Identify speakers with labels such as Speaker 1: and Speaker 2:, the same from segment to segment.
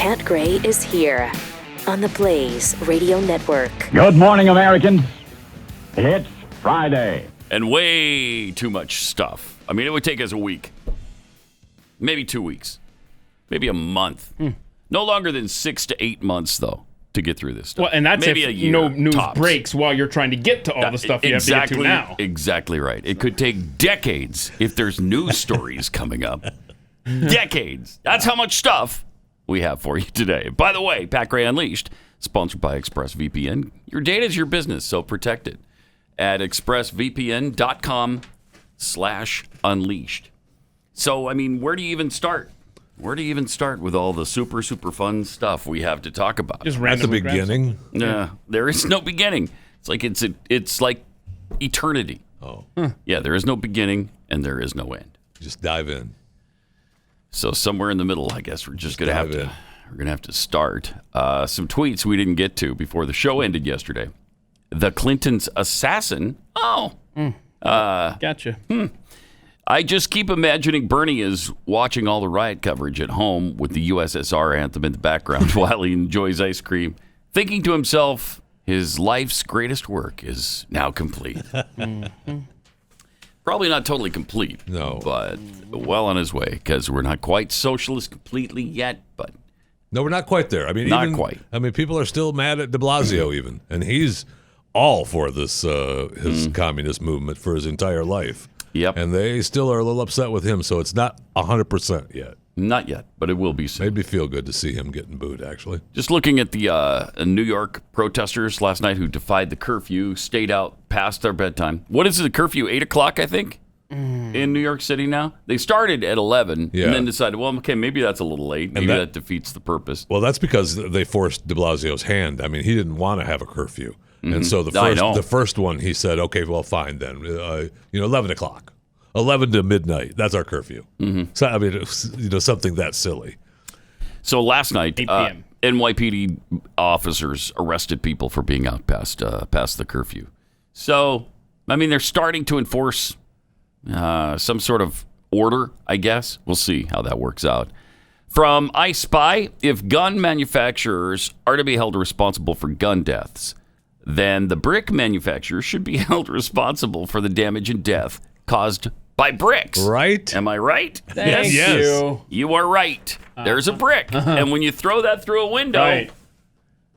Speaker 1: Pat Gray is here on the Blaze Radio Network.
Speaker 2: Good morning, Americans. It's Friday.
Speaker 3: And way too much stuff. I mean, it would take us a week. Maybe 2 weeks. Maybe a month. No longer than 6 to 8 months, though, to get through this stuff.
Speaker 4: Well, and that's
Speaker 3: maybe
Speaker 4: if
Speaker 3: a year,
Speaker 4: no news
Speaker 3: tops.
Speaker 4: breaks while you're trying to get to all the stuff you have to get to now.
Speaker 3: Exactly right. It could take decades if there's news stories coming up. Decades. That's how much stuff we have for you today. By the way, Pat Gray Unleashed, sponsored by ExpressVPN. Your data is your business, so protect it at expressvpn.com/unleashed. So, I mean, where do you even start? Where do you even start with all the super fun stuff we have to talk about?
Speaker 4: Just
Speaker 5: At the beginning?
Speaker 3: Yeah, there is no beginning. It's like eternity.
Speaker 5: Oh.
Speaker 3: Yeah, there is no beginning and there is no end.
Speaker 5: Just dive in.
Speaker 3: So somewhere in the middle, I guess we're just gonna have to start. Some tweets we didn't get to before the show ended yesterday. The Clintons' assassin.
Speaker 4: Gotcha.
Speaker 3: I just keep imagining Bernie is watching all the riot coverage at home with the USSR anthem in the background while he enjoys ice cream, thinking to himself, his life's greatest work is now complete. Probably not totally complete,
Speaker 5: No.
Speaker 3: but well on his way, because we're not quite socialist completely yet, but
Speaker 5: No, we're not quite there. I mean,
Speaker 3: Not quite.
Speaker 5: I mean, people are still mad at de Blasio even, and he's all for this his communist movement for his entire life.
Speaker 3: Yep.
Speaker 5: And they still are a little upset with him, so it's not 100% yet.
Speaker 3: not yet, but it will be soon.
Speaker 5: Made me feel good to see him getting booed, actually.
Speaker 3: Just looking at the New York protesters last night who defied the curfew, stayed out past their bedtime. What is the curfew? 8 o'clock, I think, in New York City now? They started at 11
Speaker 5: Yeah.
Speaker 3: and then decided, well, okay, maybe that's a little late. Maybe that defeats the purpose.
Speaker 5: Well, that's because they forced de Blasio's hand. I mean, he didn't want to have a curfew. And so
Speaker 3: I know.
Speaker 5: the first one, he said, okay, well, fine then. 11 o'clock. 11 to midnight. That's our curfew. So, I mean, something that silly.
Speaker 3: So last night,
Speaker 4: 8 p.m.
Speaker 3: NYPD officers arrested people for being out past the curfew. So, I mean, they're starting to enforce some sort of order, I guess. We'll see how that works out. From I Spy, if gun manufacturers are to be held responsible for gun deaths, then the brick manufacturers should be held responsible for the damage and death caused by bricks.
Speaker 5: Right?
Speaker 3: Am I right?
Speaker 4: Thank
Speaker 5: Yes.
Speaker 4: you.
Speaker 3: You are right. There's a brick. And when you throw that through a window,
Speaker 4: Right.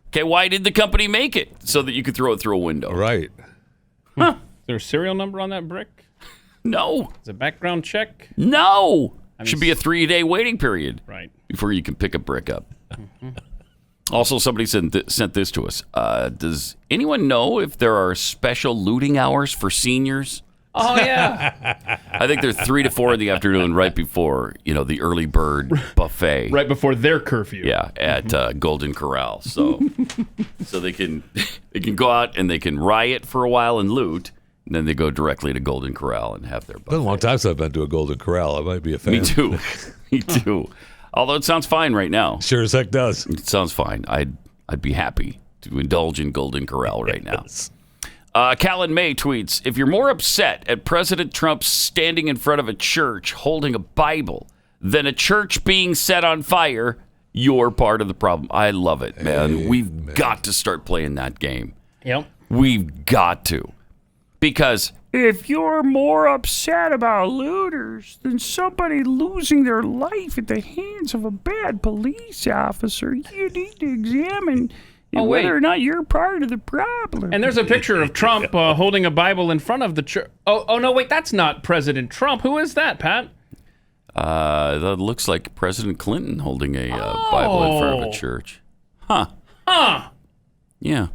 Speaker 3: okay, why did the company make it? So that you could throw it through a window.
Speaker 5: Right.
Speaker 4: Is there a serial number on that brick?
Speaker 3: No.
Speaker 4: Is it a background check?
Speaker 3: No.
Speaker 4: mean,
Speaker 3: Should be a 3-day waiting period
Speaker 4: Right.
Speaker 3: before you can pick a brick up. Also, somebody sent this to us. Does anyone know if there are special looting hours for seniors?
Speaker 4: Oh, yeah.
Speaker 3: I think they're 3 to 4 in the afternoon, right before the early bird buffet.
Speaker 4: Right before their curfew.
Speaker 3: Yeah, at Golden Corral. So they can go out and they can riot for a while and loot, and then they go directly to Golden Corral and have their buffet.
Speaker 5: Been a long time since I've been to a Golden Corral. I might be a fan.
Speaker 3: Me too. Me too. Although it sounds fine right now.
Speaker 5: Sure as heck does.
Speaker 3: It sounds fine. I'd be happy to indulge in Golden Corral right now. Callan May tweets, if you're more upset at President Trump standing in front of a church holding a Bible than a church being set on fire, you're part of the problem. I love it, man. We've got to start playing that game.
Speaker 4: Yep.
Speaker 3: We've got to. Because if you're more upset about looters than somebody losing their life at the hands of a bad police officer, you need to examine whether or not you're part of the problem.
Speaker 4: And there's a picture of Trump holding a Bible in front of the church. Oh, no, wait, that's not President Trump. Who is that, Pat?
Speaker 3: That looks like President Clinton holding a Bible in front of a church. Huh. Yeah.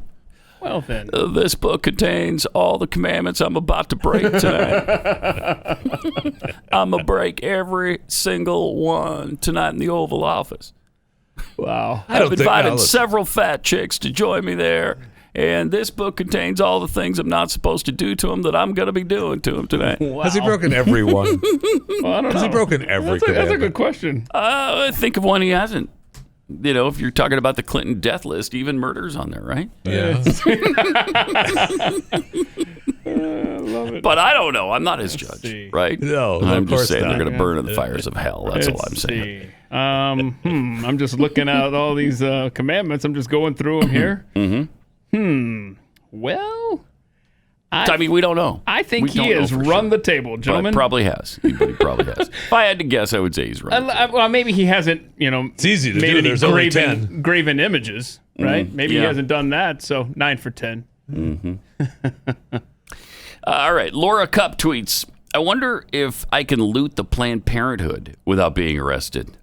Speaker 4: Well, then.
Speaker 3: This book contains all the commandments I'm about to break tonight. I'm going to break every single one tonight in the Oval Office.
Speaker 4: Wow.
Speaker 3: I've invited several fat chicks to join me there. And this book contains all the things I'm not supposed to do to them that I'm going to be doing to them tonight.
Speaker 4: Wow.
Speaker 5: Has he broken every one?
Speaker 4: Well, I don't know.
Speaker 5: Has he broken every
Speaker 4: That's a
Speaker 5: commandment?
Speaker 4: good question.
Speaker 3: Think of one he hasn't. If you're talking about the Clinton death list, even murder's on there, right?
Speaker 5: Yeah.
Speaker 4: Love it.
Speaker 3: But I don't know. I'm not his judge,
Speaker 4: see.
Speaker 3: right?
Speaker 5: No,
Speaker 3: I'm
Speaker 5: of
Speaker 3: just
Speaker 5: course
Speaker 3: saying
Speaker 5: not.
Speaker 3: they're going to burn in the fires of hell. That's all I'm saying.
Speaker 4: I'm just looking at all these commandments. I'm just going through them here. Well,
Speaker 3: I mean, we don't know.
Speaker 4: I think
Speaker 3: We
Speaker 4: he
Speaker 3: don't
Speaker 4: has
Speaker 3: know for
Speaker 4: run
Speaker 3: sure.
Speaker 4: the table, gentlemen.
Speaker 3: But probably has. He probably has. If I had to guess, I would say he's run.
Speaker 4: Well, maybe he hasn't,
Speaker 5: It's easy to
Speaker 4: made
Speaker 5: do.
Speaker 4: any
Speaker 5: There's only 10.
Speaker 4: graven images, right? Maybe he
Speaker 3: yeah.
Speaker 4: hasn't done that, so 9 for 10.
Speaker 3: All right. Laura Cup tweets, I wonder if I can loot the Planned Parenthood without being arrested.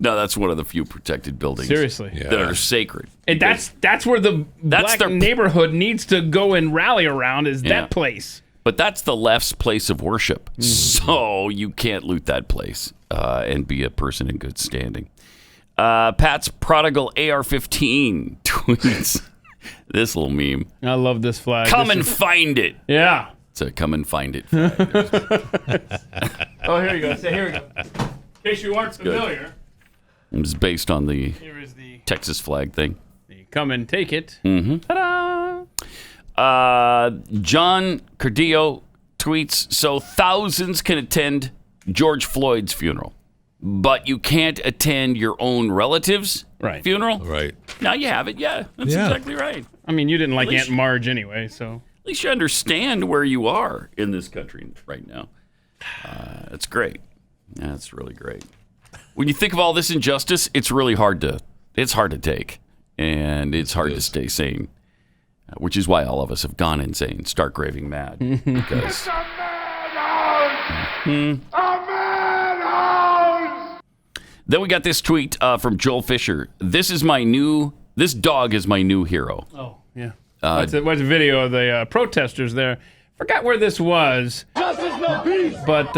Speaker 3: No, that's one of the few protected buildings
Speaker 4: Seriously.
Speaker 3: that are sacred.
Speaker 4: And that's where the black
Speaker 3: their-
Speaker 4: neighborhood needs to go and rally around is
Speaker 3: Yeah.
Speaker 4: that place.
Speaker 3: But that's the left's place of worship. So you can't loot that place and be a person in good standing. Pat's prodigal AR-15 tweets this little meme.
Speaker 4: I love this flag.
Speaker 3: Come
Speaker 4: This
Speaker 3: and
Speaker 4: is-
Speaker 3: find it.
Speaker 4: Yeah.
Speaker 3: It's a come and find it flag.
Speaker 4: Oh, here you go. So here we go. In case you aren't familiar,
Speaker 3: It was based on the
Speaker 4: here is the
Speaker 3: Texas flag thing.
Speaker 4: come and take it. Ta-da!
Speaker 3: John Cardillo tweets, so thousands can attend George Floyd's funeral, but you can't attend your own relative's funeral?
Speaker 5: Right.
Speaker 3: Now you have it. Yeah, that's
Speaker 5: Yeah.
Speaker 3: exactly right.
Speaker 4: I mean, you didn't like
Speaker 3: least-
Speaker 4: Aunt Marge anyway, so.
Speaker 3: At least you understand where you are in this country right now. That's great. That's really great. When you think of all this injustice, it's really hard to take, and it's hard to stay sane, which is why all of us have gone insane, stark raving mad. Because then we got this tweet from Joel Fisher. This dog is my new hero.
Speaker 4: Oh, yeah. Watch a video of the protesters there. Forgot where this was. But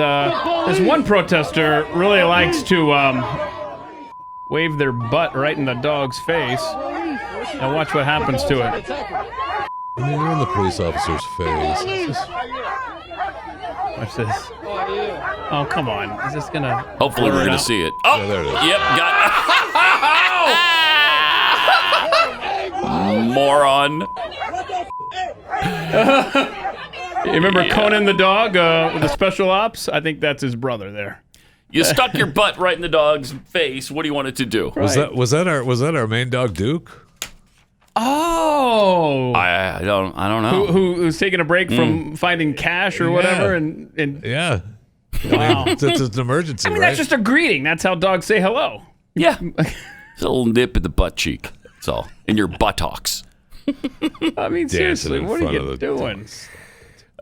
Speaker 4: this one protester really likes to wave their butt right in the dog's face. And watch what happens to it.
Speaker 5: I mean, you're in the police officer's face.
Speaker 4: Watch this. Oh, come on. Is this going to...
Speaker 3: Hopefully we're going to see it. Oh,
Speaker 5: Yeah, there it is.
Speaker 3: yep, got moron.
Speaker 4: You remember Conan the dog with the special ops? I think that's his brother there.
Speaker 3: You stuck your butt right in the dog's face. What do you want it to do?
Speaker 5: Was that our main dog Duke?
Speaker 4: Oh!
Speaker 3: I don't know.
Speaker 4: Who's taking a break from finding cash or whatever? And
Speaker 5: Yeah.
Speaker 4: wow.
Speaker 5: It's an emergency,
Speaker 4: I mean,
Speaker 5: right?
Speaker 4: that's just a greeting. That's how dogs say hello.
Speaker 3: Yeah. It's a little nip in the butt cheek. That's all. In your buttocks.
Speaker 4: I mean, seriously,
Speaker 5: in
Speaker 4: what
Speaker 5: front
Speaker 4: are
Speaker 5: of
Speaker 4: you
Speaker 5: the
Speaker 4: doing?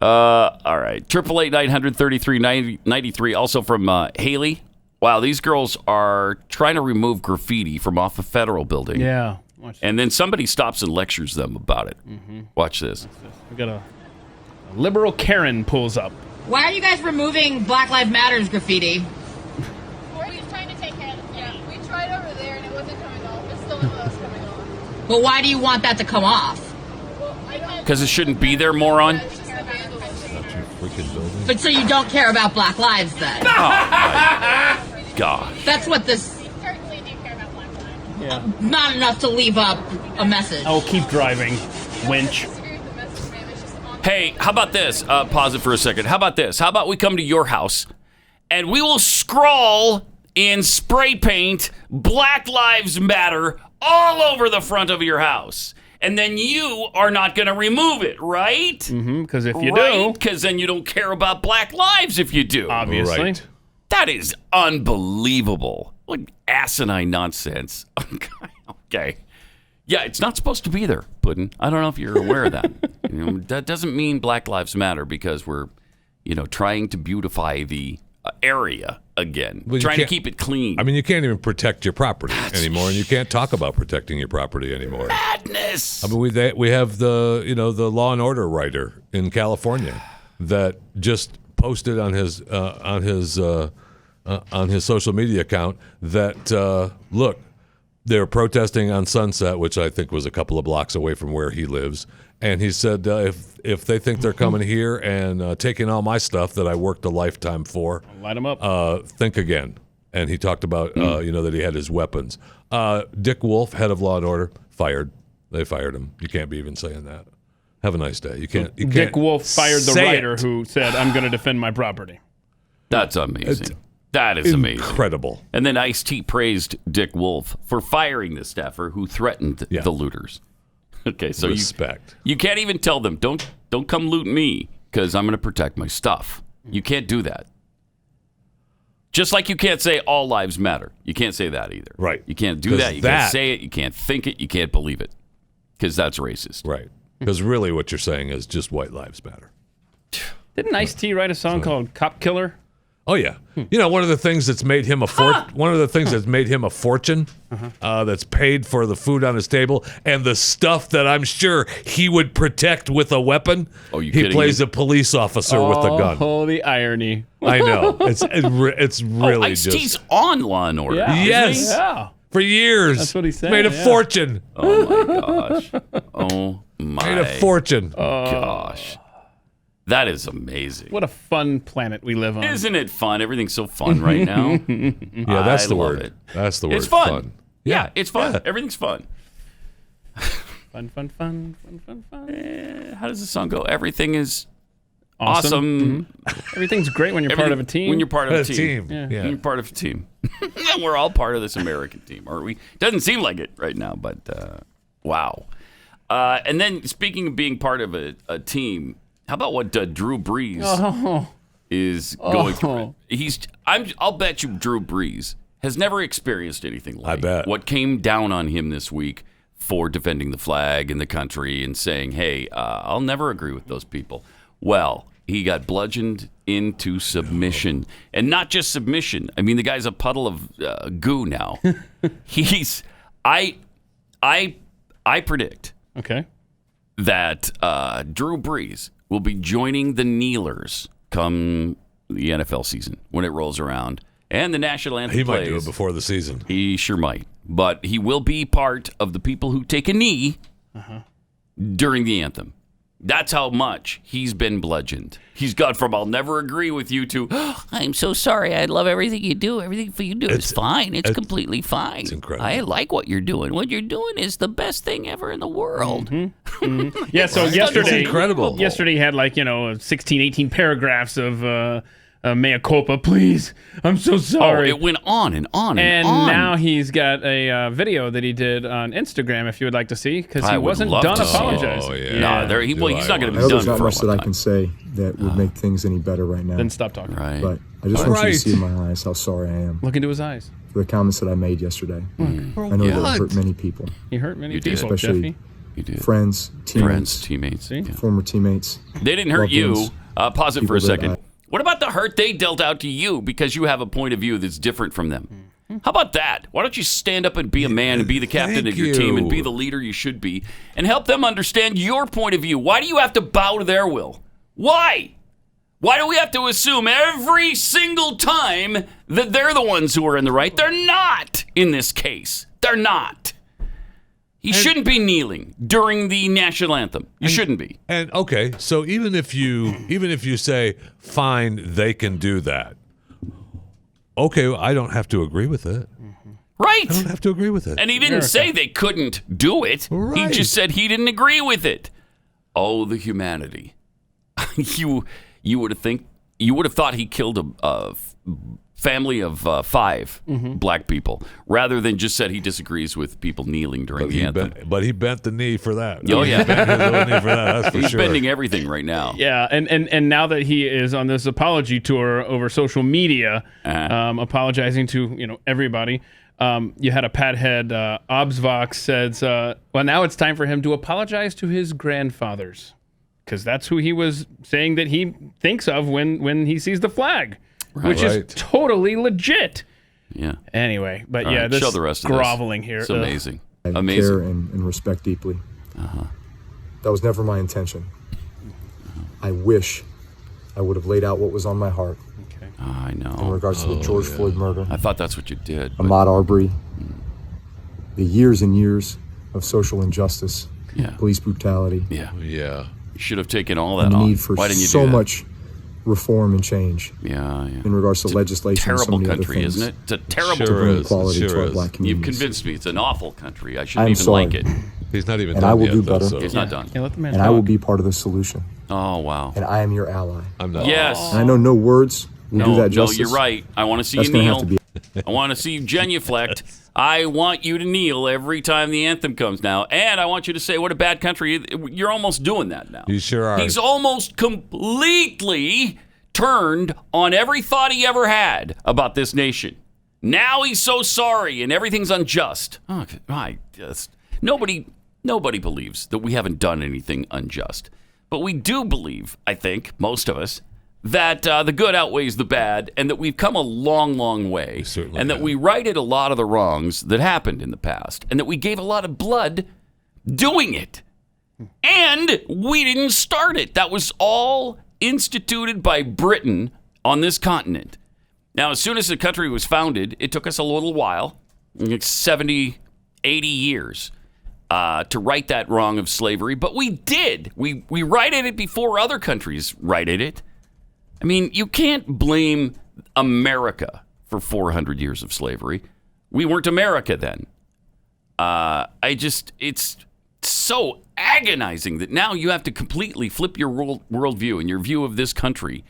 Speaker 3: All right. 888-933-93. Also from Haley. Wow, these girls are trying to remove graffiti from off a federal building.
Speaker 4: Yeah. Watch
Speaker 3: And then somebody stops and lectures them about it. Watch this.
Speaker 4: We got a liberal Karen pulls up.
Speaker 6: Why are you guys removing Black Lives Matters graffiti?
Speaker 7: We're just trying to take care of it. Yeah, we tried over there and it wasn't coming off. It still was coming off.
Speaker 6: But why do you want that to come off?
Speaker 3: Because it shouldn't be there, moron.
Speaker 7: It's just a vandalism.
Speaker 5: Freaking building.
Speaker 6: But so you don't care about Black Lives then?
Speaker 3: God.
Speaker 6: That's what this...
Speaker 7: We certainly do care about Black lives.
Speaker 4: Yeah.
Speaker 6: Not enough to leave up a message.
Speaker 4: Oh, keep driving, winch.
Speaker 7: I disagree with the message, ma'am. It's just on
Speaker 3: Hey, how about this? Pause it for a second. How about this? How about we come to your house and we will scrawl in spray paint Black Lives Matter all over the front of your house. And then you are not going to remove it, right?
Speaker 4: Because if you
Speaker 3: Right?
Speaker 4: do,
Speaker 3: Because then you don't care about black lives if you do.
Speaker 4: obviously.
Speaker 5: Right.
Speaker 3: That is unbelievable. Like asinine nonsense. Okay. Yeah, it's not supposed to be there, Puddin'. I don't know if you're aware of that. That doesn't mean Black Lives Matter because we're, trying to beautify the area again.
Speaker 5: Well, you
Speaker 3: trying to
Speaker 5: can't-
Speaker 3: keep it clean.
Speaker 5: I mean, you can't even protect your property anymore, and you can't talk about protecting your property anymore.
Speaker 3: Madness.
Speaker 5: I mean, we have the the Law and Order writer in California that just posted on his social media account that look, they're protesting on Sunset, which I think was a couple of blocks away from where he lives, and he said if they think they're coming here and taking all my stuff that I worked a lifetime for,
Speaker 4: Light them up.
Speaker 5: think again. And he talked about that he had his weapons. Dick Wolf, head of Law and Order, fired. They fired him. You can't be even saying that. Have a nice day. You can't.
Speaker 4: Dick Wolf fired the
Speaker 5: say
Speaker 4: writer
Speaker 5: it.
Speaker 4: who said, I'm going to defend my property.
Speaker 3: That's amazing. That is amazing.
Speaker 5: Incredible.
Speaker 3: And then Ice-T praised Dick Wolf for firing the staffer who threatened the looters. Okay, so
Speaker 5: respect.
Speaker 3: You can't even tell them, don't come loot me because I'm going to protect my stuff. You can't do that. Just like you can't say all lives matter. You can't say that either.
Speaker 5: Right.
Speaker 3: You can't do that. You can't say it. You can't think it. You can't believe it because that's racist.
Speaker 5: Right. Because really what you're saying is just white lives matter.
Speaker 4: Didn't Ice-T write a song called Cop Killer?
Speaker 5: Oh yeah, you know, one of the things that's made him a fortune, that's paid for the food on his table and the stuff that I'm sure he would protect with a weapon.
Speaker 3: Oh, you
Speaker 5: he
Speaker 3: kidding
Speaker 5: plays
Speaker 3: me?
Speaker 5: a police officer with a gun.
Speaker 4: Oh, the irony!
Speaker 5: I know it's really
Speaker 3: Ice-T's on Law and Order.
Speaker 4: Yeah.
Speaker 5: Yes.
Speaker 4: Yeah.
Speaker 5: For years.
Speaker 4: That's what he said,
Speaker 5: Made a
Speaker 4: yeah.
Speaker 5: fortune.
Speaker 3: Oh my gosh. Oh my.
Speaker 5: Made a fortune.
Speaker 3: Gosh. That is amazing.
Speaker 4: What a fun planet we live on.
Speaker 3: Isn't it fun? Everything's so fun right now.
Speaker 5: Yeah, that's the
Speaker 3: love
Speaker 5: word.
Speaker 3: it.
Speaker 5: That's the word.
Speaker 3: It's fun.
Speaker 5: Yeah,
Speaker 3: It's fun.
Speaker 5: Yeah.
Speaker 3: Everything's fun.
Speaker 4: Fun.
Speaker 3: How does the song go? Everything is
Speaker 4: Awesome.
Speaker 3: awesome.
Speaker 4: Everything's great when you're part of a team.
Speaker 3: When you're part of a
Speaker 5: A
Speaker 3: team.
Speaker 5: team.
Speaker 4: Yeah.
Speaker 3: When you're part of a team. And we're all part of this American team, aren't we? Doesn't seem like it right now, but wow. And then speaking of being part of a team, how about what Drew Brees is going through? I'll bet you Drew Brees has never experienced anything like what came down on him this week for defending the flag and the country and saying, hey, I'll never agree with those people. Well, he got bludgeoned into submission. And not just submission. I mean, the guy's a puddle of goo now. I predict that Drew Brees will be joining the kneelers come the NFL season when it rolls around. And the national anthem
Speaker 5: He
Speaker 3: plays.
Speaker 5: might do it before the season.
Speaker 3: He sure might. But he will be part of the people who take a knee during the anthem. That's how much he's been bludgeoned. He's gone from I'll never agree with you to I'm so sorry. I love everything you do. Everything you do is fine. It's completely fine.
Speaker 5: It's incredible.
Speaker 3: I like what you're doing. What you're doing is the best thing ever in the world.
Speaker 4: Yeah, so yesterday,
Speaker 5: incredible.
Speaker 4: Yesterday had 16, 18 paragraphs of mea culpa. Please, I'm so sorry.
Speaker 3: Oh, it went on and on
Speaker 4: and
Speaker 3: on.
Speaker 4: now he's got a video that he did on Instagram, if you would like to see, because he
Speaker 3: I would
Speaker 4: wasn't
Speaker 3: love
Speaker 4: done
Speaker 3: to see it.
Speaker 4: apologizing.
Speaker 5: Oh, yeah.
Speaker 3: No, he's not going to
Speaker 8: I
Speaker 3: be
Speaker 8: know
Speaker 3: done
Speaker 8: there's not
Speaker 3: for
Speaker 8: much
Speaker 3: a
Speaker 8: that
Speaker 3: long
Speaker 8: I
Speaker 3: time.
Speaker 8: can say that would make things any better right now.
Speaker 4: Then stop talking.
Speaker 3: Right.
Speaker 8: But I just want you
Speaker 5: Right.
Speaker 8: to see in my eyes how sorry I am
Speaker 4: Look into his eyes.
Speaker 8: for the comments that I made yesterday. I know that hurt many people,
Speaker 4: He hurt many
Speaker 3: You did.
Speaker 4: people,
Speaker 8: Especially-
Speaker 4: Jeffy.
Speaker 3: You did.
Speaker 8: friends, teammates,
Speaker 3: Teammates.
Speaker 4: See?
Speaker 3: Yeah.
Speaker 8: former teammates.
Speaker 3: They didn't hurt
Speaker 8: loved
Speaker 3: you.
Speaker 8: ones,
Speaker 3: Pause it for
Speaker 8: people
Speaker 3: a
Speaker 8: that
Speaker 3: second.
Speaker 8: I-
Speaker 3: What about the hurt they dealt out to you because you have a point of view that's different from them? How about that? Why don't you stand up and be a man and be the captain of your team and be the leader you should be and help them understand your point of view? Why do you have to bow to their will? Why? Why do we have to assume every single time that they're the ones who are in the right? They're not in this case. They're not. He shouldn't be kneeling during the national anthem. You shouldn't be.
Speaker 5: And okay, so even if you say fine, they can do that. Okay, I don't have to agree with it.
Speaker 3: Right.
Speaker 5: I don't have to agree with it.
Speaker 3: And he didn't say they couldn't do it. He
Speaker 5: Right.
Speaker 3: just said he didn't agree with it. Oh, the humanity. You would have thought he killed a family of 5 black people rather than just said he disagrees with people kneeling during the anthem.
Speaker 5: But he bent the knee for that.
Speaker 3: Oh, yeah.
Speaker 5: He bent his little knee for that, that's for
Speaker 3: He's
Speaker 5: sure.
Speaker 3: bending everything right now.
Speaker 4: Yeah, and now that he is on this apology tour over social media, apologizing to everybody, you had a pathead Obsvox says, well, now it's time for him to apologize to his grandfathers, because that's who he was saying that he thinks of when he sees the flag, which is totally legit.
Speaker 3: Yeah.
Speaker 4: Anyway, but
Speaker 3: All
Speaker 4: yeah,
Speaker 3: right,
Speaker 4: this
Speaker 3: show the rest of
Speaker 4: groveling
Speaker 3: this.
Speaker 4: here.
Speaker 3: It's amazing.
Speaker 8: I
Speaker 3: Amazing.
Speaker 8: care and respect deeply. That was never my intention. I wish I would have laid out what was on my heart
Speaker 3: I
Speaker 8: in
Speaker 3: know.
Speaker 8: regards to the George Floyd murder,
Speaker 3: I thought that's what you did. but-
Speaker 8: Ahmaud Arbery, the years and years of social injustice,
Speaker 3: Yeah.
Speaker 8: police brutality,
Speaker 3: Yeah.
Speaker 5: Yeah.
Speaker 3: You should have taken all that
Speaker 8: and the
Speaker 3: on.
Speaker 8: need for
Speaker 3: Why didn't you
Speaker 8: so
Speaker 3: do that?
Speaker 8: much reform and change
Speaker 3: Yeah.
Speaker 8: in regards to legislation and so
Speaker 3: Terrible
Speaker 8: many other
Speaker 3: country,
Speaker 8: things
Speaker 3: isn't it? It's a terrible
Speaker 8: to
Speaker 5: Sure
Speaker 8: bring
Speaker 5: is.
Speaker 8: equality
Speaker 5: Sure
Speaker 8: to our
Speaker 5: is.
Speaker 8: black
Speaker 3: You've
Speaker 8: communities.
Speaker 3: convinced me. It's an awful country. I
Speaker 8: I
Speaker 3: shouldn't
Speaker 8: am
Speaker 3: even
Speaker 8: sorry.
Speaker 3: like it.
Speaker 5: He's not even
Speaker 8: And
Speaker 5: done
Speaker 8: I will
Speaker 5: yet,
Speaker 8: do
Speaker 5: though,
Speaker 8: better.
Speaker 5: so-
Speaker 3: It's not done.
Speaker 4: Yeah, let the man
Speaker 8: And
Speaker 4: talk.
Speaker 8: I will be part of the solution.
Speaker 3: Oh, wow.
Speaker 8: And I am your ally.
Speaker 5: I'm not.
Speaker 3: Yes.
Speaker 8: And I know no words We'll do that justice.
Speaker 3: No, you're right. I want to see
Speaker 8: That's
Speaker 3: you
Speaker 8: gonna
Speaker 3: kneel.
Speaker 8: have to be-
Speaker 3: I want to see you genuflect. I want you to kneel every time the anthem comes now. And I want you to say, what a bad country. You're almost doing that now.
Speaker 5: You sure are.
Speaker 3: He's almost completely turned on every thought he ever had about this nation. Now he's so sorry and everything's unjust. Oh, nobody believes that we haven't done anything unjust. But we do believe, I think, most of us, that the good outweighs the bad and that we've come a long, long way. And that we righted a lot of the wrongs that happened in the past and that we gave a lot of blood doing it. And we didn't start it. That was all instituted by Britain on this continent. Now, as soon as the country was founded, it took us a little while, like 70, 80 years, to right that wrong of slavery. But we did. We righted it before other countries righted it. I mean, you can't blame America for 400 years of slavery. We weren't America then. It's so agonizing that now you have to completely flip your worldview and your view of this country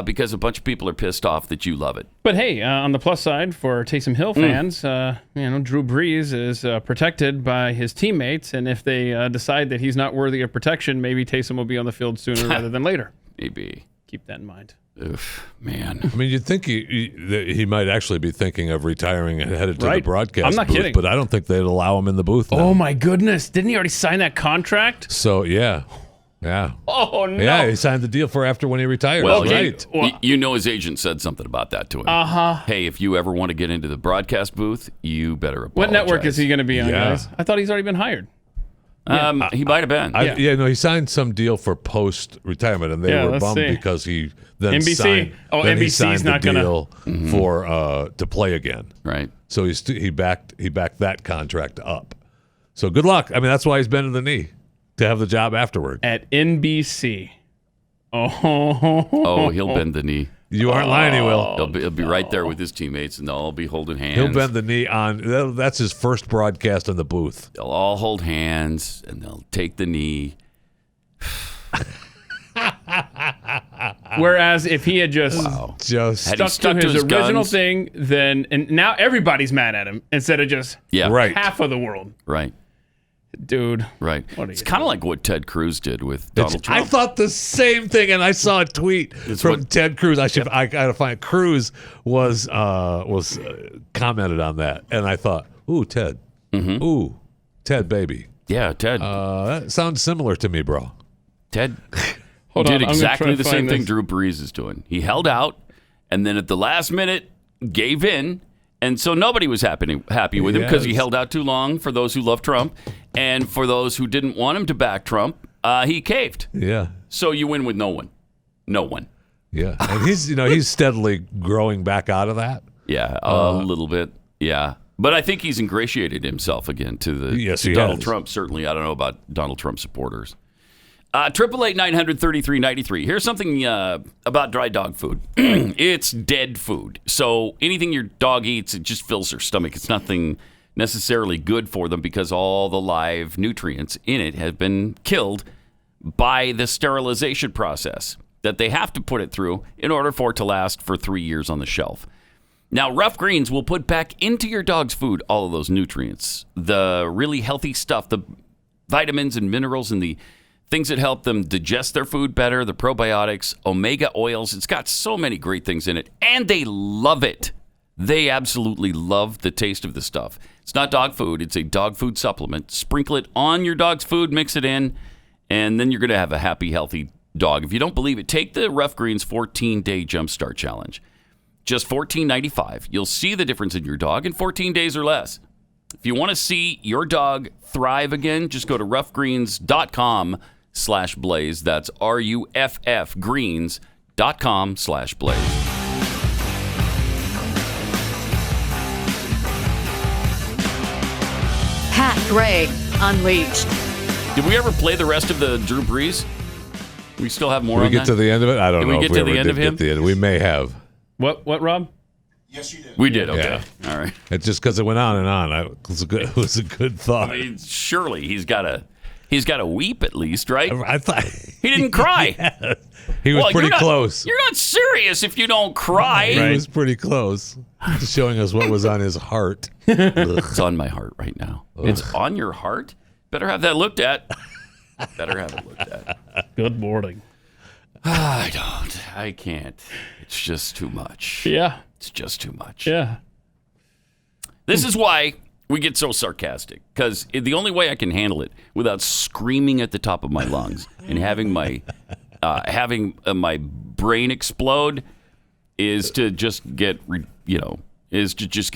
Speaker 3: because a bunch of people are pissed off that you love it.
Speaker 4: But hey, on the plus side for Taysom Hill fans, Drew Brees is protected by his teammates, and if they decide that he's not worthy of protection, maybe Taysom will be on the field sooner rather than later.
Speaker 3: Maybe.
Speaker 4: Keep that in mind.
Speaker 3: Oof, man.
Speaker 5: I mean, you'd think he might actually be thinking of retiring and headed to the
Speaker 4: Right.
Speaker 5: broadcast
Speaker 4: I'm not
Speaker 5: booth,
Speaker 4: kidding.
Speaker 5: but I don't think they'd allow him in the booth now.
Speaker 4: Oh my goodness! Didn't he already sign that contract?
Speaker 5: So, yeah.
Speaker 4: Oh no!
Speaker 5: Yeah, he signed the deal for after when he retires.
Speaker 3: Well,
Speaker 5: right.
Speaker 3: you know his agent said something about that to him. Hey, if you ever want to get into the broadcast booth, you better apologize.
Speaker 4: What network is he going to be on,
Speaker 5: Yeah.
Speaker 4: guys? I thought he's already been hired.
Speaker 3: He might have been.
Speaker 5: He signed some deal for post-retirement, and they
Speaker 4: Yeah,
Speaker 5: were
Speaker 4: let's
Speaker 5: bummed
Speaker 4: see.
Speaker 5: because he then
Speaker 4: NBC?
Speaker 5: signed.
Speaker 4: Oh,
Speaker 5: then he
Speaker 4: NBC's
Speaker 5: signed
Speaker 4: not
Speaker 5: the
Speaker 4: gonna-
Speaker 5: deal for to play again.
Speaker 3: Right.
Speaker 5: So he backed that contract up. So good luck. I mean, that's why he's bending the knee to have the job afterward.
Speaker 4: At NBC. Oh,
Speaker 3: He'll bend the knee.
Speaker 5: You aren't lying, he will.
Speaker 3: He'll be right there with his teammates, and they'll all be holding hands.
Speaker 5: He'll bend the knee on. That's his first broadcast in the booth.
Speaker 3: They'll all hold hands, and they'll take the knee.
Speaker 4: Whereas if he had just
Speaker 3: Had he
Speaker 4: stuck to his original
Speaker 3: guns?
Speaker 4: thing, then and now everybody's mad at him instead of just
Speaker 3: Yeah.
Speaker 4: half of the world.
Speaker 3: Right.
Speaker 4: Dude.
Speaker 3: Right.
Speaker 4: What are
Speaker 3: It's
Speaker 4: you
Speaker 3: kind of like what Ted Cruz did with Donald Trump.
Speaker 5: I thought the same thing, and I saw a tweet from Ted Cruz. I gotta find it. Cruz was commented on that, and I thought, "Ooh, Ted, ooh, Ted, baby,
Speaker 3: yeah, Ted.
Speaker 5: that sounds similar to me, bro."
Speaker 3: Ted
Speaker 4: Hold
Speaker 3: did
Speaker 4: on, I'm gonna
Speaker 3: exactly
Speaker 4: try to
Speaker 3: the same
Speaker 4: find
Speaker 3: thing
Speaker 4: this.
Speaker 3: Drew Brees is doing. He held out, and then at the last minute gave in, and so nobody was happy with him because he held out too long for those who love Trump, and for those who didn't want him to back Trump, he caved.
Speaker 5: Yeah,
Speaker 3: So you win with no one. No one.
Speaker 5: yeah, and he's steadily growing back out of that.
Speaker 3: Yeah, a little bit. Yeah. But I think he's ingratiated himself again to
Speaker 5: Yes,
Speaker 3: to
Speaker 5: he
Speaker 3: Donald
Speaker 5: has.
Speaker 3: Trump. Certainly, I don't know about Donald Trump supporters. 888-900-3393. Here's something about dry dog food. It's dead food. So anything your dog eats, it just fills their stomach. It's nothing necessarily good for them because all the live nutrients in it have been killed by the sterilization process that they have to put it through in order for it to last for 3 years on the shelf. Now, Ruff Greens will put back into your dog's food all of those nutrients, the really healthy stuff, the vitamins and minerals and the things that help them digest their food better, the probiotics, omega oils. It's got so many great things in it, and they love it. They absolutely love the taste of the stuff. It's not dog food. It's a dog food supplement. Sprinkle it on your dog's food, mix it in, and then you're going to have a happy, healthy dog. If you don't believe it, take the Ruff Greens 14-day Jumpstart Challenge. Just $14.95. You'll see the difference in your dog in 14 days or less. If you want to see your dog thrive again, just go to ruffgreens.com/blaze. That's RUFF greens.com/blaze.
Speaker 9: Pat Gray Unleashed.
Speaker 3: Did we ever play the rest of the Drew Brees? We still have more
Speaker 5: Did we
Speaker 3: on
Speaker 5: get
Speaker 3: that?
Speaker 5: to the end of it? I don't
Speaker 3: Did
Speaker 5: know.
Speaker 3: we
Speaker 5: if
Speaker 3: get to
Speaker 5: ever
Speaker 3: the end
Speaker 5: did
Speaker 3: of him?
Speaker 5: Get to the end. We may have.
Speaker 4: What, Rob?
Speaker 3: We did, okay. All right.
Speaker 5: It's just because it went on and on. It was a good thought.
Speaker 3: I mean, surely he's got to He's got to weep at least, right?
Speaker 5: I thought
Speaker 3: he didn't cry.
Speaker 5: Yeah. He was pretty close.
Speaker 3: You're not serious if you don't cry.
Speaker 5: He was pretty close. Just showing us what was on his heart.
Speaker 3: It's on my heart right now. It's on your heart? Better have that looked at. Better have it looked at.
Speaker 4: Good morning.
Speaker 3: I can't. It's just too much.
Speaker 4: Yeah.
Speaker 3: It's just too much.
Speaker 4: Yeah.
Speaker 3: This is why we get so sarcastic, because the only way I can handle it without screaming at the top of my lungs and having my my brain explode is to just get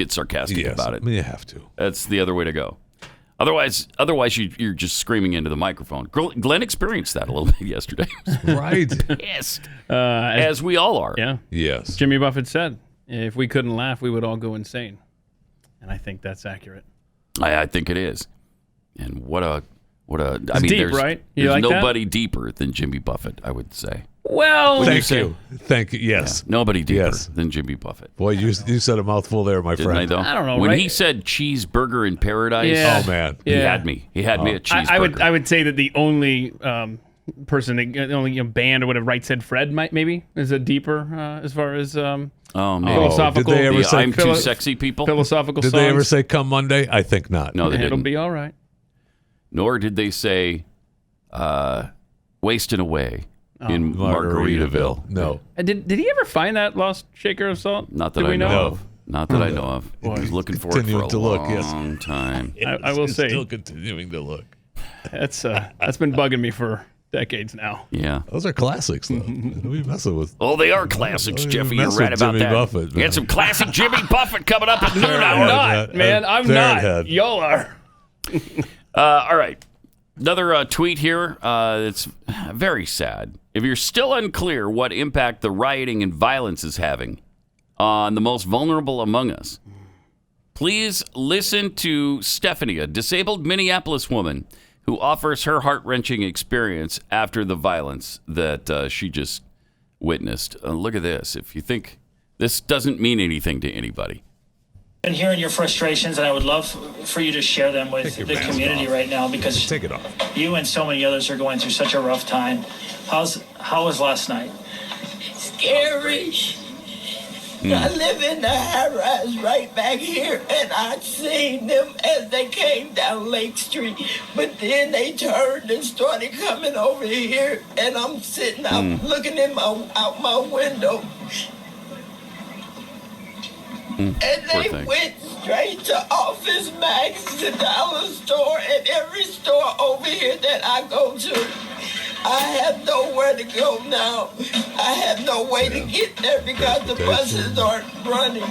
Speaker 3: sarcastic about it.
Speaker 5: You have to.
Speaker 3: That's the other way to go. Otherwise, you're just screaming into the microphone. Glenn experienced that a little bit yesterday.
Speaker 5: Right.
Speaker 3: Pissed, as we all are.
Speaker 4: Yeah.
Speaker 5: Yes.
Speaker 4: Jimmy Buffett said, if we couldn't laugh, we would all go insane. And I think that's accurate.
Speaker 3: I think it is. And what a.
Speaker 4: It's deep, right? You
Speaker 3: There's
Speaker 4: like
Speaker 3: nobody deeper than Jimmy Buffett, I would say.
Speaker 4: Well,
Speaker 5: Thank you. Yes.
Speaker 3: Yeah, nobody deeper than Jimmy Buffett.
Speaker 5: Boy, you said a mouthful there, my friend.
Speaker 3: I, though?
Speaker 4: I don't know.
Speaker 3: When he said cheeseburger in paradise,
Speaker 5: oh man,
Speaker 3: he had me. He had me at cheeseburger.
Speaker 4: I would say that the only person, the only band or whatever, Right Said Fred maybe is a deeper as far as philosophical.
Speaker 5: Did they ever say
Speaker 3: I'm too sexy people?
Speaker 4: Philosophical
Speaker 5: Did
Speaker 4: songs.
Speaker 5: they ever say "Come Monday"? I think not.
Speaker 3: No, they
Speaker 4: It'll
Speaker 3: didn't.
Speaker 4: be all right.
Speaker 3: Nor did they say "Wasting Away" in Margaritaville.
Speaker 5: No.
Speaker 4: Did he ever find that lost shaker of salt?
Speaker 3: Not that
Speaker 4: Did
Speaker 3: I
Speaker 4: we
Speaker 3: know
Speaker 4: know
Speaker 3: of. Not that I know of. He was looking for it for a long time.
Speaker 4: I will say,
Speaker 5: still continuing to look.
Speaker 4: That's been bugging me for decades now.
Speaker 3: Yeah,
Speaker 5: those are classics, though. We messing with.
Speaker 3: Oh, they are classics, Jeffy. You're
Speaker 5: mess
Speaker 3: right
Speaker 5: with
Speaker 3: about
Speaker 5: Jimmy
Speaker 3: that.
Speaker 5: Buffett,
Speaker 3: You had some classic Jimmy Buffett coming up at noon
Speaker 4: I'm
Speaker 3: hour.
Speaker 4: not, man. I'm not. Y'all are.
Speaker 3: All right. Another tweet here. It's very sad. If you're still unclear what impact the rioting and violence is having on the most vulnerable among us, please listen to Stephanie, a disabled Minneapolis woman who offers her heart-wrenching experience after the violence that she just witnessed. Look at this. If you think this doesn't mean anything to anybody.
Speaker 10: And hearing your frustrations, and I would love for you to share them with the community right now, because
Speaker 5: Take it off.
Speaker 10: You and so many others are going through such a rough time. How was last night?
Speaker 11: Scary. I live in the high-rise right back here, and I seen them as they came down Lake Street. But then they turned and started coming over here, and I'm sitting out looking out my window. And they went straight to Office Max, the dollar store, and every store over here that I go to. I have nowhere to go now. I have no way to get there because the buses aren't running.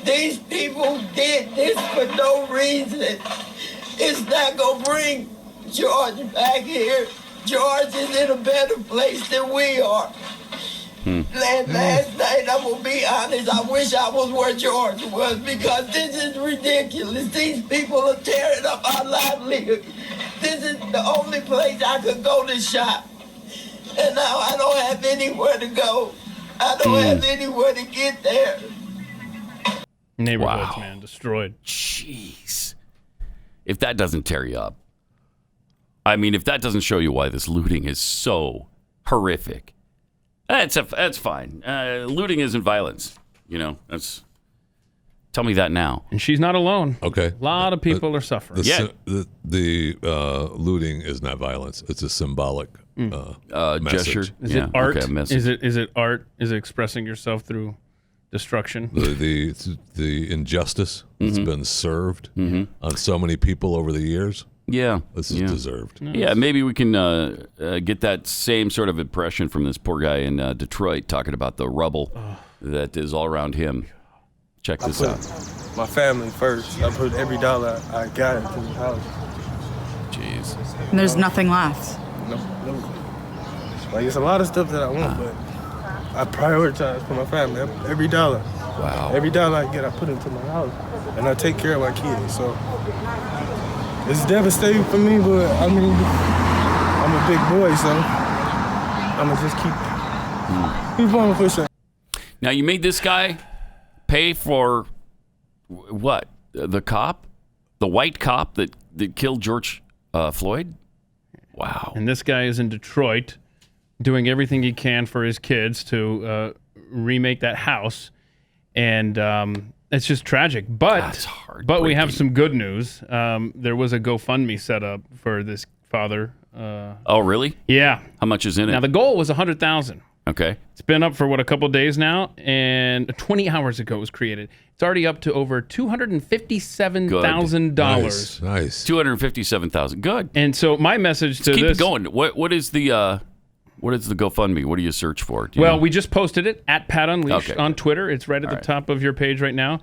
Speaker 11: These people did this for no reason. It's not going to bring George back here. George is in a better place than we are. Last night, I'm going to be honest, I wish I was where George was, because this is ridiculous. These people are tearing up our livelihood. This is the only place I could go to shop. And now I don't have anywhere to go. I don't have anywhere to get there.
Speaker 4: Neighborhoods, man, destroyed.
Speaker 3: Jeez. If that doesn't tear you up. I mean, if that doesn't show you why this looting is so horrific. That's fine. Looting isn't violence. You know, tell me that now.
Speaker 4: And she's not alone.
Speaker 5: Okay.
Speaker 4: A lot of people are suffering.
Speaker 5: The looting is not violence. It's a symbolic message.
Speaker 3: Gesture.
Speaker 4: Is it art? Okay, is it art? Is it expressing yourself through destruction?
Speaker 5: The injustice that's been served on so many people over the years.
Speaker 3: Yeah.
Speaker 5: This is deserved.
Speaker 3: Yeah, maybe we can get that same sort of impression from this poor guy in Detroit talking about the rubble that is all around him. Check this out.
Speaker 12: My family first. I put every dollar I got into the house.
Speaker 3: Jeez.
Speaker 9: And there's nothing left.
Speaker 12: No. Like, it's a lot of stuff that I want, but I prioritize for my family. Every dollar.
Speaker 3: Wow.
Speaker 12: Every dollar I get, I put into my house. And I take care of my kids, so... It's devastating for me, but I mean, I'm a big boy, so I'm gonna just keep on pushing.
Speaker 3: Now, you made this guy pay for what? The cop? The white cop that killed George Floyd? Wow.
Speaker 4: And this guy is in Detroit doing everything he can for his kids to remake that house. And it's just tragic. But we have some good news. There was a GoFundMe set up for this father.
Speaker 3: Oh, really?
Speaker 4: Yeah.
Speaker 3: How much is in it?
Speaker 4: Now, the goal was $100,000.
Speaker 3: Okay.
Speaker 4: It's been up for, a couple days now, and 20 hours ago it was created. It's already up to over $257,000.
Speaker 5: Nice.
Speaker 3: $257,000. Good.
Speaker 4: And so my message to
Speaker 3: keep
Speaker 4: this...
Speaker 3: it going. What is the GoFundMe? What do you search for?
Speaker 4: We just posted it at Pat Unleashed on Twitter. It's right at the top of your page right now.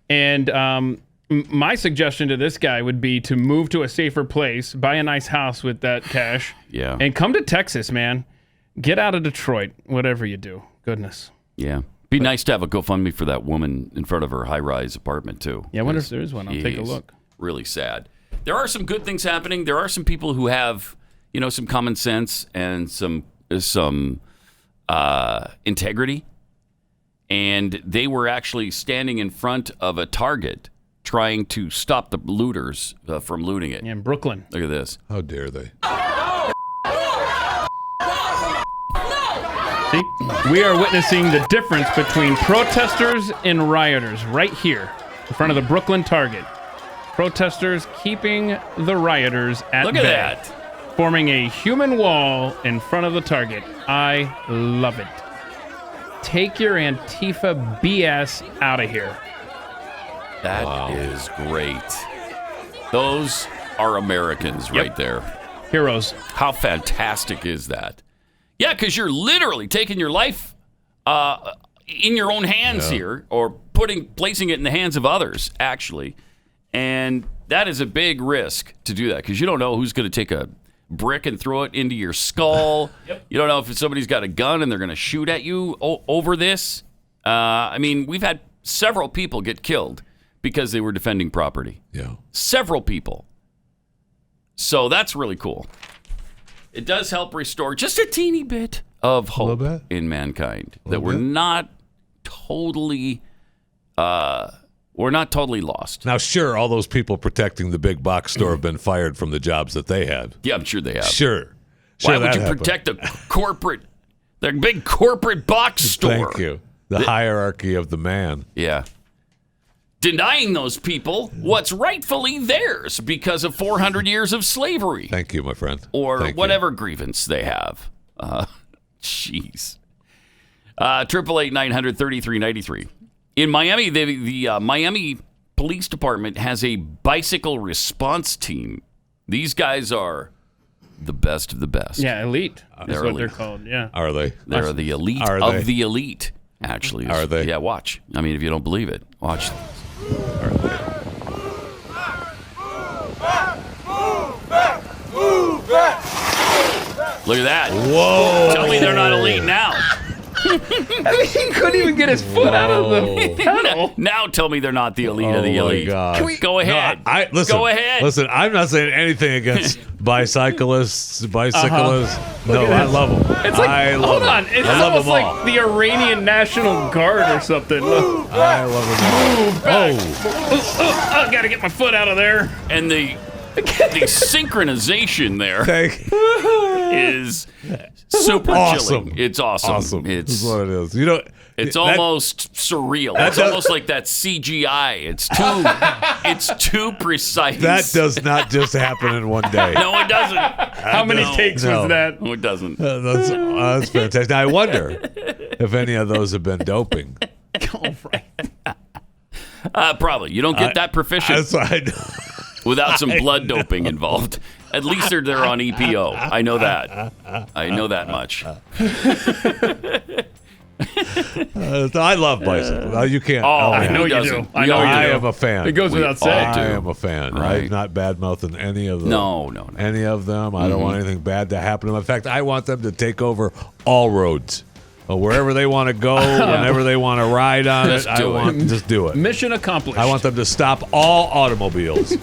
Speaker 4: And my suggestion to this guy would be to move to a safer place, buy a nice house with that cash, and come to Texas, man. Get out of Detroit, whatever you do. Goodness.
Speaker 3: Yeah. Be nice to have a GoFundMe for that woman in front of her high-rise apartment, too.
Speaker 4: Yeah, I wonder if there is one. I'll take a look.
Speaker 3: Really sad. There are some good things happening. There are some people who have, some common sense and some integrity. And they were actually standing in front of a Target trying to stop the looters from looting it.
Speaker 4: Yeah, in Brooklyn.
Speaker 3: Look at this.
Speaker 5: How dare they?
Speaker 4: See? We are witnessing the difference between protesters and rioters right here in front of the Brooklyn Target. Protesters keeping the rioters at bay.
Speaker 3: Look at that.
Speaker 4: Forming a human wall in front of the Target. I love it. Take your Antifa BS out of here.
Speaker 3: That is great. Those are Americans right there.
Speaker 4: Heroes.
Speaker 3: How fantastic is that? Yeah, because you're literally taking your life in your own hands here, or placing it in the hands of others, actually. And that is a big risk to do that, because you don't know who's going to take a brick and throw it into your skull. You don't know if somebody's got a gun and they're going to shoot at you over this. We've had several people get killed because they were defending property.
Speaker 5: Yeah.
Speaker 3: Several people. So that's really cool. It does help restore just a teeny bit of hope in mankind that we're not totally lost.
Speaker 5: Now, sure, all those people protecting the big box store have been fired from the jobs that they had.
Speaker 3: Yeah, I'm sure they have.
Speaker 5: Sure.
Speaker 3: Why would you protect the big corporate box store?
Speaker 5: Thank you. The hierarchy of the man.
Speaker 3: Yeah. Denying those people what's rightfully theirs because of 400 years of slavery.
Speaker 5: Thank you, my friend.
Speaker 3: Or whatever grievance they have. Jeez. 888-900-3393. In Miami, the Miami Police Department has a bicycle response team. These guys are the best of the best.
Speaker 4: Yeah, elite. That's what they're called. Yeah.
Speaker 5: Are they?
Speaker 3: They're the elite of the elite, actually.
Speaker 5: Are they?
Speaker 3: Yeah, watch. If you don't believe it, watch.
Speaker 5: Are they?
Speaker 3: Look at that.
Speaker 5: Whoa.
Speaker 3: Tell me they're not elite now.
Speaker 4: He couldn't even get his foot out of the pedal.
Speaker 3: Now tell me they're not the elite of the elite. Go ahead. Go ahead.
Speaker 5: Listen, I'm not saying anything against bicyclists. No, I love them.
Speaker 4: It's like, hold on. It's almost like the Iranian National Guard or something. Look.
Speaker 5: I love them all.
Speaker 4: Move back. I got to get my foot out of there.
Speaker 3: And the synchronization there is super
Speaker 5: awesome.
Speaker 3: chilling. It's awesome.
Speaker 5: It's what it is.
Speaker 3: It's almost surreal. It's almost like that CGI. It's too precise.
Speaker 5: That does not just happen in one day.
Speaker 3: No, it doesn't.
Speaker 4: How many takes was that?
Speaker 3: No, it doesn't.
Speaker 5: That's fantastic. Now, I wonder if any of those have been doping.
Speaker 4: Oh, right.
Speaker 3: Probably. You don't get that proficient without some blood doping involved. At least they're on EPO. I know that. I know that much.
Speaker 5: I love bicycles. You can't.
Speaker 4: I know you do. I
Speaker 5: am a fan.
Speaker 4: It goes without saying.
Speaker 5: I am a fan.
Speaker 3: Right.
Speaker 5: I'm not bad-mouthing any of them.
Speaker 3: No.
Speaker 5: Any of them. I don't want anything bad to happen to them. In fact, I want them to take over all roads. Wherever they want to go, whenever they want to ride on just do it.
Speaker 4: Mission accomplished.
Speaker 5: I want them to stop all automobiles.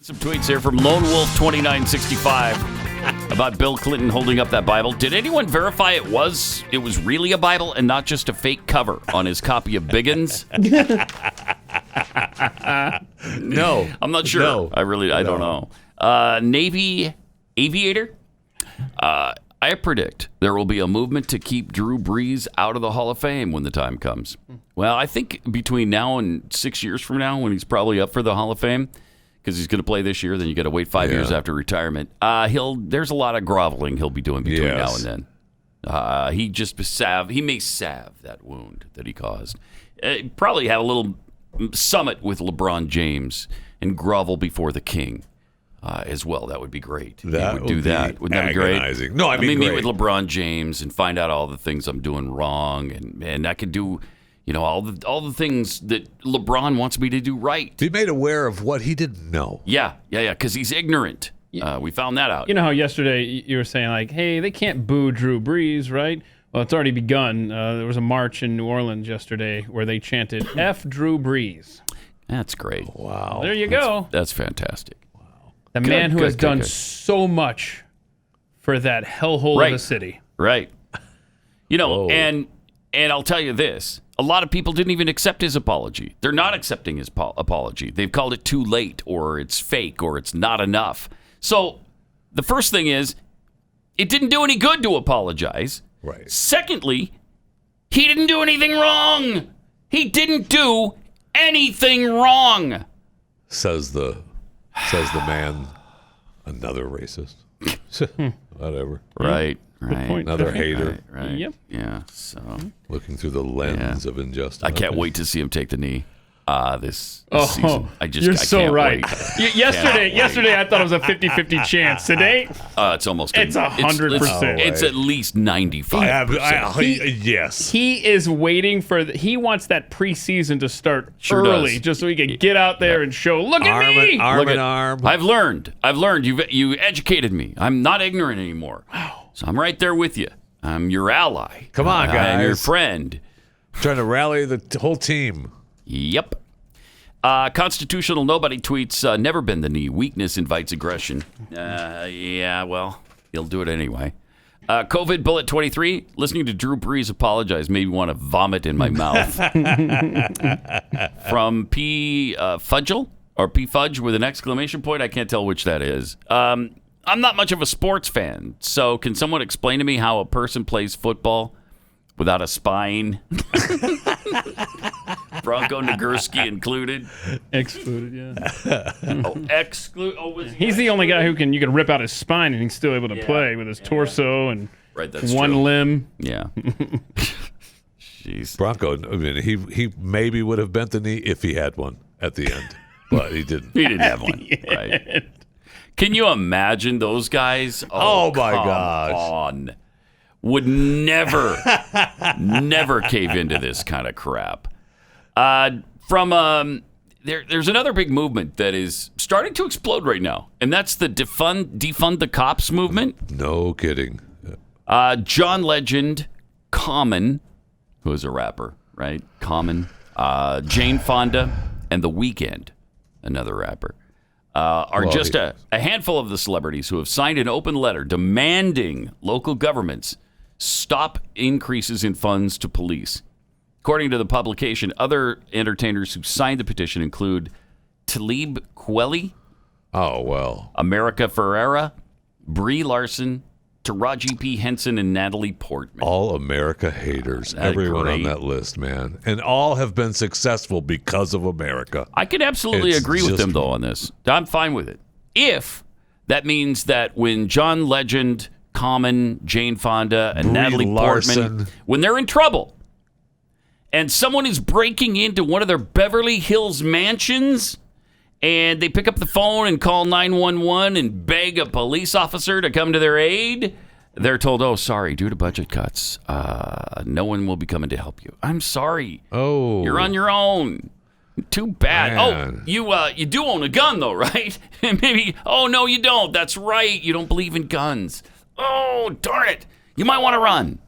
Speaker 3: Some tweets here from Lone Wolf 2965 about Bill Clinton holding up that Bible. Did anyone verify it was really a Bible and not just a fake cover on his copy of Biggins?
Speaker 5: No.
Speaker 3: I'm not sure.
Speaker 5: No.
Speaker 3: I don't know. Navy aviator. I predict there will be a movement to keep Drew Brees out of the Hall of Fame when the time comes. Well, I think between now and 6 years from now, when he's probably up for the Hall of Fame, because he's going to play this year, then you got to wait 5 years after retirement. There's a lot of groveling he'll be doing between now and then. He may salve that wound that he caused. Probably have a little summit with LeBron James and grovel before the king. As well, that would be great.
Speaker 5: That
Speaker 3: would do that. Wouldn't that be great?
Speaker 5: No, I mean,
Speaker 3: meet with LeBron James and find out all the things I'm doing wrong, and I could do, all the things that LeBron wants me to do right.
Speaker 5: Be made aware of what he didn't know.
Speaker 3: Yeah, because he's ignorant. We found that out.
Speaker 4: You know how yesterday you were saying like, hey, they can't boo Drew Brees, right? Well, it's already begun. There was a march in New Orleans yesterday where they chanted "F Drew Brees."
Speaker 3: That's great.
Speaker 5: Wow.
Speaker 4: There you go.
Speaker 3: That's fantastic.
Speaker 4: The man who has done so much for that hellhole of a city.
Speaker 3: Right. And I'll tell you this. A lot of people didn't even accept his apology. They're not accepting his apology. They've called it too late, or it's fake, or it's not enough. So the first thing is, it didn't do any good to apologize.
Speaker 5: Right.
Speaker 3: Secondly, he didn't do anything wrong. He didn't do anything wrong.
Speaker 5: Says the man, another racist. Whatever.
Speaker 3: Right.
Speaker 5: Another hater.
Speaker 3: Right.
Speaker 4: Yep.
Speaker 3: Yeah. So
Speaker 5: looking through the lens of injustice.
Speaker 3: I can't wait to see him take the knee this season. I
Speaker 4: so right.
Speaker 3: Wait.
Speaker 4: Yesterday, I thought it was a 50-50 chance. Today,
Speaker 3: it's almost.
Speaker 4: It's 100%.
Speaker 3: It's at least 95%.
Speaker 5: Yes.
Speaker 4: He is waiting he wants that preseason to start early, just so he can get out there and show. Look at me.
Speaker 5: Arm in arm.
Speaker 3: I've learned. You educated me. I'm not ignorant anymore. Wow. So I'm right there with you. I'm your ally.
Speaker 5: Come on, guys.
Speaker 3: I'm your friend.
Speaker 5: Trying to rally the whole team.
Speaker 3: Yep. Constitutional nobody tweets, never bend the knee. Weakness invites aggression. Well, he'll do it anyway. COVID Bullet 23, listening to Drew Brees apologize made me want to vomit in my mouth. From P. Fudgel, or P. Fudge with an exclamation point. I can't tell which that is. I'm not much of a sports fan, so can someone explain to me how a person plays football without a spine? Bronco Nagurski included.
Speaker 4: Excluded, yeah.
Speaker 3: He's
Speaker 4: the only guy you can rip out his spine and he's still able to play with his torso and one limb.
Speaker 3: Yeah. Jeez.
Speaker 5: Bronco, I mean, he maybe would have bent the knee if he had one at the end, but he didn't.
Speaker 3: He didn't have one. Right. Can you imagine those guys?
Speaker 5: Oh my gosh.
Speaker 3: On. Would never cave into this kind of crap. There's another big movement that is starting to explode right now, and that's the defund the cops movement.
Speaker 5: No kidding.
Speaker 3: John Legend, Common, who is a rapper, right? Common, Jane Fonda, and The Weeknd, another rapper, are just a handful of the celebrities who have signed an open letter demanding local governments stop increases in funds to police. According to the publication, other entertainers who signed the petition include Talib Kweli, America Ferrera, Brie Larson, Taraji P. Henson, and Natalie Portman.
Speaker 5: All America haters. Everyone on that list, man. And all have been successful because of America.
Speaker 3: I could absolutely agree with them, though, on this. I'm fine with it. If that means that when John Legend, Common, Jane Fonda, and Natalie Portman, when they're in trouble and someone is breaking into one of their Beverly Hills mansions and they pick up the phone and call 911 and beg a police officer to come to their aid, they're told, oh, sorry, due to budget cuts, no one will be coming to help you. I'm sorry.
Speaker 5: Oh.
Speaker 3: You're on your own. Too bad.
Speaker 5: Man.
Speaker 3: Oh, you do own a gun, though, right? Maybe, oh, no, you don't. That's right. You don't believe in guns. Oh, darn it. You might want to run.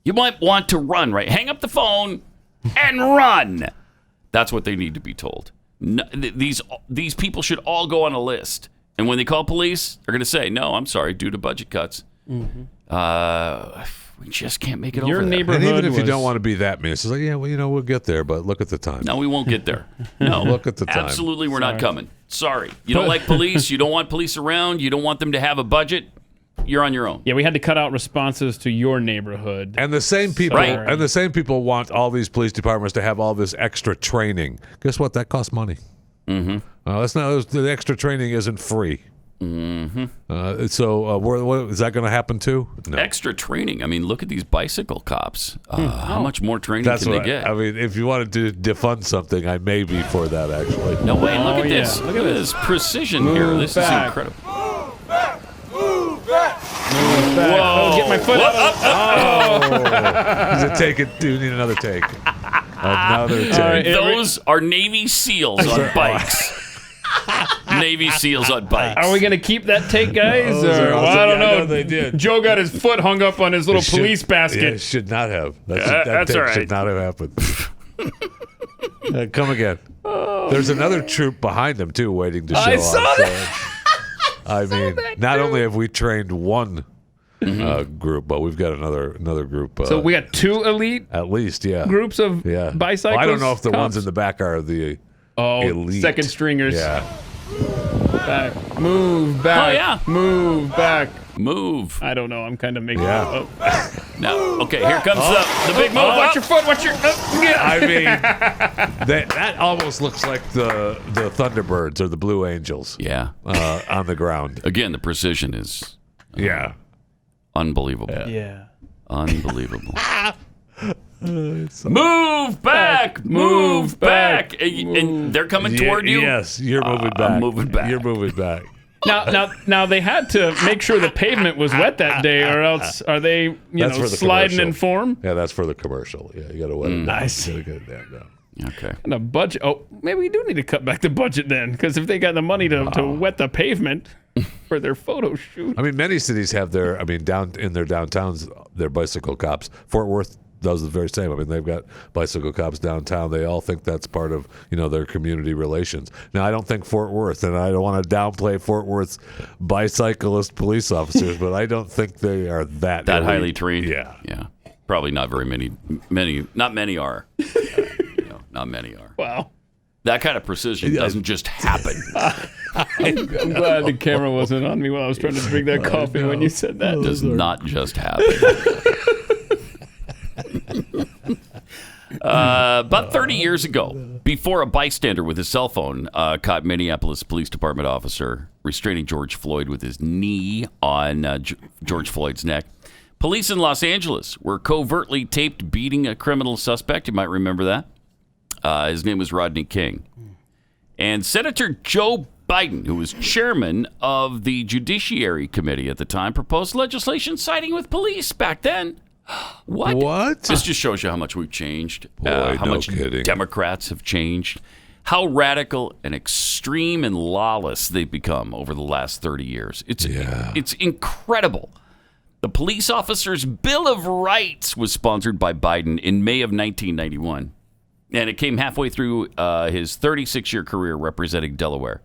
Speaker 3: You might want to run, right? Hang up the phone and run. That's what they need to be told. No, these people should all go on a list. And when they call police, they're going to say, no, I'm sorry, due to budget cuts. Mm-hmm. We just can't make it over there.
Speaker 5: And even if you don't want to be that mean, it's like, yeah, well, we'll get there, but look at the time.
Speaker 3: No, we won't get there. No.
Speaker 5: Look at the time.
Speaker 3: Absolutely, we're not coming. Sorry. You don't like police. You don't want police around. You don't want them to have a budget. You're on your own.
Speaker 4: Yeah, we had to cut out responses to your neighborhood.
Speaker 5: And the same people
Speaker 3: Right.
Speaker 5: and the same people want all these police departments to have all this extra training. Guess what? That costs money.
Speaker 3: Mm-hmm.
Speaker 5: That's not the extra training isn't free.
Speaker 3: Mm-hmm.
Speaker 5: So is that going to happen too? No.
Speaker 3: Extra training. I mean, look at these bicycle cops. How much more training can they get?
Speaker 5: I mean, if you wanted to defund something, I may be for that, actually.
Speaker 3: No way. Look at this. Look at this precision here. This is incredible.
Speaker 4: Move back. Oh, get my foot up.
Speaker 5: Does it take it? Do you need another take? Another take.
Speaker 3: Those are Navy SEALs on bikes. Navy SEAls on bikes.
Speaker 4: Are we going to keep that take, guys?
Speaker 5: I
Speaker 4: don't know.
Speaker 5: They did.
Speaker 4: Joe got his foot hung up on his little police basket.
Speaker 5: Yeah, it should not have. That take
Speaker 4: all right.
Speaker 5: should not have happened. Come again. There's another troop behind him, too, waiting to show
Speaker 4: I
Speaker 5: up.
Speaker 4: saw that.
Speaker 5: I mean, not only have we trained one group, but we've got another group.
Speaker 4: So we got 2 elite
Speaker 5: at least, yeah,
Speaker 4: groups of bicyclists.
Speaker 5: Well, I don't know if the
Speaker 4: cops?
Speaker 5: ones in the back are the elite.
Speaker 4: Second stringers.
Speaker 5: Yeah.
Speaker 4: Back. Move back.
Speaker 3: Oh, yeah.
Speaker 4: Move back.
Speaker 3: Move.
Speaker 4: I don't know. I'm kind of making
Speaker 5: Yeah.
Speaker 4: it up.
Speaker 3: No. Okay, here comes the big move.
Speaker 4: Watch your foot. Watch your...
Speaker 5: I mean, that almost looks like the Thunderbirds or the Blue Angels.
Speaker 3: Yeah.
Speaker 5: On the ground.
Speaker 3: Again, the precision is unbelievable.
Speaker 4: Yeah.
Speaker 3: Unbelievable. Move back! Move back! And they're coming toward you?
Speaker 5: Yes, you're moving back.
Speaker 3: I'm moving back.
Speaker 5: You're moving back.
Speaker 4: Now they had to make sure the pavement was wet that day, or else are they sliding in form?
Speaker 5: Yeah, that's for the commercial. Yeah, you got to wet it down.
Speaker 4: I see.
Speaker 5: You gotta get it down.
Speaker 3: Okay.
Speaker 4: And a budget. Oh, maybe we do need to cut back the budget then, because if they got the money to wet the pavement for their photo shoot.
Speaker 5: I mean, many cities have down in their downtowns, their bicycle cops. Fort Worth does the very same. I mean, they've got bicycle cops downtown. They all think that's part of, their community relations. Now, I don't think Fort Worth, and I don't want to downplay Fort Worth's bicyclist police officers, but I don't think they are that
Speaker 3: highly trained.
Speaker 5: Yeah.
Speaker 3: Yeah. Probably not very many. Not many are. Not many are.
Speaker 4: Wow.
Speaker 3: That kind of precision doesn't just happen.
Speaker 4: I'm glad the camera wasn't on me while I was trying to drink that coffee when you said that.
Speaker 3: It does not just happen. About 30 years ago, before a bystander with his cell phone caught Minneapolis Police Department officer restraining George Floyd with his knee on George Floyd's neck, police in Los Angeles were covertly taped beating a criminal suspect. You might remember that. His name was Rodney King. And Senator Joe Biden, who was chairman of the Judiciary Committee at the time, proposed legislation siding with police back then. What? This just shows you how much we've changed. How much Democrats have changed. How radical and extreme and lawless they've become over the last 30 years. It's incredible. The Police Officers' Bill of Rights was sponsored by Biden in May of 1991. And it came halfway through his 36-year career representing Delaware.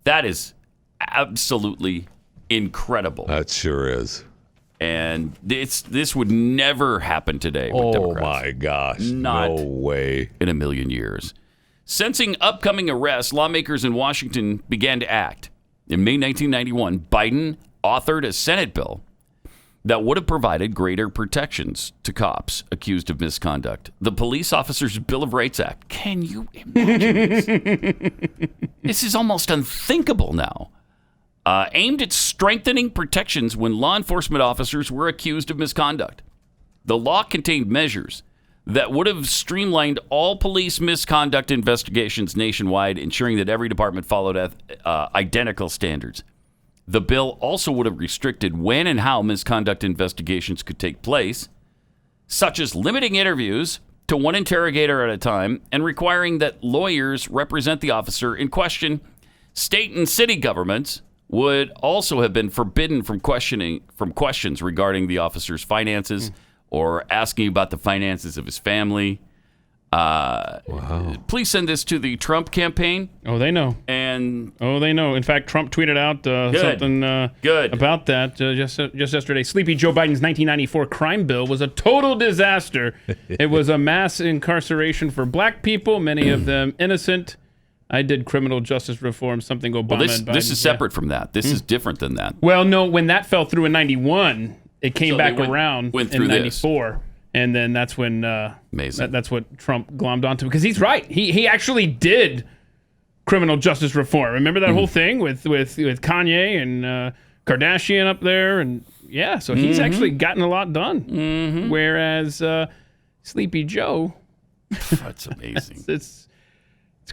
Speaker 3: That is absolutely incredible.
Speaker 5: That sure is.
Speaker 3: And this would never happen today with Democrats.
Speaker 5: Oh, my gosh.
Speaker 3: Not
Speaker 5: no way.
Speaker 3: In a million years. Sensing upcoming arrests, lawmakers in Washington began to act. In May 1991, Biden authored a Senate bill that would have provided greater protections to cops accused of misconduct. The Police Officers' Bill of Rights Act. Can you imagine this? This is almost unthinkable now. Aimed at strengthening protections when law enforcement officers were accused of misconduct. The law contained measures that would have streamlined all police misconduct investigations nationwide, ensuring that every department followed identical standards. The bill also would have restricted when and how misconduct investigations could take place, such as limiting interviews to one interrogator at a time and requiring that lawyers represent the officer in question. State and city governments would also have been forbidden from questions regarding the officer's finances or asking about the finances of his family.
Speaker 4: Wow.
Speaker 3: Please send this to the Trump campaign.
Speaker 4: Oh, they know. They know. In fact, Trump tweeted out something about that just yesterday. Sleepy Joe Biden's 1994 crime bill was a total disaster. It was a mass incarceration for black people, many of them innocent. I did criminal justice reform, something Obama
Speaker 3: Well,
Speaker 4: and Biden.
Speaker 3: this is separate from that. This is different than that.
Speaker 4: Well, no, when that fell through in 91, it came back around in 94. And then that's when
Speaker 3: Amazing.
Speaker 4: That's what Trump glommed onto, because he's right. He actually did criminal justice reform. Remember that whole thing with Kanye and Kardashian up there, and so he's actually gotten a lot done. Whereas Sleepy Joe,
Speaker 3: that's amazing.
Speaker 4: It's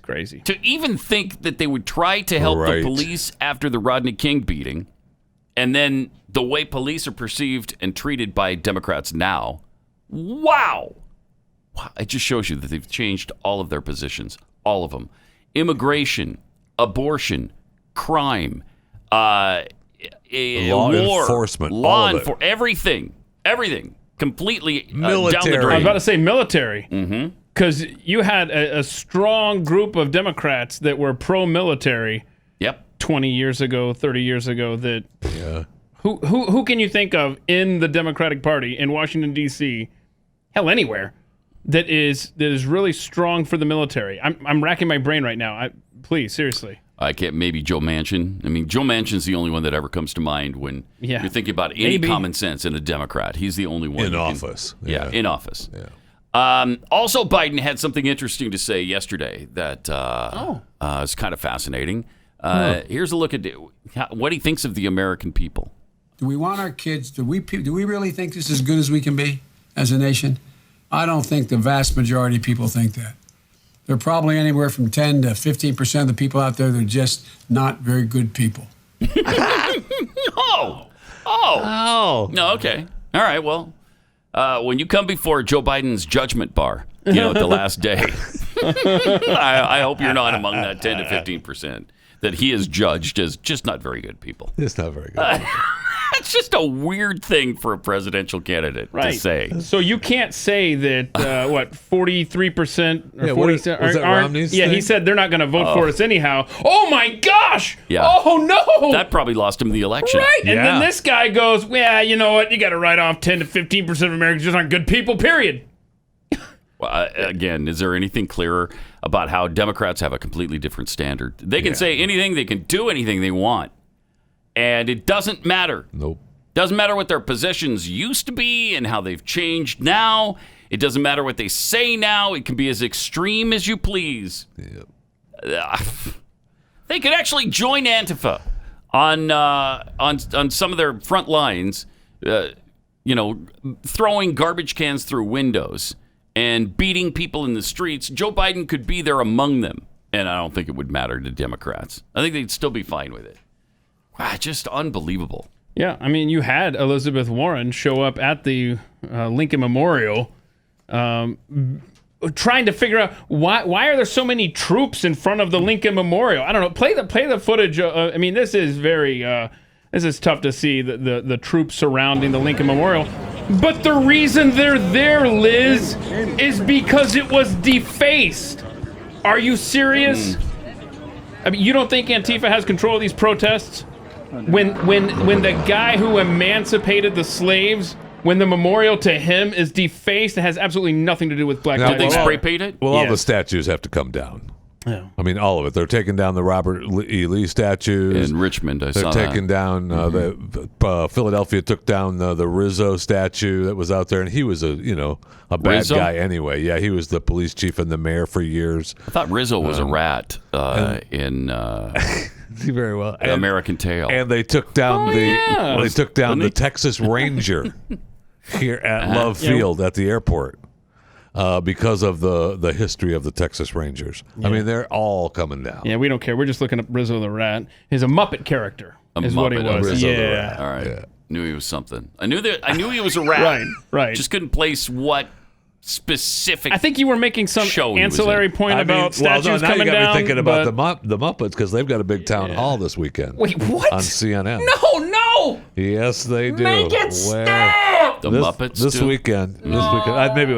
Speaker 4: crazy
Speaker 3: to even think that they would try to help the police after the Rodney King beating, and then the way police are perceived and treated by Democrats now. Wow. It just shows you that they've changed all of their positions, all of them. Immigration, abortion, crime,
Speaker 5: law enforcement,
Speaker 3: everything, completely
Speaker 5: military.
Speaker 3: Down the drain.
Speaker 4: I was about to say military. Because you had a strong group of Democrats that were pro-military 20 years ago, 30 years ago. That who can you think of in the Democratic Party in Washington, D.C., hell, anywhere, that is really strong for the military? I'm racking my brain right now. Please, seriously.
Speaker 3: I can't. Maybe Joe Manchin. I mean, Joe Manchin's the only one that ever comes to mind when you're thinking about any common sense in a Democrat. He's the only one
Speaker 5: in office.
Speaker 3: In office.
Speaker 5: Yeah.
Speaker 3: Also, Biden had something interesting to say yesterday that is kind of fascinating. Here's a look at what he thinks of the American people.
Speaker 13: Do we want our kids? Do we really think this is as good as we can be as a nation? I don't think the vast majority of people think that. There are probably anywhere from 10 to 15% of the people out there that are just not very good people.
Speaker 3: Oh. No, okay. All right, well, when you come before Joe Biden's judgment bar, at the last day, I hope you're not among that 10 to 15% that he is judged as just not very good people.
Speaker 5: It's not very good.
Speaker 3: That's just a weird thing for a presidential candidate to say.
Speaker 4: So you can't say that 43% or 40%
Speaker 5: was that
Speaker 4: aren't.
Speaker 5: Romney's
Speaker 4: Yeah,
Speaker 5: thing?
Speaker 4: he said they're not going to vote for us anyhow. Oh my gosh!
Speaker 3: Yeah.
Speaker 4: Oh no!
Speaker 3: That probably lost him the election.
Speaker 4: Right, and then this guy goes, "Yeah, you know what? You got to write off 10 to 15% of Americans just aren't good people. Period."
Speaker 3: Well, again, is there anything clearer about how Democrats have a completely different standard? They can say anything, they can do anything they want, and it doesn't matter.
Speaker 5: Nope.
Speaker 3: Doesn't matter what their positions used to be and how they've changed now. It doesn't matter what they say now. It can be as extreme as you please.
Speaker 5: Yep.
Speaker 3: They could actually join Antifa on some of their front lines, throwing garbage cans through windows and beating people in the streets. Joe Biden could be there among them, and I don't think it would matter to Democrats. I think they'd still be fine with it. Wow, just unbelievable.
Speaker 4: Yeah, I mean, you had Elizabeth Warren show up at the Lincoln Memorial trying to figure out why are there so many troops in front of the Lincoln Memorial? I don't know. Play the footage. I mean, this is very this is tough to see the troops surrounding the Lincoln Memorial. But the reason they're there, Liz, is because it was defaced. Are you serious? I mean, you don't think Antifa has control of these protests? When the guy who emancipated the slaves, when the memorial to him is defaced, it has absolutely nothing to do with Black Lives Matter.
Speaker 3: Did they spray paint it?
Speaker 5: Well, all the statues have to come down.
Speaker 4: Yeah.
Speaker 5: I mean, all of it. They're taking down the Robert E. Lee statues.
Speaker 3: In Richmond, I saw that.
Speaker 5: They're taking down Philadelphia took down the Rizzo statue that was out there, and he was a bad
Speaker 3: Rizzo?
Speaker 5: guy anyway. Yeah, he was the police chief and the mayor for years.
Speaker 3: I thought Rizzo was a rat in
Speaker 5: very well
Speaker 3: American Tail.
Speaker 5: And they took down the Texas Ranger here at Love Field at the airport. Because of the history of the Texas Rangers. I mean, they're all coming down.
Speaker 4: Yeah, we don't care. We're just looking up Rizzo the Rat. He's a Muppet character, what he was.
Speaker 5: Rizzo the Rat.
Speaker 3: All right. Yeah. Knew he was something. I knew he was a rat.
Speaker 4: Right.
Speaker 3: Just couldn't place what specific.
Speaker 4: I think you were making some ancillary point about statues
Speaker 5: now
Speaker 4: coming
Speaker 5: you got
Speaker 4: down.
Speaker 5: me thinking about the Muppets because they've got a big town hall this weekend.
Speaker 4: Wait, what?
Speaker 5: On CNN.
Speaker 4: No!
Speaker 5: Yes, they do.
Speaker 4: Make it stop!
Speaker 3: The Muppets
Speaker 5: this
Speaker 3: do?
Speaker 5: weekend.
Speaker 4: No.
Speaker 5: This weekend.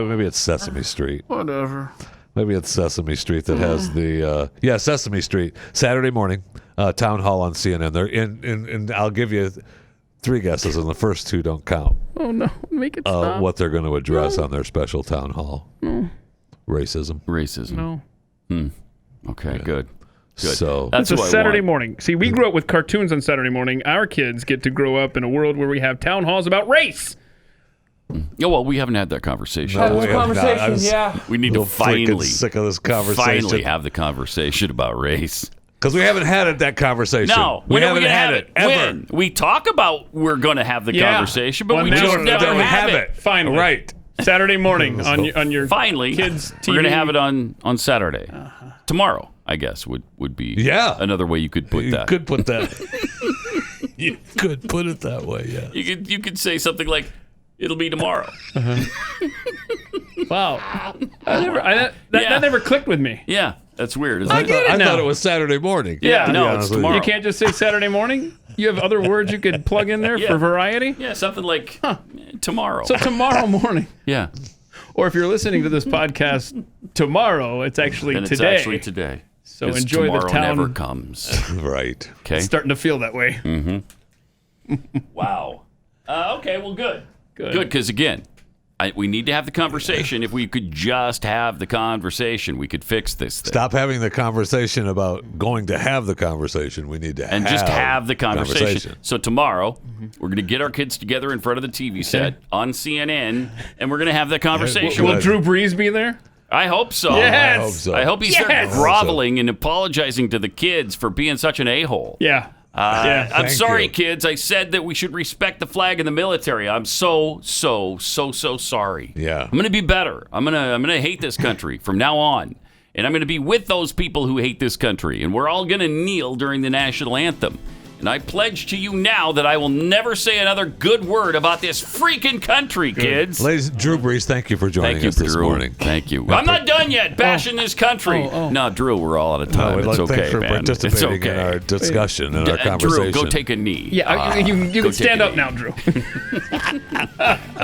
Speaker 5: Maybe it's Sesame Street.
Speaker 4: Whatever.
Speaker 5: Maybe it's Sesame Street that has the Sesame Street Saturday morning town hall on CNN. They're in I'll give you 3 guesses, and the first 2 don't count.
Speaker 4: Oh no! Make it stop.
Speaker 5: What they're going to address on their special town hall?
Speaker 4: No.
Speaker 5: Racism.
Speaker 3: No. Okay, good. Good.
Speaker 5: So
Speaker 3: That's
Speaker 4: it's a
Speaker 3: what I
Speaker 4: Saturday
Speaker 3: want.
Speaker 4: morning. See, we grew up with cartoons on Saturday morning. Our kids get to grow up in a world where we have town halls about race.
Speaker 3: Yeah, well, we haven't had that conversation.
Speaker 5: No, we have not.
Speaker 3: We need to finally
Speaker 5: sick of this conversation.
Speaker 3: finally have the conversation about race.
Speaker 5: Because we haven't had that conversation.
Speaker 3: No,
Speaker 5: we
Speaker 3: when are
Speaker 5: haven't
Speaker 3: gonna
Speaker 5: had
Speaker 3: have
Speaker 5: it ever.
Speaker 3: When? We talk about we're going to have the conversation, but
Speaker 4: Well,
Speaker 3: we
Speaker 4: now
Speaker 3: just
Speaker 4: we're
Speaker 3: never
Speaker 4: gonna
Speaker 3: have it.
Speaker 4: Finally.
Speaker 5: Right.
Speaker 4: Saturday morning on your
Speaker 3: Finally,
Speaker 4: kids' TV.
Speaker 3: we're going to have it on Saturday. Tomorrow, I guess, would be another way you could put that.
Speaker 5: You could put that. You could put it that way, yeah.
Speaker 3: You could say something like, it'll be tomorrow.
Speaker 4: Wow. That never clicked with me.
Speaker 3: Yeah, that's weird, isn't
Speaker 5: I
Speaker 3: it?
Speaker 5: thought it was Saturday morning.
Speaker 3: Yeah,
Speaker 5: to be
Speaker 3: no,
Speaker 5: honest
Speaker 3: it's
Speaker 5: with you.
Speaker 3: tomorrow.
Speaker 4: You can't just say Saturday morning? You have other words you could plug in there for variety?
Speaker 3: Yeah, something like tomorrow.
Speaker 4: So tomorrow morning.
Speaker 3: Yeah.
Speaker 4: Or if you're listening to this podcast tomorrow, it's actually
Speaker 3: And
Speaker 4: today.
Speaker 3: it's actually today.
Speaker 4: So
Speaker 3: 'Cause
Speaker 4: enjoy the
Speaker 3: tomorrow
Speaker 4: town.
Speaker 3: never comes.
Speaker 5: Right.
Speaker 3: Okay.
Speaker 4: It's starting to feel that way.
Speaker 3: Mm-hmm. Wow. Okay, well, good.
Speaker 4: Good.
Speaker 3: Good, because again, we need to have the conversation. If we could just have the conversation, we could fix this thing.
Speaker 5: Stop having the conversation about going to have the conversation. We need to
Speaker 3: Just have the conversation. So tomorrow, we're going to get our kids together in front of the TV set on CNN, and we're going to have the conversation.
Speaker 4: Will Drew Brees be there?
Speaker 3: I hope so.
Speaker 4: Yes!
Speaker 5: I hope so.
Speaker 3: I hope he's there groveling and apologizing to the kids for being such an a-hole.
Speaker 4: Yeah.
Speaker 3: I'm sorry,
Speaker 5: you.
Speaker 3: kids. I said that we should respect the flag and the military. I'm so sorry.
Speaker 5: Yeah.
Speaker 3: I'm gonna be better. I'm gonna hate this country from now on, and I'm gonna be with those people who hate this country, and we're all gonna kneel during the national anthem. And I pledge to you now that I will never say another good word about this freaking country, kids.
Speaker 5: Ladies, Drew Brees, thank you for joining us this morning.
Speaker 3: Thank you. I'm not done yet bashing this country. No, Drew, we're all out of time. It's okay,
Speaker 5: thanks for
Speaker 3: man. It's
Speaker 5: participating
Speaker 3: okay.
Speaker 5: in our discussion and our conversation.
Speaker 3: Drew, go take a knee.
Speaker 4: Yeah, you
Speaker 3: go
Speaker 4: can stand
Speaker 3: take a
Speaker 4: up
Speaker 3: knee.
Speaker 4: now, Drew.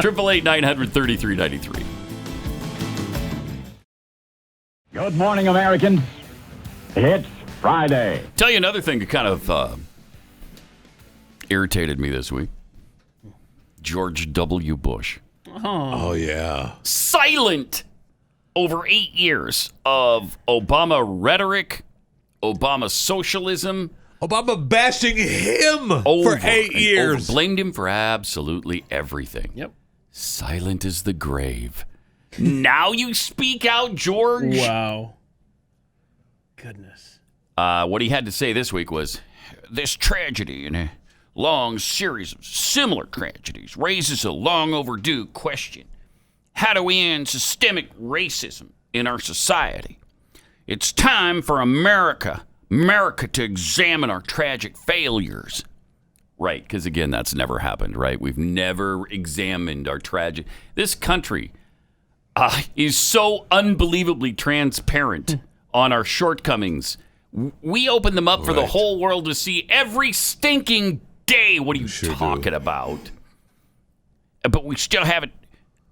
Speaker 3: 888-900-3393.
Speaker 2: Good morning, Americans. It's Friday.
Speaker 3: Tell you another thing that kind of irritated me this week. George W. Bush.
Speaker 5: Oh, yeah.
Speaker 3: Silent over 8 years of Obama rhetoric, Obama socialism.
Speaker 5: Obama bashing him for 8 years.
Speaker 3: Blamed him for absolutely everything.
Speaker 4: Yep.
Speaker 3: Silent as the grave. Now you speak out, George.
Speaker 4: Wow. Goodness.
Speaker 3: What he had to say this week was, this tragedy and a long series of similar tragedies raises a long overdue question. How do we end systemic racism in our society? It's time for America to examine our tragic failures. Right, because again, that's never happened, right? We've never examined our tragic... This country is so unbelievably transparent on our shortcomings. We open them up for the whole world to see every stinking day. What are you talking about? But we still haven't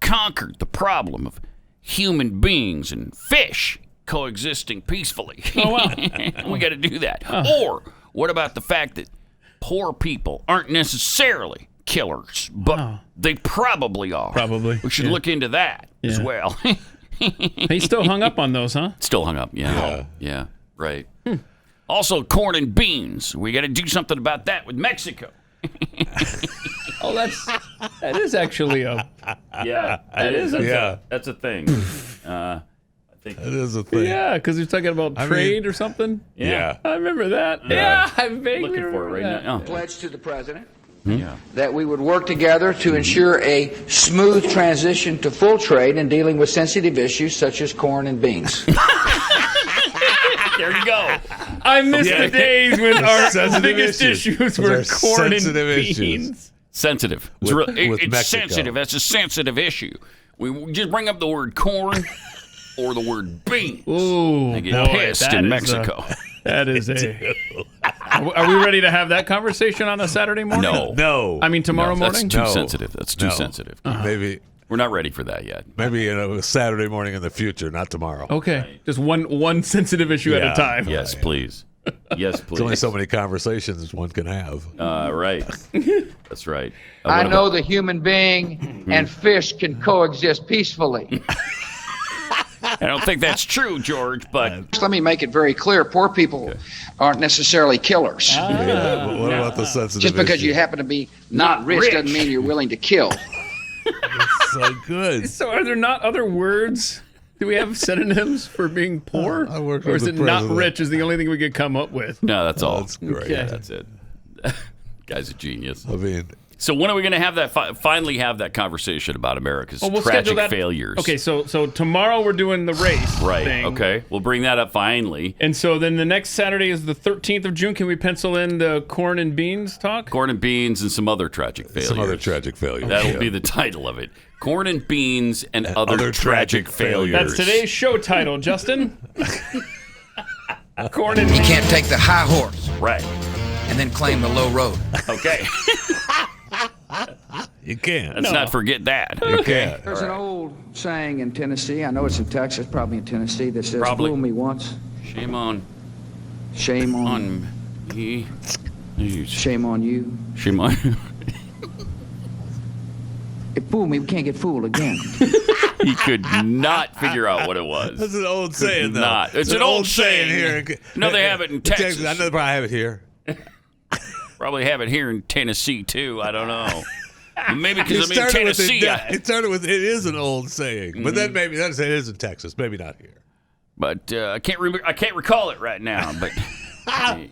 Speaker 3: conquered the problem of human beings and fish coexisting peacefully.
Speaker 4: Oh, wow.
Speaker 3: We got to do that. Or what about the fact that poor people aren't necessarily killers, but they probably are.
Speaker 4: Probably.
Speaker 3: We should look into that as well.
Speaker 4: He's still hung up on those, huh?
Speaker 3: Still hung up, yeah, right. Also, corn and beans. We got to do something about that with Mexico.
Speaker 4: That is actually a...
Speaker 3: Yeah, that's a thing. I think
Speaker 5: that is a thing.
Speaker 4: Yeah, because he's talking about trade or something.
Speaker 5: Yeah.
Speaker 4: I remember that. Yeah, I vaguely
Speaker 3: looking for it right
Speaker 4: that.
Speaker 3: now.
Speaker 14: Pledge to the president that we would work together to ensure a smooth transition to full trade in dealing with sensitive issues such as corn and beans.
Speaker 3: There you go.
Speaker 4: I miss the days when our biggest issues were
Speaker 5: Those are
Speaker 4: corn and
Speaker 5: sensitive
Speaker 4: beans.
Speaker 5: issues.
Speaker 3: Sensitive.
Speaker 5: With
Speaker 3: It's
Speaker 5: Mexico.
Speaker 3: sensitive. That's a sensitive issue. We just bring up the word corn or the word beans.
Speaker 4: Ooh,
Speaker 3: They get pissed in Mexico.
Speaker 4: That is a... Are we ready to have that conversation on a Saturday morning?
Speaker 5: No.
Speaker 4: I mean tomorrow morning?
Speaker 3: That's too sensitive. That's too sensitive.
Speaker 5: Maybe
Speaker 3: We're not ready for that yet.
Speaker 5: maybe a Saturday morning in the future, not tomorrow.
Speaker 4: Okay. Just one sensitive issue at a time.
Speaker 3: Yes, please. Yes, please.
Speaker 5: There's only so many conversations one can have.
Speaker 3: Right. That's right.
Speaker 14: I know the human being and fish can coexist peacefully.
Speaker 3: I don't think that's true, George, but...
Speaker 14: Let me make it very clear. Poor people aren't necessarily killers.
Speaker 5: What about the sensitive
Speaker 14: Just because
Speaker 5: issue?
Speaker 14: you happen to be not rich doesn't mean you're willing to kill.
Speaker 5: So good.
Speaker 4: So are there not other words? Do we have synonyms for being poor? Or is it not rich is the only thing we could come up with?
Speaker 3: No, that's all.
Speaker 5: That's great.
Speaker 4: Okay.
Speaker 3: That's it. Guy's a genius.
Speaker 5: I mean...
Speaker 3: So when are we going to have that? Finally, have that conversation about America's
Speaker 4: We'll
Speaker 3: tragic
Speaker 4: that.
Speaker 3: failures?
Speaker 4: Okay, so tomorrow we're doing the race
Speaker 3: Right.
Speaker 4: thing.
Speaker 3: Okay. We'll bring that up finally.
Speaker 4: And so then the next Saturday is the 13th of June. Can we pencil in the corn and beans talk?
Speaker 3: Corn and beans and some other tragic failures. That'll be the title of it. Corn and beans and other tragic failures.
Speaker 4: That's today's show title, Justin. Corn and
Speaker 14: You
Speaker 4: beans.
Speaker 14: can't take the high horse
Speaker 3: Right.
Speaker 14: and then claim the low road.
Speaker 3: Okay.
Speaker 5: You can't.
Speaker 3: Let's not forget that.
Speaker 5: You can't.
Speaker 14: There's an old saying in Tennessee, I know it's in Texas, probably in Tennessee, that says,
Speaker 3: Probably.
Speaker 14: fool me once,
Speaker 3: Shame on
Speaker 14: me.
Speaker 3: me.
Speaker 14: Shame on you.
Speaker 3: Shame on you.
Speaker 14: If fool me, we can't get fooled again.
Speaker 3: He could not figure out what it was.
Speaker 5: That's an old saying, though.
Speaker 3: Not. It's an old saying
Speaker 5: here.
Speaker 3: No, they have it in Texas.
Speaker 5: I know they probably have it here.
Speaker 3: Probably have it here in Tennessee, too. I don't know. Maybe
Speaker 5: It
Speaker 3: because I'm in Tennessee.
Speaker 5: It started with, it is an old saying. But then maybe it is in Texas. Maybe not here.
Speaker 3: But I can't recall it right now. But,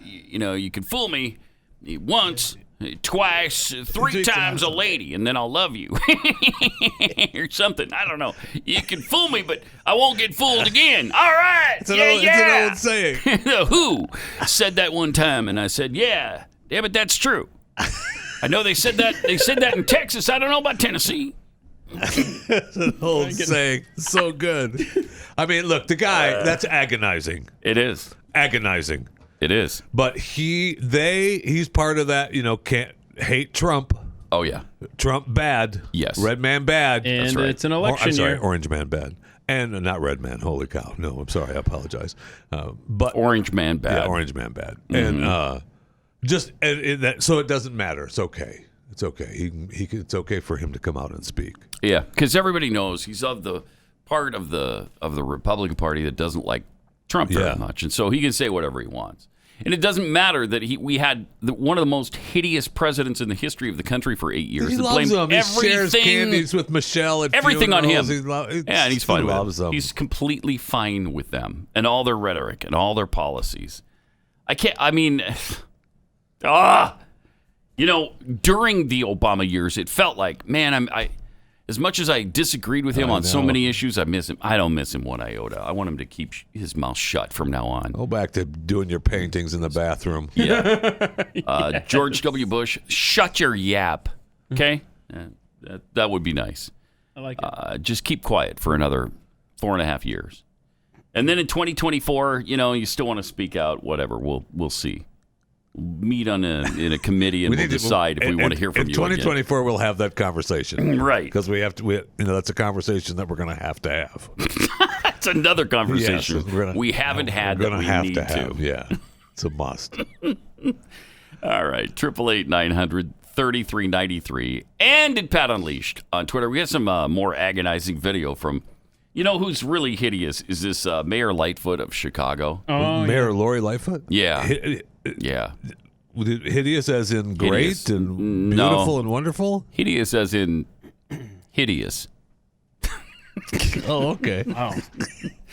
Speaker 3: you can fool me once, twice, three times a lady, and then I'll love you. Or something. I don't know. You can fool me, but I won't get fooled again. All right.
Speaker 5: It's an old saying.
Speaker 3: Who said that one time? And I said, yeah, but that's true. I know they said that. They said that in Texas. I don't know about Tennessee.
Speaker 5: It's an old saying. So good. I mean, look, the guy, that's agonizing.
Speaker 3: It is.
Speaker 5: Agonizing.
Speaker 3: It is.
Speaker 5: But he's part of that, can't hate Trump.
Speaker 3: Oh, yeah.
Speaker 5: Trump bad.
Speaker 3: Yes.
Speaker 5: Red man bad.
Speaker 4: And
Speaker 3: That's right.
Speaker 4: it's an election year.
Speaker 5: Orange man bad. And not red man. Holy cow. No, I'm sorry. I apologize. But
Speaker 3: Orange man bad.
Speaker 5: Yeah, orange man bad. And so it doesn't matter. It's okay. It's okay. It's okay for him to come out and speak.
Speaker 3: Yeah, because everybody knows he's of the part of the Republican Party that doesn't like Trump very much, and so he can say whatever he wants. And it doesn't matter that we had one of the most hideous presidents in the history of the country for 8 years.
Speaker 5: He loves them. He shares candies with Michelle at
Speaker 3: everything on him.
Speaker 5: funerals.
Speaker 3: And he's fine
Speaker 5: loves
Speaker 3: with
Speaker 5: them.
Speaker 3: them. He's completely fine with them and all their rhetoric and all their policies. During the Obama years, it felt like, man, as much as I disagreed with him on so many issues, I miss him. I don't miss him one iota. I want him to keep his mouth shut from now on.
Speaker 5: Go back to doing your paintings in the bathroom.
Speaker 3: Yeah. George W. Bush, shut your yap. Okay? That would be nice.
Speaker 4: I like it.
Speaker 3: Just keep quiet for another 4.5 years. And then in 2024, you still want to speak out, whatever. We'll see. Meet in a committee and we'll decide if we want to hear from you.
Speaker 5: In 2024, we'll have that conversation,
Speaker 3: right?
Speaker 5: Because we have to. That's a conversation that we're going to have.
Speaker 3: That's another conversation we haven't had that we need to.
Speaker 5: Yeah, it's a must.
Speaker 3: All right, 888-900-3393 and at Pat Unleashed on Twitter. We got some more agonizing video from. Who's really hideous is this Mayor Lightfoot of Chicago.
Speaker 5: Oh, Mayor Lori Lightfoot.
Speaker 3: Yeah. Yeah.
Speaker 5: Hideous as in great
Speaker 3: hideous.
Speaker 5: and beautiful and wonderful?
Speaker 3: Hideous as in hideous.
Speaker 5: Oh, okay.
Speaker 4: Wow.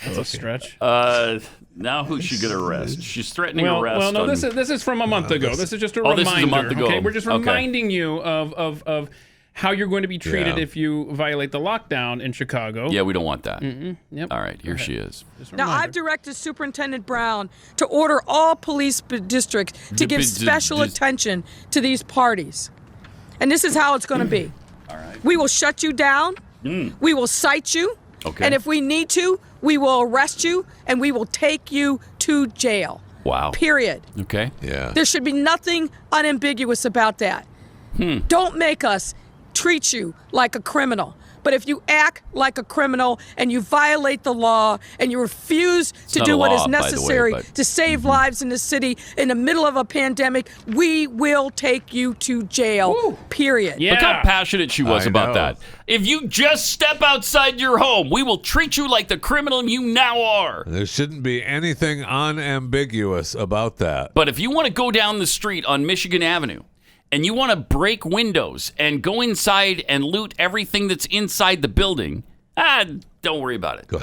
Speaker 4: That's a stretch.
Speaker 3: Now who's she going to arrest? She's threatening arrest.
Speaker 4: Well, no, this is from a month ago. This is just a reminder.
Speaker 3: This is a month ago.
Speaker 4: Okay, we're just reminding you of how you're going to be treated if you violate the lockdown in Chicago.
Speaker 3: Yeah, we don't want that.
Speaker 4: Yep.
Speaker 3: All right, here she is.
Speaker 15: Now, I've directed Superintendent Brown to order all police districts to give special attention to these parties. And this is how it's going to be.
Speaker 3: All right.
Speaker 15: We will shut you down. We will cite you.
Speaker 3: Okay.
Speaker 15: And if we need to, we will arrest you and we will take you to jail.
Speaker 3: Wow.
Speaker 15: Period.
Speaker 3: Okay.
Speaker 5: Yeah.
Speaker 15: There should be nothing unambiguous about that. Don't make us treat you like a criminal. But if you act like a criminal and you violate the law and you refuse to do what is necessary to save lives in the city in the middle of a pandemic, we will take you to jail, period.
Speaker 3: Look how passionate she was about that. If you just step outside your home, we will treat you like the criminal you now are.
Speaker 5: There shouldn't be anything unambiguous about that.
Speaker 3: But if you want to go down the street on Michigan Avenue, and you want to break windows and go inside and loot everything that's inside the building, don't worry about it. Go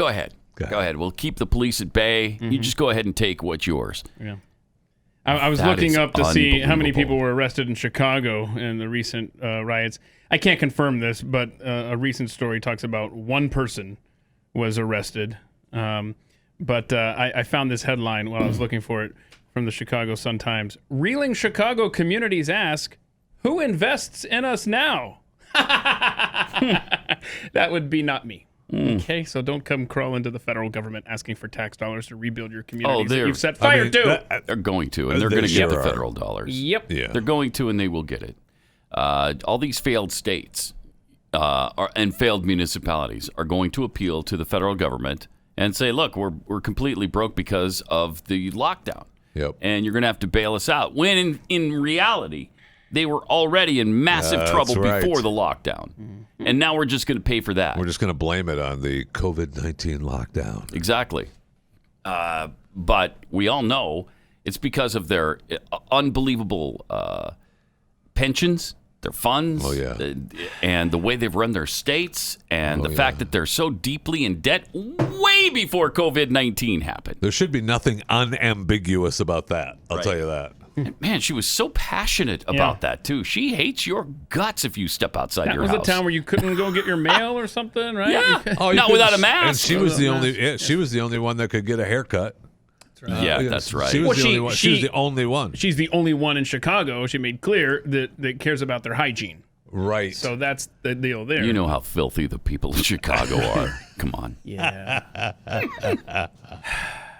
Speaker 3: ahead. Go ahead. We'll keep the police at bay. You just go ahead and take what's yours.
Speaker 4: Yeah. I was looking up to see how many people were arrested in Chicago in the recent riots. I can't confirm this, but a recent story talks about one person was arrested. But I found this headline while I was looking for it. From the Chicago Sun-Times. Reeling Chicago communities ask, who invests in us now? That would be not me. Okay, so don't come crawl into the federal government asking for tax dollars to rebuild your communities that you've set fire to.
Speaker 3: They're going to, and they're going to get the federal dollars.
Speaker 4: Yep.
Speaker 3: Yeah. They're going to, and they will get it. All these failed states and failed municipalities are going to appeal to the federal government and say, look, we're completely broke because of the lockdown.
Speaker 5: Yep.
Speaker 3: And you're going to have to bail us out. When in reality, they were already in massive trouble before the lockdown. Mm-hmm. And now we're just going to pay for that.
Speaker 5: We're just going to blame it on the COVID-19 lockdown.
Speaker 3: Exactly. But we all know it's because of their unbelievable pensions, their funds, and the way they've run their states, and the fact that they're so deeply in debt way before COVID-19 happened.
Speaker 5: There should be nothing unambiguous about that. I'll tell you that.
Speaker 3: Man, she was so passionate about that, too. She hates your guts if you step outside your house.
Speaker 4: That was a town where you couldn't go get your mail or something, right?
Speaker 3: Yeah. Not without a mask.
Speaker 5: And she was the only. She was the only one that could get a haircut.
Speaker 3: Yeah, that's right.
Speaker 5: She was the only one. She was the only one.
Speaker 4: She's the only one in Chicago. She made clear that cares about their hygiene.
Speaker 5: Right.
Speaker 4: So that's the deal there.
Speaker 3: You know how filthy the people in Chicago are. Come on.
Speaker 4: Yeah.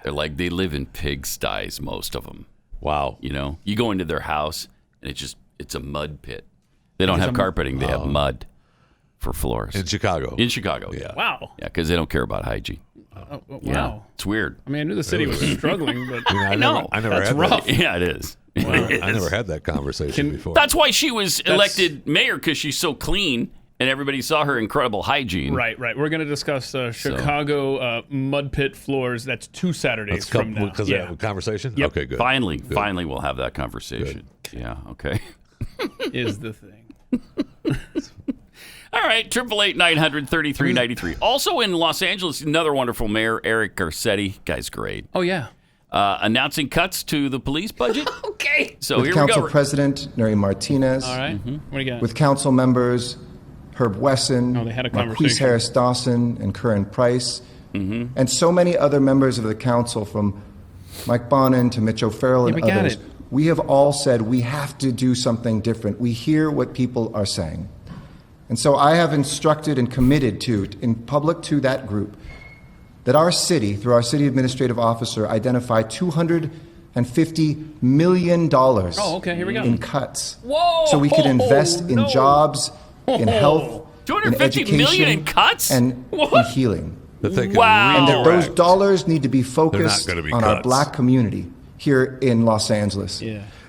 Speaker 3: They're like, they live in pigsties, most of them.
Speaker 5: Wow.
Speaker 3: You know, you go into their house and it's a mud pit. They don't have carpeting. They have mud for floors.
Speaker 5: In Chicago.
Speaker 3: In Chicago, yeah.
Speaker 4: Wow.
Speaker 3: Yeah, because they don't care about hygiene.
Speaker 4: Wow.
Speaker 3: Yeah, it's weird.
Speaker 4: I mean, I knew the city was struggling, but
Speaker 3: I know.
Speaker 5: I never
Speaker 4: that's
Speaker 5: had
Speaker 4: rough.
Speaker 5: that.
Speaker 3: Yeah, it is.
Speaker 5: I never had that conversation before.
Speaker 3: That's why she was elected mayor, because she's so clean and everybody saw her incredible hygiene.
Speaker 4: Right. We're going to discuss Chicago mud pit floors. That's 2 Saturdays from now.
Speaker 5: Because we have a conversation?
Speaker 4: Yep.
Speaker 5: Okay, good.
Speaker 3: Finally we'll have that conversation. Good. Yeah, okay.
Speaker 4: Is the thing.
Speaker 3: All right, 888-900-3393. Also in Los Angeles, another wonderful mayor, Eric Garcetti. Guy's great.
Speaker 4: Oh, yeah.
Speaker 3: Announcing cuts to the police budget.
Speaker 4: Okay.
Speaker 3: So
Speaker 8: with
Speaker 3: here
Speaker 8: Council
Speaker 3: we go.
Speaker 8: President Neri Martinez.
Speaker 4: All right. What do you got?
Speaker 8: With Council members Herb Wesson,
Speaker 4: they had a
Speaker 8: Marquise
Speaker 4: conversation.
Speaker 8: Harris Dawson, and Curran Price, and so many other members of the council, from Mike Bonin to Mitch O'Farrell and others. We have all said we have to do something different. We hear what people are saying. And so I have instructed and committed to, in public to that group, that our city, through our city administrative officer, identify $250 million in cuts.
Speaker 4: Whoa!
Speaker 8: So we could invest in jobs, in health, in education,
Speaker 3: million in cuts?
Speaker 8: and in healing.
Speaker 3: Wow.
Speaker 8: And that those dollars need to be focused
Speaker 5: gonna be
Speaker 8: on
Speaker 5: cuts.
Speaker 8: our black community here in Los Angeles,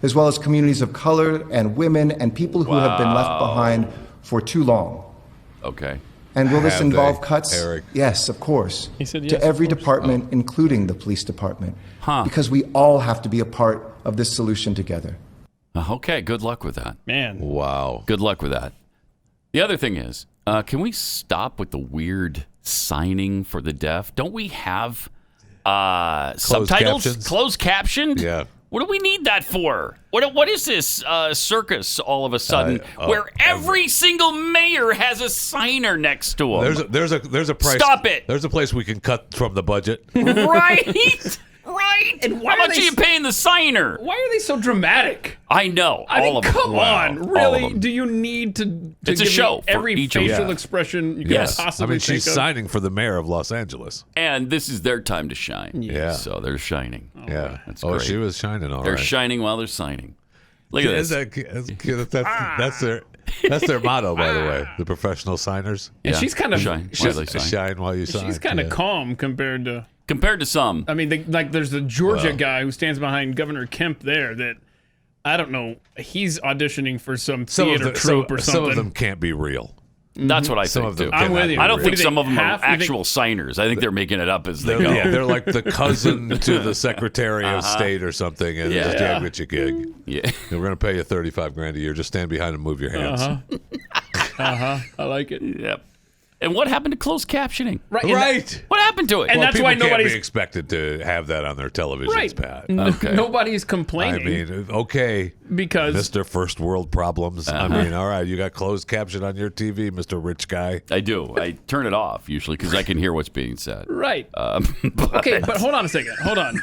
Speaker 8: as well as communities of color and women and people who have been left behind for too long.
Speaker 3: Okay.
Speaker 8: And will this
Speaker 5: Have
Speaker 8: involve
Speaker 5: they,
Speaker 8: cuts?
Speaker 5: Eric?
Speaker 8: Yes, of course.
Speaker 4: He said yes,
Speaker 8: to every
Speaker 4: of course.
Speaker 8: department, including the police department. Because we all have to be a part of this solution together.
Speaker 3: Okay, good luck with that.
Speaker 4: Man.
Speaker 5: Wow.
Speaker 3: Good luck with that. The other thing is, can we stop with the weird signing for the deaf? Don't we have subtitles?
Speaker 5: Captions?
Speaker 3: Closed captioned?
Speaker 5: Yeah.
Speaker 3: What do we need that for? What is this circus all of a sudden where every single mayor has a signer next to him?
Speaker 5: There's a price.
Speaker 3: Stop it.
Speaker 5: There's a place we can cut from the budget.
Speaker 3: Right? Right.
Speaker 4: And
Speaker 3: How much are you paying the signer?
Speaker 4: Why are they so dramatic?
Speaker 3: I know.
Speaker 4: I mean,
Speaker 3: all of them.
Speaker 4: come
Speaker 3: Wow.
Speaker 4: on.
Speaker 3: All of
Speaker 4: Really?
Speaker 3: them.
Speaker 4: Do you need to
Speaker 3: It's a
Speaker 4: give
Speaker 3: show
Speaker 4: me
Speaker 3: for
Speaker 4: every
Speaker 3: each of them.
Speaker 4: facial
Speaker 3: Yeah.
Speaker 4: expression you
Speaker 5: Yes.
Speaker 4: can
Speaker 5: I
Speaker 4: possibly
Speaker 5: mean, she's
Speaker 4: think of?
Speaker 5: signing for the mayor of Los Angeles.
Speaker 3: And this is their time to shine.
Speaker 5: Yeah.
Speaker 3: So they're shining.
Speaker 5: Yeah.
Speaker 3: That's
Speaker 5: Oh,
Speaker 3: great.
Speaker 5: she was shining all
Speaker 3: they're
Speaker 5: right.
Speaker 3: shining while they're signing. Look at this.
Speaker 5: That's their. That's their motto, by the way. The professional signers.
Speaker 4: And she's kind of
Speaker 3: shine
Speaker 5: while you sign.
Speaker 4: She's kind of calm compared to
Speaker 3: some.
Speaker 4: I mean, there's the Georgia guy who stands behind Governor Kemp there. That I don't know. He's auditioning for some theater troupe or something.
Speaker 5: Some of them can't be real.
Speaker 3: That's what I think, too.
Speaker 4: I'm with you.
Speaker 3: I don't think some of them are actual signers. I think they're making it up as they go.
Speaker 5: Yeah, they're like the cousin to the Secretary of State or something, and just get you a gig.
Speaker 3: Yeah.
Speaker 5: And we're going to pay you $35,000 a year. Just stand behind and move your hands.
Speaker 4: I like it.
Speaker 3: Yep. And what happened to closed captioning?
Speaker 5: Right.
Speaker 3: What happened to it?
Speaker 4: And that's why nobody's
Speaker 5: can't be expected to have that on their televisions, Pat.
Speaker 3: Okay.
Speaker 4: Nobody's complaining.
Speaker 5: I mean, okay,
Speaker 4: because
Speaker 5: Mr. First World Problems. I mean, all right, you got closed caption on your TV, Mr. Rich Guy.
Speaker 3: I do. I turn it off usually because I can hear what's being said.
Speaker 4: Right.
Speaker 3: But...
Speaker 4: Okay, but hold on a second. Hold on.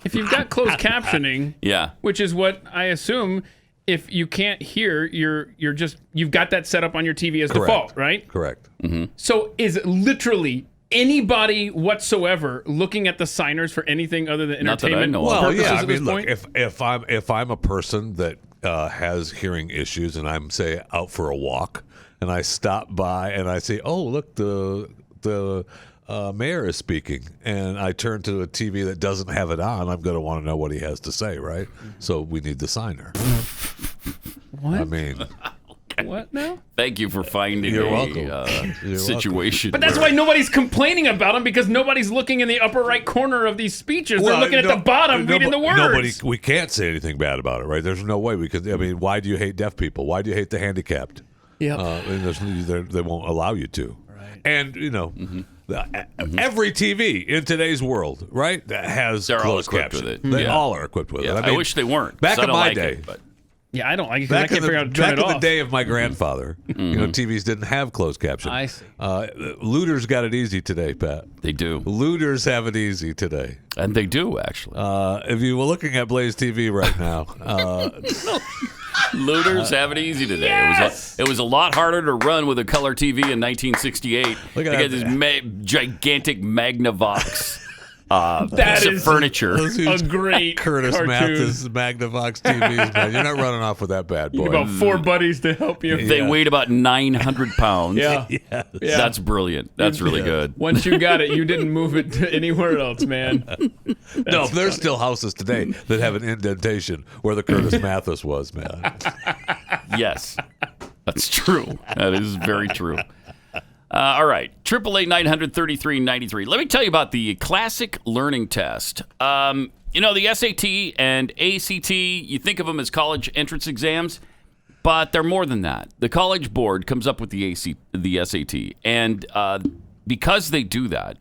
Speaker 4: If you've got closed captioning, which is what I assume. If you can't hear, you've got that set up on your TV as default, right?
Speaker 5: Correct.
Speaker 3: Mm-hmm.
Speaker 4: So is literally anybody whatsoever looking at the signers for anything other than entertainment purposes at this point?
Speaker 5: If I'm a person that has hearing issues and I'm say out for a walk and I stop by and I say, oh look, the mayor is speaking, and I turn to a TV that doesn't have it on, I'm going to want to know what he has to say, right? So we need the signer.
Speaker 4: What?
Speaker 5: I mean,
Speaker 4: what now?
Speaker 3: Thank you for finding
Speaker 5: You're
Speaker 3: a
Speaker 5: welcome.
Speaker 3: situation.
Speaker 4: But that's why nobody's complaining about them, because nobody's looking in the upper right corner of these speeches. They're looking at the bottom, reading the words.
Speaker 5: We can't say anything bad about it, right? There's no way we could. I mean, why do you hate deaf people? Why do you hate the handicapped?
Speaker 4: Yeah,
Speaker 5: they won't allow you to. Right. And every TV in today's world, right, that has closed caption.
Speaker 3: With it.
Speaker 5: They all are equipped with it.
Speaker 3: I wish they weren't.
Speaker 5: Back in my
Speaker 3: like
Speaker 5: day,
Speaker 3: it, but...
Speaker 4: I don't like it because I can't figure out how to turn it off.
Speaker 5: Back in the day of my grandfather, TVs didn't have closed caption.
Speaker 4: I see.
Speaker 5: Looters got it easy today, Pat.
Speaker 3: They do.
Speaker 5: Looters have it easy today.
Speaker 3: And they do, actually.
Speaker 5: If you were looking at Blaze TV right now...
Speaker 3: Looters have it easy today.
Speaker 4: Yes!
Speaker 3: It was a lot harder to run with a color TV in 1968.
Speaker 5: Look at
Speaker 3: they got this gigantic Magnavox
Speaker 4: that
Speaker 3: piece of furniture.
Speaker 4: A great
Speaker 5: Curtis
Speaker 4: cartoon.
Speaker 5: Mathis Magnavox TVs, man. You're not running off with that bad boy.
Speaker 4: You need about 4 buddies to help you.
Speaker 3: They weighed about 900 pounds.
Speaker 4: Yeah.
Speaker 3: That's brilliant. That's really good.
Speaker 4: Once you got it, you didn't move it to anywhere else, man.
Speaker 5: No, there's still houses today that have an indentation where the Curtis Mathis was, man.
Speaker 3: Yes, that's true. That is very true. All right, 888-900-3393. Let me tell you about the classic learning test. The SAT and ACT, you think of them as college entrance exams, but they're more than that. The College Board comes up with the SAT, and because they do that,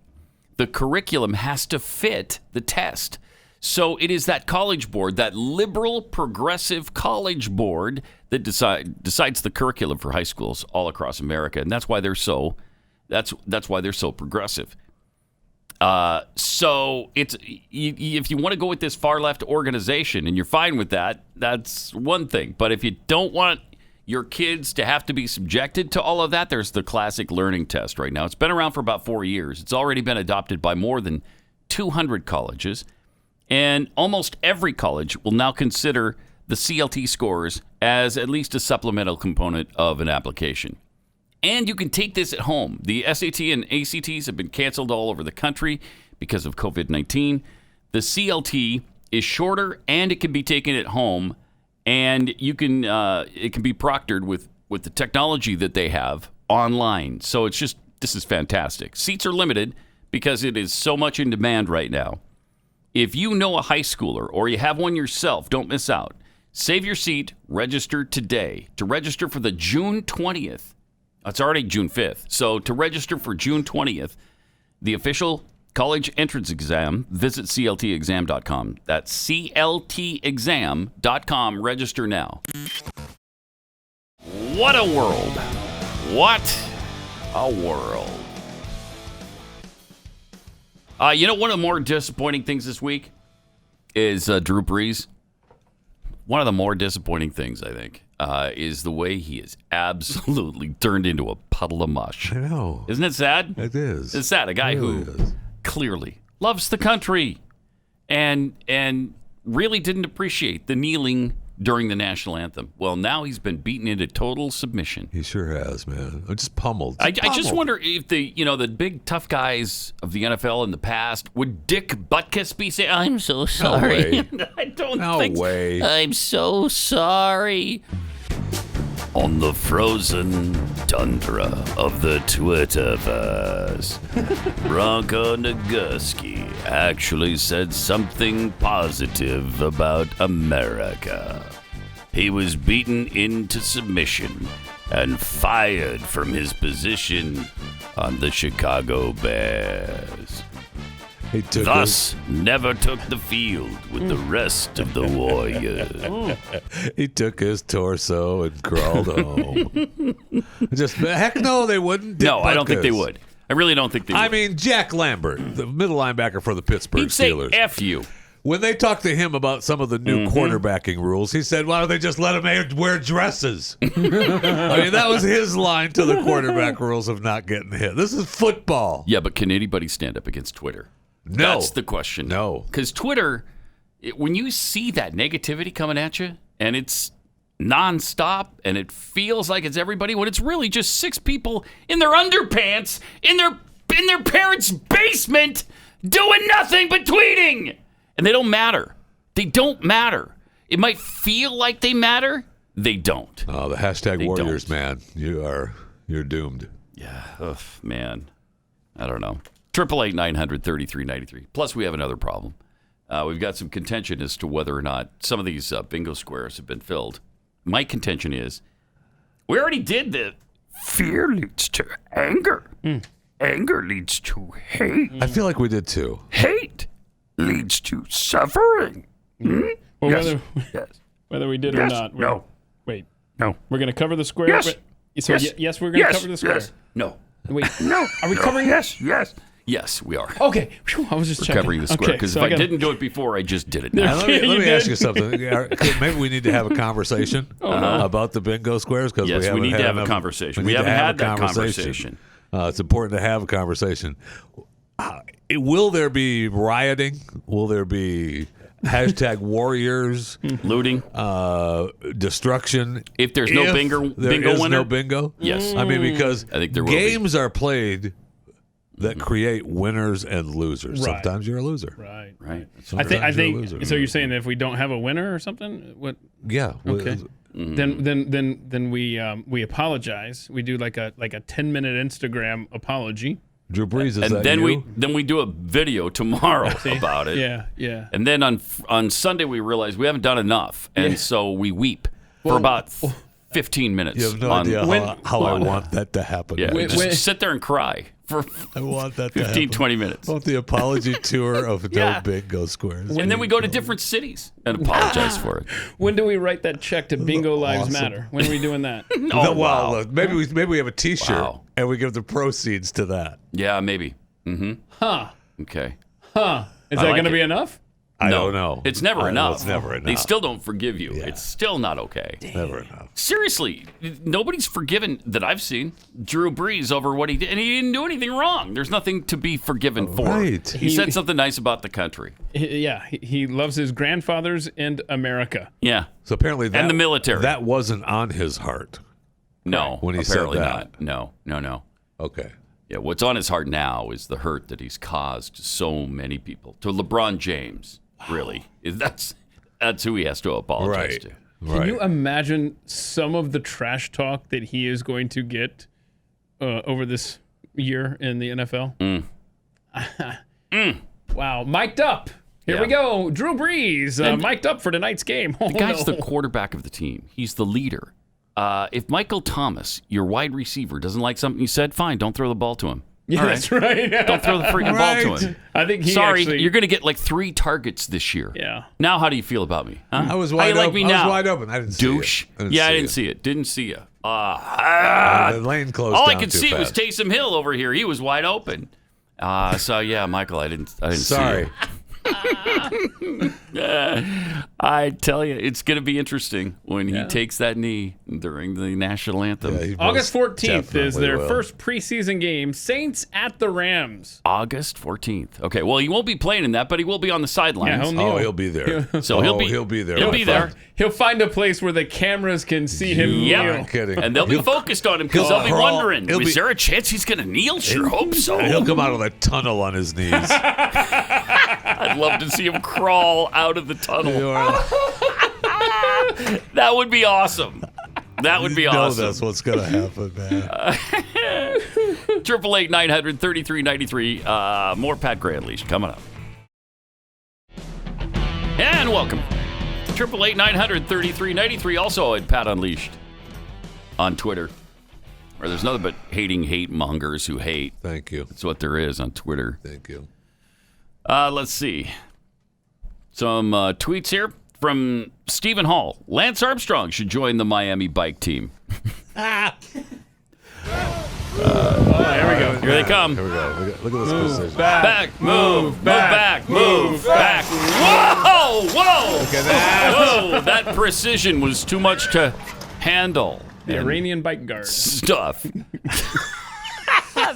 Speaker 3: the curriculum has to fit the test. So it is that College Board, that liberal, progressive College Board, that decides the curriculum for high schools all across America, and that's why they're so progressive. So it's if you want to go with this far left organization and you're fine with that, that's one thing. But if you don't want your kids to have to be subjected to all of that, there's the classic learning test right now. It's been around for about 4 years. It's already been adopted by more than 200 colleges. And almost every college will now consider the CLT scores as at least a supplemental component of an application. And you can take this at home. The SAT and ACTs have been canceled all over the country because of COVID-19. The CLT is shorter and it can be taken at home, and you can it can be proctored with the technology that they have online. So this is fantastic. Seats are limited because it is so much in demand right now. If you know a high schooler or you have one yourself, don't miss out. Save your seat, register today. To register for the June 20th, it's already June 5th. So to register for June 20th, the official college entrance exam, visit cltexam.com. That's cltexam.com. Register now. What a world. What a world. One of the more disappointing things this week is Drew Brees. One of the more disappointing things, I think, is the way he is absolutely turned into a puddle of mush.
Speaker 5: I know.
Speaker 3: Isn't it sad?
Speaker 5: It is.
Speaker 3: It's sad. A guy who clearly loves the country and really didn't appreciate the kneeling during the national anthem. Well, now he's been beaten into total submission.
Speaker 5: He sure has, man. Just pummeled.
Speaker 3: I just wonder if the big tough guys of the NFL in the past, would Dick Butkus be saying, "I'm so sorry"?
Speaker 5: No way.
Speaker 3: I don't
Speaker 5: No way.
Speaker 3: I'm so sorry. On the frozen tundra of the Twitterverse, Bronco Nagurski actually said something positive about America. He was beaten into submission and fired from his position on the Chicago Bears.
Speaker 5: He
Speaker 3: Thus, never took the field with the rest of the Warriors.
Speaker 5: He took his torso and crawled home. Just heck no, they wouldn't.
Speaker 3: No, I don't think they would. I really don't think they would.
Speaker 5: I mean, Jack Lambert, the middle linebacker for the Pittsburgh
Speaker 3: He'd say,
Speaker 5: Steelers.
Speaker 3: F you.
Speaker 5: When they talked to him about some of the new quarterbacking rules, he said, why don't they just let him wear dresses? I mean, that was his line to the quarterback rules of not getting hit. This is football.
Speaker 3: Yeah, but can anybody stand up against Twitter?
Speaker 5: No.
Speaker 3: That's the question.
Speaker 5: No.
Speaker 3: Because Twitter, when you see that negativity coming at you, and it's nonstop, and it feels like it's everybody, when it's really just 6 people in their underpants, in their parents' basement, doing nothing but tweeting. And they don't matter. They don't matter. It might feel like they matter. They don't.
Speaker 5: Oh, the hashtag Warriors, man. You're doomed.
Speaker 3: Yeah. Ugh, man. I don't know. 888-900-3393. Plus, we have another problem. We've got some contention as to whether or not some of these bingo squares have been filled. My contention is, we already did the fear leads to anger. Anger leads to hate.
Speaker 5: I feel like we did too.
Speaker 3: Hate leads to suffering.
Speaker 4: Well,
Speaker 3: Yes.
Speaker 4: whether we did or not.
Speaker 3: No.
Speaker 4: Wait.
Speaker 3: No.
Speaker 4: We're going to cover the square?
Speaker 3: Yes.
Speaker 4: So yes, we're going to cover the square.
Speaker 3: Yes. No.
Speaker 4: Wait.
Speaker 3: No.
Speaker 4: Are we covering?
Speaker 3: Yes, we are.
Speaker 4: Okay. Whew, I was just
Speaker 3: We're
Speaker 4: checking.
Speaker 3: covering the square, because
Speaker 4: so
Speaker 3: if I didn't do it before, I just did it
Speaker 5: Now,
Speaker 3: now.
Speaker 5: let me ask you something. Maybe we need to have a conversation about the bingo squares.
Speaker 3: Yes, we need to have a conversation. We haven't had that conversation.
Speaker 5: It's important to have a conversation. Will there be rioting? Will there be hashtag Warriors?
Speaker 3: Looting?
Speaker 5: Destruction?
Speaker 3: If there's no bingo winner?
Speaker 5: No bingo?
Speaker 3: Yes.
Speaker 5: I mean, because
Speaker 3: I think there will
Speaker 5: games are played that create winners and losers.
Speaker 4: Right.
Speaker 5: Sometimes you're a loser.
Speaker 4: Right.
Speaker 5: Sometimes
Speaker 4: I
Speaker 5: you're a
Speaker 4: think.
Speaker 5: loser.
Speaker 4: So you're saying that if we don't have a winner or something, what?
Speaker 5: Yeah.
Speaker 4: Okay. Then we apologize. We do like a 10-minute Instagram apology.
Speaker 5: Drew Brees, is
Speaker 3: and
Speaker 5: that
Speaker 3: then
Speaker 5: you?
Speaker 3: we do a video tomorrow about it.
Speaker 4: Yeah.
Speaker 3: And then on Sunday we realize we haven't done enough, and so we weep for about 15 minutes.
Speaker 5: You have no idea how I want that to happen.
Speaker 3: Yeah, just sit there and cry for
Speaker 5: I want that
Speaker 3: 15, 20 minutes.
Speaker 5: I want the apology tour of no bingo squares.
Speaker 3: And then we go to different cities and apologize for it.
Speaker 4: When do we write that check to Bingo Lives Matter? When are we doing that?
Speaker 5: Look, maybe we have a T-shirt and we give the proceeds to that.
Speaker 3: Yeah, maybe.
Speaker 4: Huh.
Speaker 3: Okay.
Speaker 4: Huh. Is that going to be enough?
Speaker 5: I don't know.
Speaker 3: It's never enough.
Speaker 5: It's never enough.
Speaker 3: They still don't forgive you.
Speaker 5: Yeah.
Speaker 3: It's still not okay.
Speaker 5: Never enough.
Speaker 3: Seriously, nobody's forgiven that I've seen Drew Brees over what he did, and he didn't do anything wrong. There's nothing to be forgiven for.
Speaker 5: Right.
Speaker 3: He said something nice about the country.
Speaker 4: He loves his grandfathers and America.
Speaker 3: Yeah.
Speaker 5: So apparently
Speaker 3: and the military.
Speaker 5: That wasn't on his heart.
Speaker 3: No.
Speaker 5: When he
Speaker 3: apparently
Speaker 5: said that.
Speaker 3: not. No.
Speaker 5: Okay.
Speaker 3: Yeah, what's on his heart now is the hurt that he's caused to so many people. To LeBron James, really. That's who he has to apologize to.
Speaker 4: Can you imagine some of the trash talk that he is going to get over this year in the NFL? Wow, mic'd up. Here we go. Drew Brees, mic'd up for tonight's game.
Speaker 3: The guy's the quarterback of the team. He's the leader. If Michael Thomas, your wide receiver, doesn't like something you said, fine, don't throw the ball to him.
Speaker 4: Yeah, that's right.
Speaker 3: Don't throw the freaking ball to him.
Speaker 4: I think
Speaker 3: Sorry, you're going to get like 3 targets this year.
Speaker 4: Yeah.
Speaker 3: Now, how do you feel about me? Huh?
Speaker 5: I was
Speaker 3: How
Speaker 5: wide
Speaker 3: you like
Speaker 5: open.
Speaker 3: me now?
Speaker 5: I was wide open. I didn't see
Speaker 3: Douche.
Speaker 5: it.
Speaker 3: I didn't see it. Didn't see you.
Speaker 5: The lane closed
Speaker 3: All I
Speaker 5: down
Speaker 3: could
Speaker 5: too
Speaker 3: see was
Speaker 5: fast.
Speaker 3: Taysom Hill over here. He was wide open. So yeah, Michael, I didn't see
Speaker 5: Sorry.
Speaker 3: you. I tell you, it's going to be interesting when he takes that knee during the national anthem.
Speaker 5: Yeah,
Speaker 4: August 14th is their
Speaker 5: will.
Speaker 4: first preseason game. Saints at the Rams.
Speaker 3: August 14th. Okay, well, he won't be playing in that, but he will be on the sidelines.
Speaker 4: Yeah,
Speaker 5: he'll be there.
Speaker 3: So he'll be
Speaker 5: there.
Speaker 3: He'll be there.
Speaker 4: He'll find a place where the cameras can see him
Speaker 3: Yeah,
Speaker 4: kneel.
Speaker 5: I'm kidding.
Speaker 3: And they'll be focused on him because they'll be
Speaker 5: crawl.
Speaker 3: wondering, is there a chance he's going to kneel? Sure hope so.
Speaker 5: He'll come out of the tunnel on his knees.
Speaker 3: I'd love to see him crawl out of the tunnel. That would be awesome. That would be awesome.
Speaker 5: That's what's going to happen, man.
Speaker 3: 888-900-3393. More Pat Gray Unleashed coming up. And welcome. 888-900-3393. Also at Pat Unleashed on Twitter. Where there's nothing but hating hate mongers who hate.
Speaker 5: Thank you.
Speaker 3: That's what there is on Twitter.
Speaker 5: Thank you.
Speaker 3: Let's see. Some tweets here from Stephen Hall. Lance Armstrong should join the Miami bike team.
Speaker 4: There we go.
Speaker 3: Here they come.
Speaker 5: Here we go. Look at this precision.
Speaker 3: Back, move back. Whoa, whoa.
Speaker 5: Look at that.
Speaker 3: Whoa, that precision was too much to handle.
Speaker 4: The Iranian bike guard.
Speaker 3: Stuff.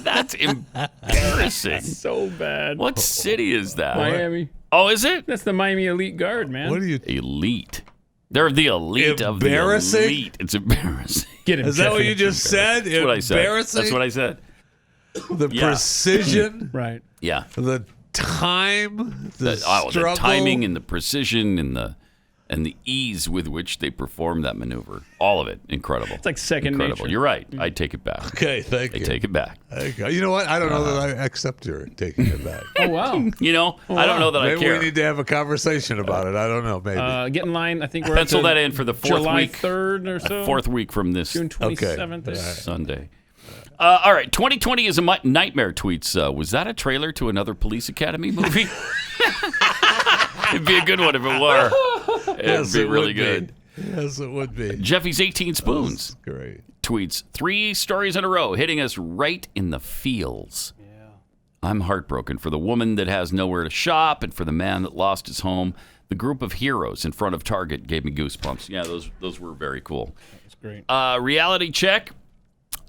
Speaker 3: That's embarrassing.
Speaker 4: So bad.
Speaker 3: What city is that?
Speaker 4: Miami.
Speaker 3: Oh, is it?
Speaker 4: That's the Miami Elite Guard, man.
Speaker 5: What are you?
Speaker 3: Elite. They're the elite of the
Speaker 5: Embarrassing?
Speaker 3: elite. It's embarrassing.
Speaker 4: Get him,
Speaker 5: Is that what
Speaker 4: Jeffy.
Speaker 5: you just said?
Speaker 3: That's what I said.
Speaker 5: Embarrassing?
Speaker 3: That's what I said.
Speaker 5: The precision,
Speaker 4: Right.
Speaker 3: Yeah.
Speaker 5: the time, the
Speaker 3: The
Speaker 5: struggle.
Speaker 3: timing and the precision and the ease with which they perform that maneuver. All of it. Incredible.
Speaker 4: It's like second
Speaker 3: Incredible.
Speaker 4: nature.
Speaker 3: You're right. I take it back.
Speaker 5: Okay, thank
Speaker 3: I
Speaker 5: you.
Speaker 3: take it back.
Speaker 5: You know what? I don't know that I accept your taking it back.
Speaker 4: Oh, wow.
Speaker 3: You know, I don't know that
Speaker 5: Maybe
Speaker 3: I care.
Speaker 5: we need to have a conversation about it. I don't know. Maybe.
Speaker 4: Get in line. I think we're
Speaker 3: Pencil
Speaker 4: up to
Speaker 3: that in for the fourth
Speaker 4: July
Speaker 3: week.
Speaker 4: 3rd or so.
Speaker 3: Fourth week from this
Speaker 4: June 27th.
Speaker 5: Okay.
Speaker 3: Sunday. All right, 2020 is a nightmare tweets. Was that a trailer to another Police Academy movie? It'd be a good one if it were. It'd be really good.
Speaker 5: Yes, it would be.
Speaker 3: Jeffy's 18 Spoons
Speaker 5: Great.
Speaker 3: tweets 3 stories in a row, hitting us right in the feels. Yeah. I'm heartbroken for the woman that has nowhere to shop and for the man that lost his home. The group of heroes in front of Target gave me goosebumps. Yeah, those were very cool.
Speaker 4: That's great.
Speaker 3: Reality check.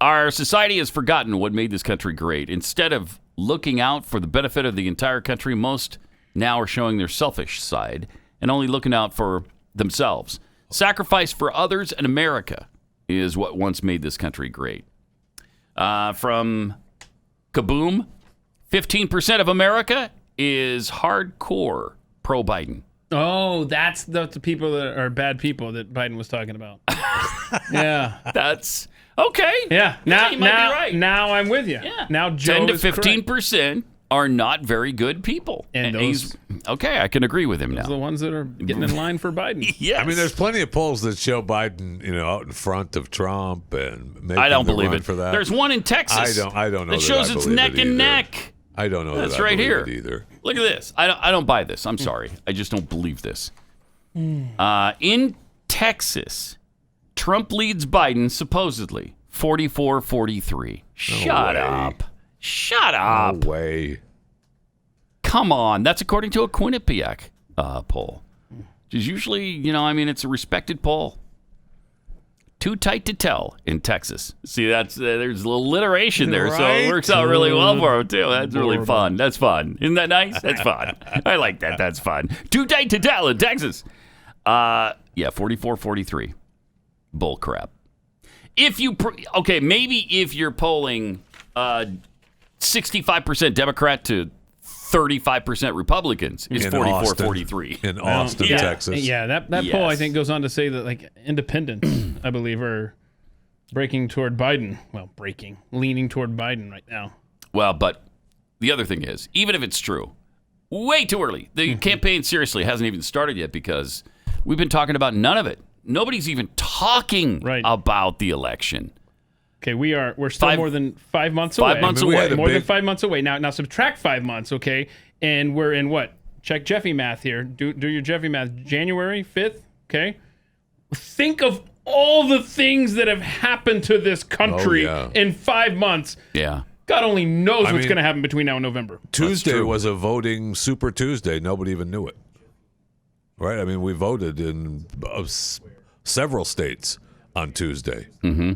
Speaker 3: Our society has forgotten what made this country great. Instead of looking out for the benefit of the entire country, most now are showing their selfish side and only looking out for themselves. Sacrifice for others and America is what once made this country great. From Kaboom, 15% of America is hardcore pro-Biden.
Speaker 4: Oh, that's the people that are bad people that Biden was talking about. Yeah.
Speaker 3: That's okay.
Speaker 4: Yeah.
Speaker 3: Now, you might be right.
Speaker 4: Now I'm with you.
Speaker 3: Yeah.
Speaker 4: Now Joe
Speaker 3: 10 to
Speaker 4: is correct.
Speaker 3: 15% are not very good people.
Speaker 4: And
Speaker 3: he's okay. I can agree with him
Speaker 4: Those
Speaker 3: now.
Speaker 4: are the ones that are getting in line for Biden.
Speaker 3: Yes.
Speaker 5: I mean, there's plenty of polls that show Biden, out in front of Trump and making
Speaker 3: I don't
Speaker 5: the
Speaker 3: believe
Speaker 5: run
Speaker 3: it.
Speaker 5: for that.
Speaker 3: There's one in Texas.
Speaker 5: I don't know
Speaker 3: that shows
Speaker 5: I
Speaker 3: it's
Speaker 5: believe
Speaker 3: neck
Speaker 5: it
Speaker 3: and
Speaker 5: either.
Speaker 3: neck.
Speaker 5: I don't know
Speaker 3: That's
Speaker 5: that I
Speaker 3: right
Speaker 5: believe
Speaker 3: here.
Speaker 5: it either.
Speaker 3: Look at this. I don't buy this. I'm sorry. I just don't believe this. In Texas, Trump leads Biden supposedly 44-43. Shut
Speaker 5: way.
Speaker 3: up. Shut up.
Speaker 5: No way.
Speaker 3: Come on. That's according to a Quinnipiac poll. Which is usually, it's a respected poll. Too tight to tell in Texas. See, there's a little alliteration there, so it works out really well for him, too. That's really fun. That's fun. Isn't that nice? That's fun. I like that. That's fun. Too tight to tell in Texas. 44-43. Bull crap. Maybe if you're polling 65% Democrat to 35% Republicans, it's 44-43.
Speaker 5: In Austin,
Speaker 4: yeah.
Speaker 5: Texas.
Speaker 4: Yeah, that poll, I think, goes on to say that, independents, I believe, are breaking toward Biden. Well, leaning toward Biden right now.
Speaker 3: Well, but the other thing is, even if it's true, way too early. The campaign, seriously, hasn't even started yet because we've been talking about none of it. Nobody's even talking about the election.
Speaker 4: Okay, we're still more than 5 months away.
Speaker 3: 5 months away.
Speaker 4: More than 5 months away. Now subtract 5 months, okay? And we're in what? Check Jeffy math here. Do your Jeffy math. January 5th, okay? Think of all the things that have happened to this country in 5 months.
Speaker 3: Yeah.
Speaker 4: God only knows what's going to happen between now and November.
Speaker 5: Tuesday was a voting Super Tuesday. Nobody even knew it. Right? I mean, we voted in several states on Tuesday.
Speaker 3: Mm-hmm.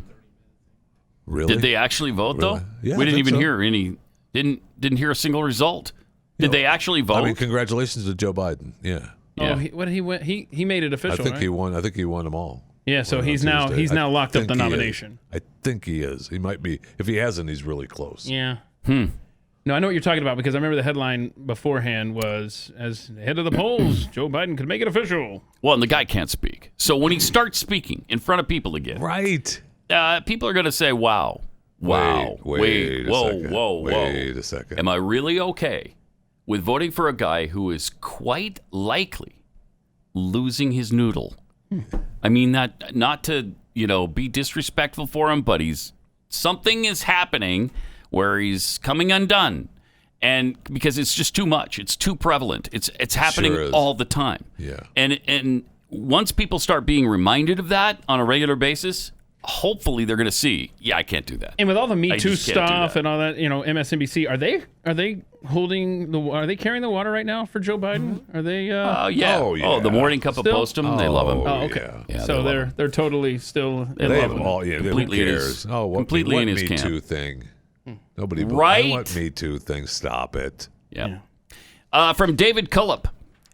Speaker 5: Really?
Speaker 3: Did they actually vote, though?
Speaker 5: Yeah,
Speaker 3: we didn't even hear any. Didn't hear a single result. Did they actually vote?
Speaker 5: I mean, congratulations to Joe Biden. Yeah.
Speaker 4: Oh, he made it official.
Speaker 5: I think
Speaker 4: right?
Speaker 5: he won. I think he won them all.
Speaker 4: Yeah, so he's now locked up the nomination.
Speaker 5: I think he is. He might be. If he hasn't, he's really close.
Speaker 4: Yeah. No, I know what you're talking about because I remember the headline beforehand was, as head of the polls, Joe Biden could make it official.
Speaker 3: Well, and the guy can't speak. So when he starts speaking in front of people again,
Speaker 5: right?
Speaker 3: People are going to say, "Wow, whoa,
Speaker 5: Wait a second.
Speaker 3: Am I really okay with voting for a guy who is quite likely losing his noodle?" I mean, not to be disrespectful for him, but something is happening where he's coming undone, and because it's just too much, it's too prevalent, it's happening all the time.
Speaker 5: Yeah,
Speaker 3: and once people start being reminded of that on a regular basis, hopefully they're going to see, I can't do that.
Speaker 4: And with all the Me Too stuff and all that, MSNBC, are they carrying the water right now for Joe Biden? Are they?
Speaker 3: Yeah. Oh, the Morning Cup of Postum, they love him.
Speaker 4: Oh, okay.
Speaker 5: Yeah,
Speaker 4: so they're totally still.
Speaker 3: They love him. Completely
Speaker 5: who cares?
Speaker 3: Completely in his camp.
Speaker 5: Me Too thing. Nobody.
Speaker 3: Right.
Speaker 5: I want Me Too thing. Stop it.
Speaker 3: Yeah. From David Cullup,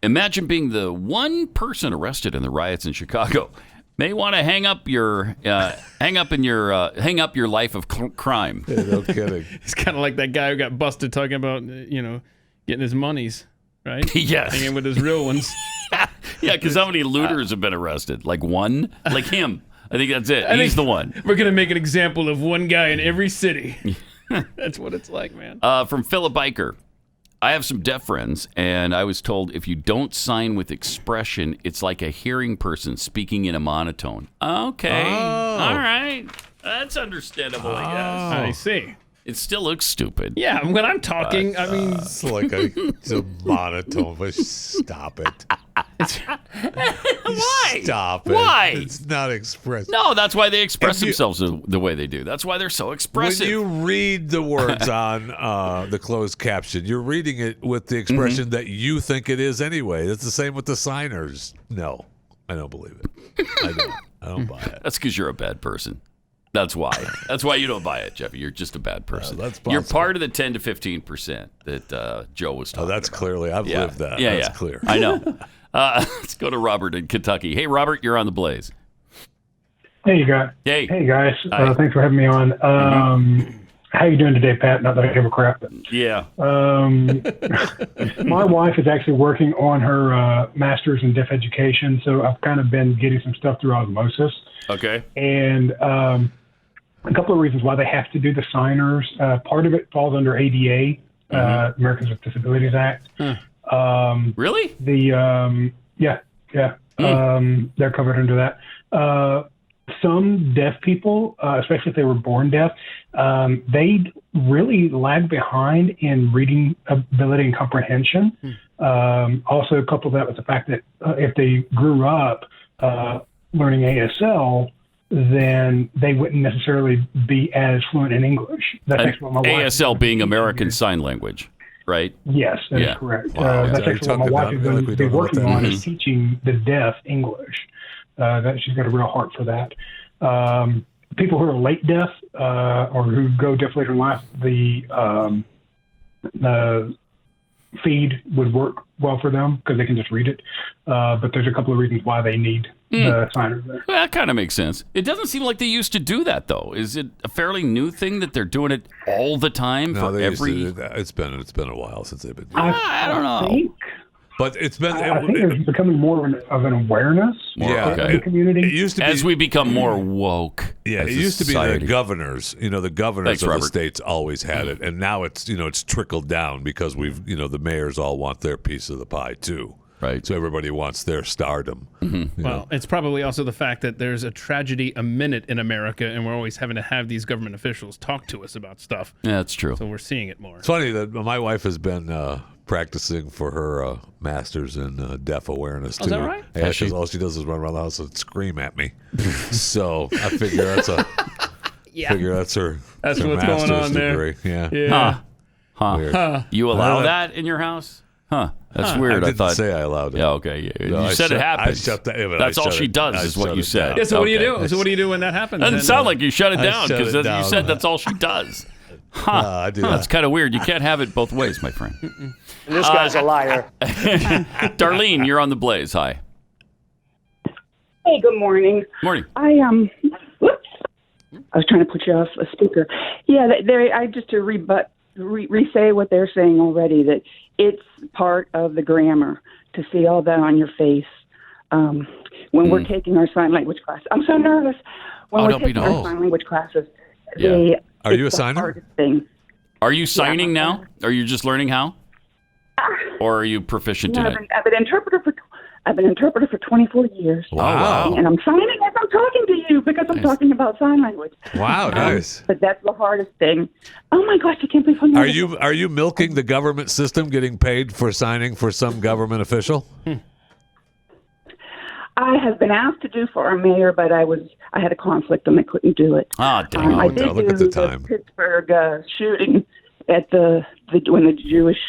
Speaker 3: imagine being the one person arrested in the riots in Chicago. May want to hang up your life of crime.
Speaker 5: Yeah, no kidding.
Speaker 4: It's kind of like that guy who got busted talking about getting his monies, right?
Speaker 3: Yes.
Speaker 4: Hanging with his real ones.
Speaker 3: Yeah, because how many looters have been arrested? Like one? Like him? I think that's it. He's the one.
Speaker 4: We're gonna make an example of one guy in every city. That's what it's like, man.
Speaker 3: From Philip Biker. I have some deaf friends, and I was told if you don't sign with expression, it's like a hearing person speaking in a monotone. Okay. All right. That's understandable, I guess.
Speaker 4: I see.
Speaker 3: It still looks stupid.
Speaker 4: Yeah, when I'm talking, I mean...
Speaker 5: It's like it's a monotone, but stop it.
Speaker 3: Why?
Speaker 5: Stop it.
Speaker 3: Why?
Speaker 5: It's not expressive.
Speaker 3: No, that's why they express themselves the way they do. That's why they're so expressive.
Speaker 5: When you read the words on the closed caption, you're reading it with the expression that you think it is anyway. It's the same with the signers. No, I don't believe it. I don't buy it.
Speaker 3: That's because you're a bad person. That's why. That's why you don't buy it, Jeffy. You're just a bad person.
Speaker 5: That's possible.
Speaker 3: You're part of the 10 to 15% that Joe was talking about.
Speaker 5: That's clearly. I've lived that.
Speaker 3: Yeah,
Speaker 5: that's clear.
Speaker 3: I know. Let's go to Robert in Kentucky. Hey, Robert, you're on the Blaze.
Speaker 16: Hey, you guys.
Speaker 3: Hey.
Speaker 16: Hey, guys. Thanks for having me on. How you doing today, Pat? Not that I give a crap. But,
Speaker 3: yeah.
Speaker 16: My wife is actually working on her master's in deaf education, so I've kind of been getting some stuff through osmosis.
Speaker 3: Okay.
Speaker 16: And a couple of reasons why they have to do the signers. Part of it falls under ADA, Americans with Disabilities Act.
Speaker 3: Really?
Speaker 16: They're covered under that. Some deaf people, especially if they were born deaf, they really lag behind in reading ability and comprehension. Also, couple that with the fact that if they grew up learning ASL, then they wouldn't necessarily be as fluent in English. That's actually what my wife
Speaker 3: ASL being American Sign Language, right?
Speaker 16: Yes, that is correct. That's actually what my wife is going to be working on, is teaching the deaf English. That she's got a real heart for that. People who are late deaf or who go deaf later in life, the feed would work well for them because they can just read it. But there's a couple of reasons why they need the signers there.
Speaker 3: Well, that kind of makes sense. It doesn't seem like they used to do that, though. Is it a fairly new thing that they're doing it all the time for every?
Speaker 5: It's been a while since they've been doing it.
Speaker 3: I don't know.
Speaker 5: But it's been.
Speaker 16: I think it's becoming more of an awareness in the community.
Speaker 5: It used to be,
Speaker 3: as we become more woke.
Speaker 5: Yeah, it used to be the governors. The governors of the states always had it, and now it's it's trickled down because the mayors all want their piece of the pie too.
Speaker 3: Right.
Speaker 5: So everybody wants their stardom.
Speaker 4: Well, it's probably also the fact that there's a tragedy a minute in America, and we're always having to have these government officials talk to us about stuff.
Speaker 3: Yeah, that's true.
Speaker 4: So we're seeing it more.
Speaker 5: It's funny that my wife has been practicing for her master's in deaf awareness too.
Speaker 4: Is that right?
Speaker 5: Yeah, because all she does is run around the house and scream at me. So I figure that's a Figure that's her.
Speaker 4: That's
Speaker 5: her
Speaker 4: what's going
Speaker 5: master's
Speaker 4: on there.
Speaker 5: degree. Yeah.
Speaker 3: Huh. You allow that in your house? Huh. That's weird.
Speaker 5: I didn't
Speaker 3: thought.
Speaker 5: say I allowed it.
Speaker 3: Yeah, okay. Yeah.
Speaker 5: No,
Speaker 3: you said it happens. That's all she does, is what you said.
Speaker 4: Yeah, so what do you do? So what do you do when that happens?
Speaker 3: Doesn't sound like you shut it down, because you
Speaker 5: down.
Speaker 3: said that's all she does. Huh.
Speaker 5: I do that.
Speaker 3: That's kind of weird. You can't have it both ways, my friend.
Speaker 17: This guy's a liar.
Speaker 3: Darlene, you're on the Blaze. Hi.
Speaker 18: Hey, good morning.
Speaker 3: Morning.
Speaker 18: Whoops. I was trying to put you off a speaker. Yeah, I just to re-say what they're saying already, that it's part of the grammar to see all that on your face when we're taking our sign language class. I'm so nervous. When we're taking our sign language classes,
Speaker 5: are you a signer?
Speaker 3: Are you signing now? Are you just learning how? Or are you proficient in it?
Speaker 18: I've been an interpreter for 24 years.
Speaker 3: Wow.
Speaker 18: And I'm signing as I'm talking to you because I'm talking about sign language.
Speaker 5: Wow, nice.
Speaker 18: But that's the hardest thing. Oh my gosh, I can't believe I'm nervous.
Speaker 5: Are you milking the government system, getting paid for signing for some government official?
Speaker 18: I have been asked to do for our mayor, but I had a conflict and I couldn't do it.
Speaker 3: Ah, dang.
Speaker 18: I did
Speaker 5: look at the time.
Speaker 18: Pittsburgh shooting at when the Jewish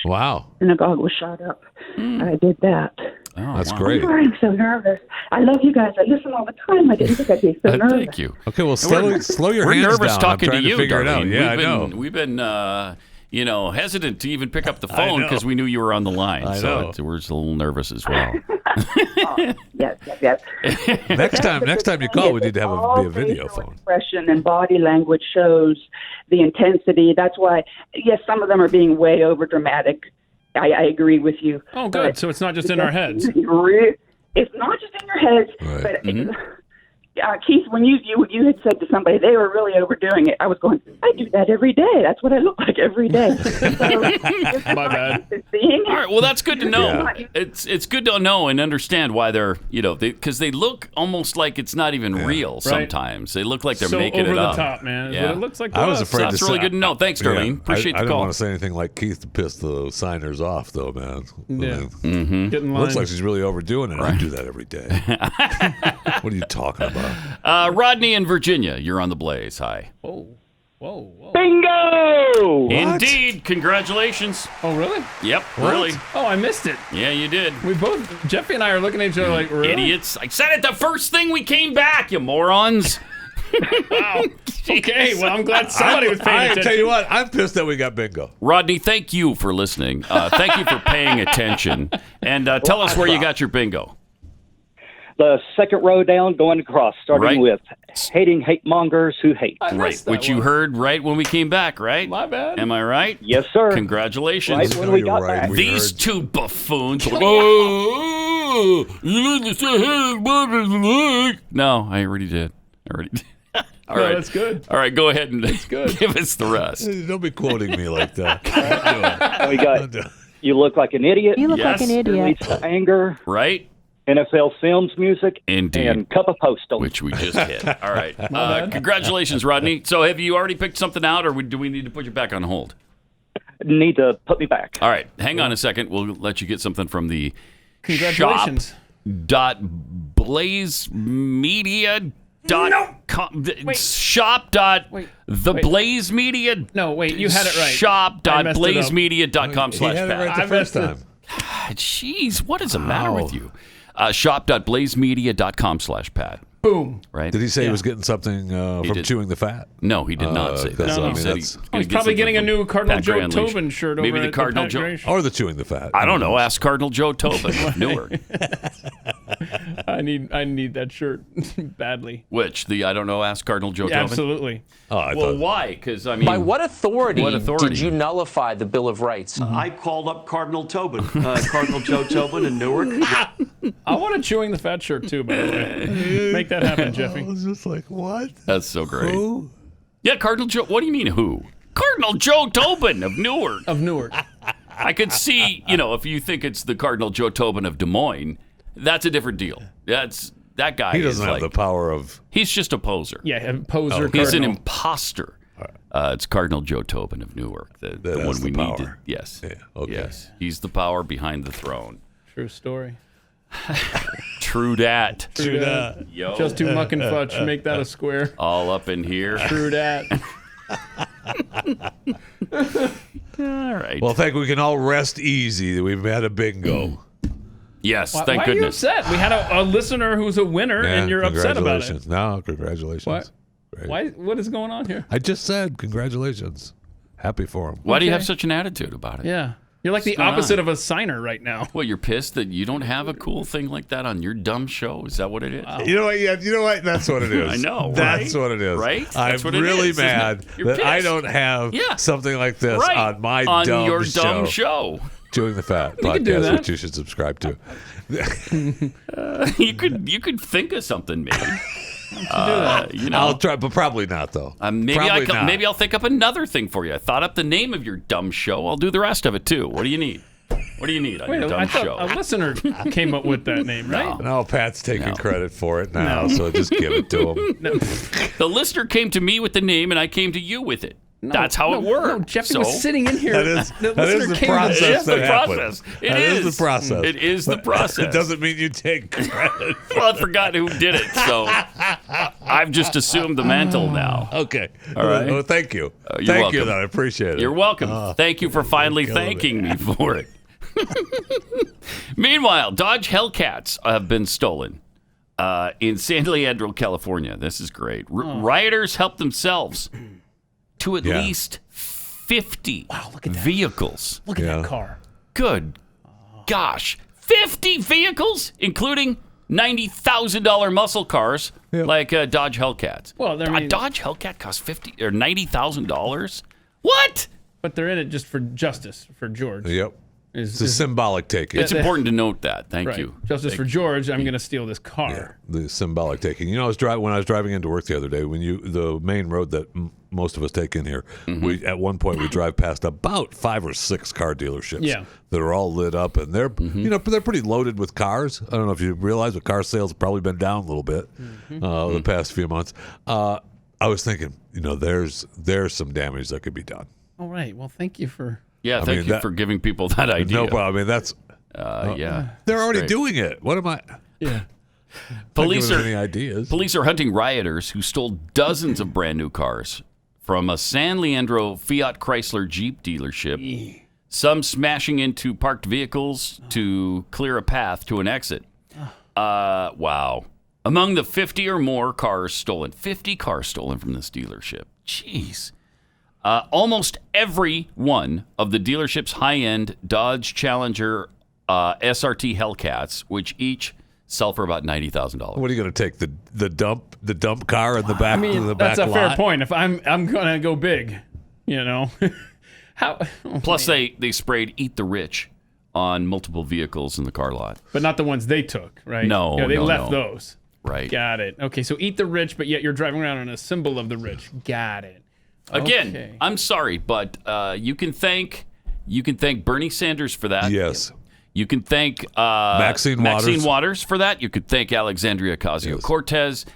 Speaker 18: synagogue was shot up. I did that.
Speaker 3: Oh,
Speaker 5: that's great.
Speaker 18: I'm so nervous. I love you guys. I listen all the time. I didn't think I'd be so nervous.
Speaker 3: Thank you.
Speaker 5: Okay, well, slow your hands down.
Speaker 3: We're nervous
Speaker 5: I'm
Speaker 3: talking to
Speaker 5: trying
Speaker 3: you,
Speaker 5: figure it out.
Speaker 3: Darlene.
Speaker 5: Yeah, I know.
Speaker 3: We've been hesitant to even pick up the phone because we knew you were on the line.
Speaker 5: I
Speaker 3: so
Speaker 5: know.
Speaker 3: We're just a little nervous as well.
Speaker 18: Yes.
Speaker 5: Next time you call, we need to have be a video phone.
Speaker 18: Expression and body language shows the intensity. That's why, yes, some of them are being way over dramatic. I agree with you.
Speaker 4: Oh, good. So it's not just in our heads.
Speaker 18: It's not just in your heads, but Keith, when you had said to somebody they were really overdoing it, I was going, I do that every day. That's what I look like every day. So,
Speaker 4: my bad.
Speaker 3: All right, well, that's good to know. Yeah. It's good to know and understand why they're, because they look almost like it's not even real sometimes. They look like they're making it up.
Speaker 4: Over the top, man.
Speaker 3: Yeah.
Speaker 4: It looks like
Speaker 5: I was afraid
Speaker 3: that's really good to know. Thanks, Darlene. Appreciate the
Speaker 5: I didn't
Speaker 3: call.
Speaker 5: want to say anything like Keith to piss the signers off, though, man.
Speaker 4: Yeah.
Speaker 5: Get in line. Looks like she's really overdoing it. I do that every day. What are you talking about?
Speaker 3: Rodney in Virginia, you're on the Blaze. Hi.
Speaker 4: Whoa.
Speaker 17: Bingo!
Speaker 3: Indeed. Congratulations.
Speaker 4: Oh, really?
Speaker 3: Yep,
Speaker 5: What?
Speaker 3: really.
Speaker 4: Oh, I missed it.
Speaker 3: Yeah, you did.
Speaker 4: Jeffy and I are looking at each other like, really?
Speaker 3: Idiots. I said it the first thing we came back, you morons.
Speaker 4: Wow. Okay, well, I'm glad somebody was paying attention.
Speaker 5: I tell you what, I'm pissed that we got bingo.
Speaker 3: Rodney, thank you for listening. Thank you for paying attention. And tell us where you got your bingo.
Speaker 17: The second row down, going across, starting with hating hate mongers who hate.
Speaker 3: Right, which you heard right when we came back, right?
Speaker 4: My bad.
Speaker 3: Am I right?
Speaker 17: Yes, sir.
Speaker 3: Congratulations.
Speaker 17: Right when we got back.
Speaker 3: These two buffoons. Oh, you need to say, hey, what is it like? No, I already did. All right.
Speaker 4: That's good.
Speaker 3: All right, go ahead and
Speaker 4: good.
Speaker 3: give us the rest.
Speaker 5: Don't be quoting me like that.
Speaker 17: We got, you look like an idiot.
Speaker 19: You look like an idiot.
Speaker 17: Leads to anger.
Speaker 3: Right?
Speaker 17: NFL films music.
Speaker 3: Indeed.
Speaker 17: And cup of post-its.
Speaker 3: Which we just hit. All right. Congratulations, Rodney. So have you already picked something out, or do we need to put you back on hold?
Speaker 17: Need to put me back.
Speaker 3: All right. Hang on a second. We'll let you get something from the
Speaker 4: Congratulations.
Speaker 3: shop.blazemedia.com. Shop.theblazemedia.
Speaker 4: No, wait. You had it right.
Speaker 3: Shop.blazemedia.com/Pat.
Speaker 5: He had it right the first time.
Speaker 3: Jeez, what is the matter with you? Shop.blazemedia.com/Pat.
Speaker 4: Boom.
Speaker 3: Right?
Speaker 5: Did he say he was getting something from chewing the fat?
Speaker 3: No, he did not say that.
Speaker 4: No.
Speaker 3: He said
Speaker 4: he's probably getting a new Cardinal Joe Tobin shirt
Speaker 3: Maybe
Speaker 4: over
Speaker 3: the Cardinal
Speaker 4: at
Speaker 3: Joe.
Speaker 5: Or the chewing the fat.
Speaker 3: I don't know. Ask Cardinal Joe Tobin of Newark.
Speaker 4: I need that shirt badly.
Speaker 3: Which? I don't know. Ask Cardinal Joe Tobin?
Speaker 4: Absolutely.
Speaker 3: Oh, why? Because, I mean...
Speaker 20: By what authority did you nullify the Bill of Rights?
Speaker 21: I called up Cardinal Tobin, Cardinal Joe Tobin in Newark.
Speaker 4: I want a chewing the fat shirt, too, by the way. Make that happen, Jeffy.
Speaker 5: I was just like, what?
Speaker 3: That's so great.
Speaker 5: Who?
Speaker 3: Yeah, Cardinal Joe... What do you mean, who? Cardinal Joe Tobin of Newark. I could see, if you think it's the Cardinal Joe Tobin of Des Moines, that's a different deal. That guy.
Speaker 5: He doesn't have the power of.
Speaker 3: He's just a poser.
Speaker 4: Yeah, a poser.
Speaker 3: He's an imposter. It's Cardinal Joe Tobin of Newark, the one we need to. Yes.
Speaker 5: Yeah. Okay.
Speaker 3: Yes. He's the power behind the throne.
Speaker 4: True story.
Speaker 3: True dat.
Speaker 4: True dat.
Speaker 3: Yo.
Speaker 4: Just too muck and fudge. Make that a square.
Speaker 3: All up in here.
Speaker 4: True dat.
Speaker 3: All right.
Speaker 5: Well, I think we can all rest easy that we've had a bingo.
Speaker 3: Yes,
Speaker 4: Why
Speaker 3: thank
Speaker 4: are you
Speaker 3: goodness.
Speaker 4: upset? We had a listener who's a winner, and you're upset about it.
Speaker 5: Congratulations. No, congratulations.
Speaker 4: What?
Speaker 5: Great.
Speaker 4: Why? What is going on here?
Speaker 5: I just said congratulations. Happy for him.
Speaker 3: Why do you have such an attitude about it?
Speaker 4: Yeah. You're like the opposite of a signer right now.
Speaker 3: Well, you're pissed that you don't have a cool thing like that on your dumb show? Is that what it is?
Speaker 4: Wow.
Speaker 5: You know what? Yeah, you know what? That's what it is.
Speaker 3: I know.
Speaker 5: That's
Speaker 3: right?
Speaker 5: what it is.
Speaker 3: Right? That's
Speaker 5: I'm
Speaker 3: what it
Speaker 5: really
Speaker 3: is, isn't
Speaker 5: mad
Speaker 3: it? You're
Speaker 5: that I
Speaker 3: pissed.
Speaker 5: don't have something like this
Speaker 3: Right.
Speaker 5: on my
Speaker 3: on your
Speaker 5: show.
Speaker 3: dumb show.
Speaker 5: Chewing the Fat
Speaker 4: We could do
Speaker 5: podcast,
Speaker 4: that.
Speaker 5: which you should subscribe to.
Speaker 3: You could think of something maybe. You know,
Speaker 5: I'll try, but probably not though.
Speaker 3: maybe
Speaker 5: not.
Speaker 3: maybe I'll think up another thing for you. I thought up the name of your dumb show. I'll do the rest of it too. What do you need? What do you need on your dumb
Speaker 4: I thought
Speaker 3: show?
Speaker 4: a listener came up with that name, right?
Speaker 5: No, Pat's taking credit for it now, so just give it to him.
Speaker 4: No.
Speaker 3: The listener came to me with the name, and I came to you with it. That's how it worked.
Speaker 4: No, Jeffy
Speaker 3: So-
Speaker 4: was sitting in here.
Speaker 5: That is
Speaker 4: the
Speaker 5: the
Speaker 4: listener came to
Speaker 5: process
Speaker 4: Jeff.
Speaker 5: that
Speaker 3: the
Speaker 5: happened.
Speaker 3: process. It
Speaker 5: That
Speaker 3: is.
Speaker 5: the process.
Speaker 3: It is the process.
Speaker 5: It doesn't mean you take credit.
Speaker 3: Well, I forgot who did it, so I've just assumed the mantle now.
Speaker 5: Okay.
Speaker 3: All right.
Speaker 5: Well, thank you.
Speaker 3: You're
Speaker 5: Thank
Speaker 3: welcome.
Speaker 5: you, I appreciate it.
Speaker 3: You're welcome. Thank you for finally thanking me for it. Meanwhile, Dodge Hellcats have been stolen in San Leandro, California. This is great. Rioters helped themselves to at least 50 vehicles.
Speaker 4: Look at that car.
Speaker 3: Good gosh. 50 vehicles, including $90,000 muscle cars like Dodge Hellcats.
Speaker 4: Well,
Speaker 3: a Dodge Hellcat costs $50 or $90,000. What?
Speaker 4: But they're in it just for justice for George.
Speaker 5: Yep. It's a symbolic taking.
Speaker 3: It's important to note that. Thank
Speaker 4: Right.
Speaker 3: you.
Speaker 4: Justice for George. I'm going to steal this car.
Speaker 5: The symbolic taking. You know, when I was driving into work the other day, the main road that most of us take in here, at one point we drive past about 5 or 6 car dealerships that are all lit up, and they're they're pretty loaded with cars. I don't know if you realize, but car sales have probably been down a little bit the past few months. I was thinking, there's some damage that could be done.
Speaker 4: All right. Well, thank you for.
Speaker 3: Yeah, thank you for giving people that idea.
Speaker 5: No problem. I mean, that's they're already doing it. What am I?
Speaker 4: Yeah.
Speaker 3: Police
Speaker 5: any ideas?
Speaker 3: Police are hunting rioters who stole dozens of brand new cars from a San Leandro Fiat Chrysler Jeep dealership. Some smashing into parked vehicles to clear a path to an exit. Wow. Among the 50 or more cars stolen, 50 cars stolen from this dealership. Jeez. Almost every one of the dealership's high-end Dodge Challenger SRT Hellcats, which each sell for about $90,000.
Speaker 5: What are you going to take the dump car in the back?
Speaker 4: I mean,
Speaker 5: the back
Speaker 4: that's a
Speaker 5: lot?
Speaker 4: fair point. If I'm going to go big, how?
Speaker 3: Plus, they sprayed "Eat the Rich" on multiple vehicles in the car lot,
Speaker 4: but not the ones they took, right?
Speaker 3: No,
Speaker 4: they left
Speaker 3: no.
Speaker 4: those.
Speaker 3: Right.
Speaker 4: Got it. Okay, so eat the rich, but yet you're driving around on a symbol of the rich. Got it.
Speaker 3: Again,
Speaker 4: Okay.
Speaker 3: I'm sorry, but you can thank Bernie Sanders for that.
Speaker 5: Yes.
Speaker 3: You can thank
Speaker 5: Maxine
Speaker 3: Waters for that. You could thank Alexandria Ocasio-Cortez,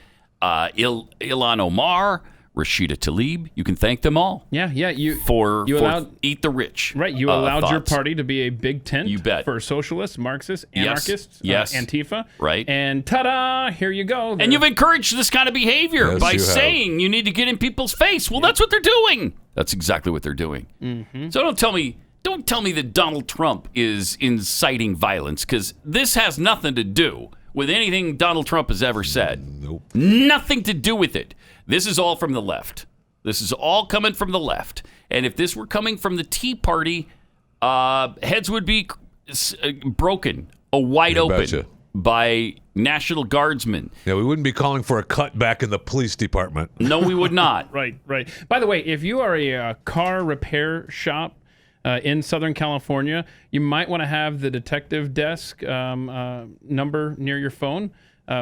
Speaker 3: Ilhan Omar, Rashida Tlaib. You can thank them all.
Speaker 4: Yeah. You
Speaker 3: for
Speaker 4: allowed
Speaker 3: Eat the Rich.
Speaker 4: Right. You allowed your
Speaker 3: thoughts.
Speaker 4: party to be a big tent.
Speaker 3: You bet.
Speaker 4: For socialists, Marxists,
Speaker 3: Yes.
Speaker 4: anarchists,
Speaker 3: Yes.
Speaker 4: Antifa.
Speaker 3: Right.
Speaker 4: And ta-da! Here you go.
Speaker 3: And you've encouraged this kind of behavior
Speaker 5: Yes,
Speaker 3: by
Speaker 5: you have.
Speaker 3: saying you need to get in people's face. Well, that's what they're doing. That's exactly what they're doing. So don't tell me that Donald Trump is inciting violence, because this has nothing to do with anything Donald Trump has ever said.
Speaker 5: Nope.
Speaker 3: Nothing to do with it. This is all from the left. This is all coming from the left. And if this were coming from the Tea Party, heads would be broken wide
Speaker 5: You
Speaker 3: open
Speaker 5: betcha.
Speaker 3: by National Guardsmen.
Speaker 5: Yeah, we wouldn't be calling for a cut back in the police department.
Speaker 3: No, we would not.
Speaker 4: Right. By the way, if you are a car repair shop in Southern California, you might want to have the detective desk number near your phone.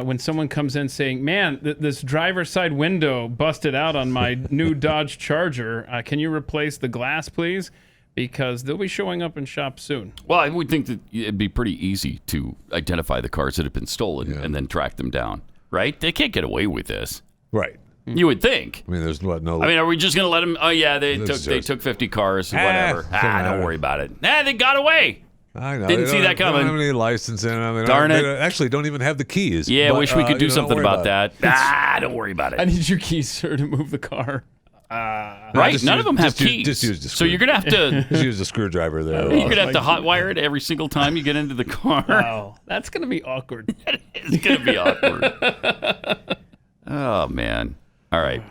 Speaker 4: When someone comes in saying, man, this driver's side window busted out on my new Dodge Charger. Can you replace the glass, please? Because they'll be showing up in shops soon.
Speaker 3: Well, I would think that it'd be pretty easy to identify the cars that have been stolen and then track them down, right? They can't get away with this.
Speaker 5: Right.
Speaker 3: You would think.
Speaker 5: I mean, there's no.
Speaker 3: I mean, are we just going to let them? Oh, yeah, they
Speaker 5: This
Speaker 3: took
Speaker 5: just-
Speaker 3: 50 cars, whatever. Don't
Speaker 5: matter.
Speaker 3: worry about it. They got away.
Speaker 5: I know.
Speaker 3: Didn't see that coming.
Speaker 5: They don't have any licensing.
Speaker 3: Darn it.
Speaker 5: They actually don't even have the keys.
Speaker 3: Yeah,
Speaker 5: but,
Speaker 3: wish we could do something about
Speaker 5: it.
Speaker 3: that. Don't worry about it.
Speaker 4: I need your keys, sir, to move the car.
Speaker 3: Right, none of them have keys.
Speaker 5: Just use the
Speaker 3: so you're gonna have to
Speaker 5: just use the screwdriver there.
Speaker 3: You're gonna have to hotwire it every single time you get into the car.
Speaker 4: Wow, that's gonna be awkward.
Speaker 3: It's gonna be awkward. Oh man! All right.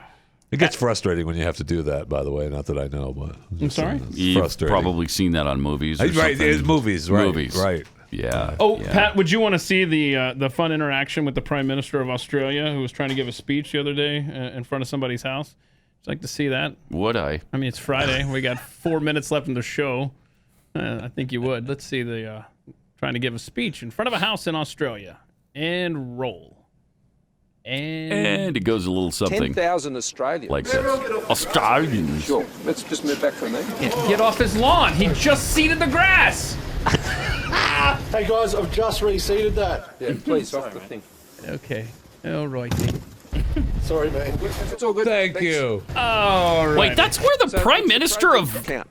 Speaker 5: It gets frustrating when you have to do that. By the way, not that I know, but
Speaker 4: I'm sorry.
Speaker 3: You've
Speaker 5: frustrating.
Speaker 3: probably seen that on movies. Or
Speaker 5: right, it's movies. Right,
Speaker 3: movies.
Speaker 5: Right.
Speaker 3: Yeah.
Speaker 4: Oh,
Speaker 3: yeah.
Speaker 4: Pat, would you want to see the fun interaction with the Prime Minister of Australia, who was trying to give a speech the other day in front of somebody's house? Would you like to see that?
Speaker 3: Would I?
Speaker 4: I mean, it's Friday. We got 4 minutes left in the show. I think you would. Let's see the trying to give a speech in front of a house in Australia. And roll.
Speaker 3: And it goes a little something.
Speaker 19: 10,000 Australians.
Speaker 3: Like this. Australians.
Speaker 19: Sure. Let's just move back from there.
Speaker 4: Get off his lawn. He just seeded the grass.
Speaker 22: Hey guys, I've just reseeded that.
Speaker 19: Yeah, please, off the thing.
Speaker 4: Okay. All righty.
Speaker 22: Sorry, man.
Speaker 19: It's all good.
Speaker 5: Thank you.
Speaker 4: All right.
Speaker 3: Wait, that's where the Prime Minister of
Speaker 19: It's the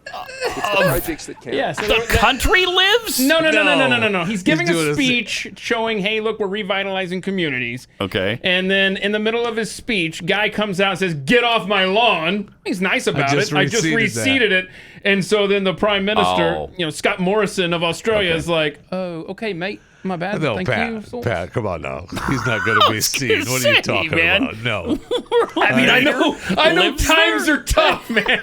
Speaker 19: projects that count.
Speaker 4: Yeah, so
Speaker 3: the country lives?
Speaker 4: No. He's giving a speech showing, hey, look, we're revitalizing communities.
Speaker 3: Okay.
Speaker 4: And then in the middle of his speech, guy comes out and says, get off my lawn. He's nice about it. I just reseeded it. And so then the Prime Minister, Scott Morrison of Australia is like, oh, okay, mate. My bad.
Speaker 5: No,
Speaker 4: Thank
Speaker 5: Pat,
Speaker 4: you.
Speaker 5: Pat, come on now. He's not going to be seen. What are you talking about? No.
Speaker 4: I mean, I know times are tough, man.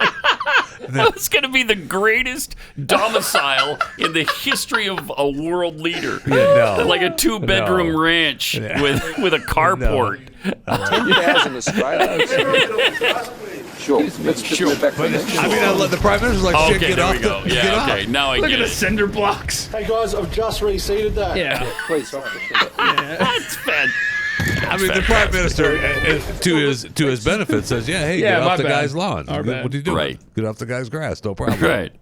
Speaker 3: That's going to be the greatest domicile in the history of a world leader.
Speaker 5: Yeah, no.
Speaker 3: Like a 2-bedroom ranch with a carport.
Speaker 19: 10,000 Australians. Sure. Let's just move back from there.
Speaker 5: I mean, the Prime Minister's like, shit, get off.
Speaker 3: Yeah, okay. Now I
Speaker 4: Look
Speaker 3: get
Speaker 4: at
Speaker 3: it.
Speaker 4: the cinder blocks.
Speaker 22: Hey guys, I've just reseeded that.
Speaker 4: Yeah.
Speaker 19: Please, off the thing.
Speaker 3: That's bad.
Speaker 5: I mean, the Prime Minister, to his benefit, says, get off the guy's lawn. What are you doing?
Speaker 3: Right.
Speaker 5: Get off the guy's grass. No problem.
Speaker 3: Right.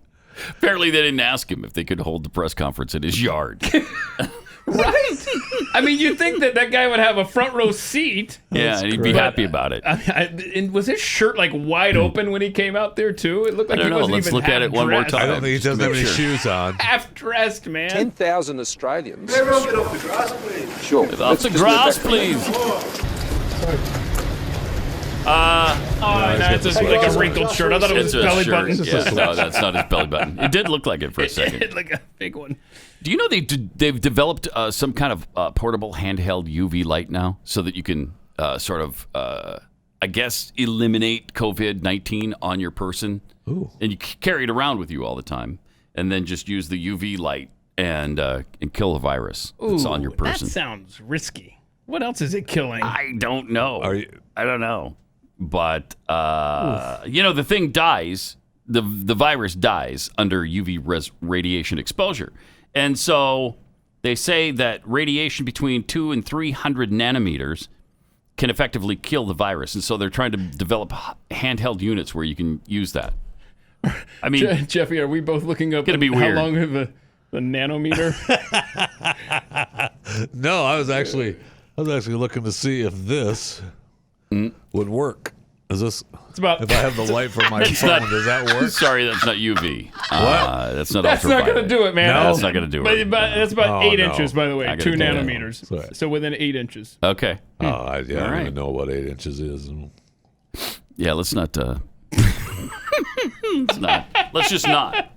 Speaker 3: Apparently, they didn't ask him if they could hold the press conference in his yard.
Speaker 4: Right? I mean, you'd think that guy would have a front row seat.
Speaker 3: Yeah, and he'd be happy about it.
Speaker 4: And was his shirt like wide open when he came out there too? It looked like
Speaker 3: I don't
Speaker 4: he
Speaker 3: know.
Speaker 4: wasn't
Speaker 3: Let's
Speaker 4: even
Speaker 3: look at it one more time.
Speaker 5: I don't think he doesn't have any shoes on.
Speaker 4: Half dressed, man.
Speaker 19: 10,000 Australians.
Speaker 22: Everyone get off the grass, please.
Speaker 19: Sure.
Speaker 3: Off the grass, please.
Speaker 4: It's just like a wrinkled shirt. I thought it was his belly button.
Speaker 3: Yeah, no, that's not his belly button. It did look like it for a second.
Speaker 4: It like a big one.
Speaker 3: Do you know they've developed some kind of portable handheld UV light now so that you can I guess, eliminate COVID-19 on your person?
Speaker 5: Ooh.
Speaker 3: And you carry it around with you all the time and then just use the UV light and kill the virus that's on your person.
Speaker 4: That sounds risky. What else is it killing?
Speaker 3: I don't know. I don't know. But, the thing dies. The virus dies under UV radiation exposure. And so they say that radiation between 200 and 300 nanometers can effectively kill the virus. And so they're trying to develop handheld units where you can use that. I mean,
Speaker 4: Jeffy, are we both looking up
Speaker 3: gonna be
Speaker 4: how
Speaker 3: weird.
Speaker 4: long are the nanometer?
Speaker 5: No, I was actually looking to see if this would work. Is this?
Speaker 4: It's about,
Speaker 5: if I have the light from my phone, does that work?
Speaker 3: Sorry, that's not UV.
Speaker 5: What?
Speaker 3: That's not
Speaker 4: That's not going to do it, man.
Speaker 3: No? That's not going to do it.
Speaker 4: But that's about 8 inches, by the way.
Speaker 3: Not
Speaker 4: 2
Speaker 3: gonna do it.
Speaker 4: nanometers.
Speaker 5: Sorry.
Speaker 4: So within 8 inches.
Speaker 3: Okay.
Speaker 5: I don't even know what 8 inches is.
Speaker 3: Yeah, let's not. Let's just not.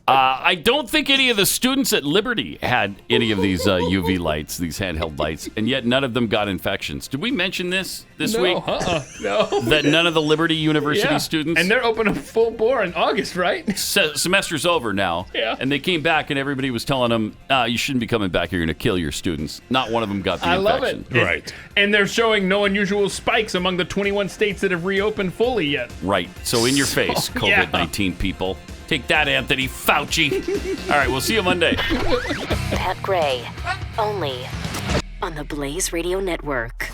Speaker 3: I don't think any of the students at Liberty had any of these UV lights, these handheld lights, and yet none of them got infections. Did we mention this week?
Speaker 4: No.
Speaker 3: That none of the Liberty University students.
Speaker 4: And they're opening full bore in August, right?
Speaker 3: Semester's over now.
Speaker 4: Yeah.
Speaker 3: And they came back, and everybody was telling them, you shouldn't be coming back. You're going to kill your students. Not one of them got the infection.
Speaker 4: I love it.
Speaker 5: Right.
Speaker 4: And they're showing no unusual spikes among the 21 states that have reopened fully yet.
Speaker 3: Right. So in your face, COVID-19 people. Take that, Anthony Fauci. All right, we'll see you Monday.
Speaker 1: Pat Gray, only on the Blaze Radio Network.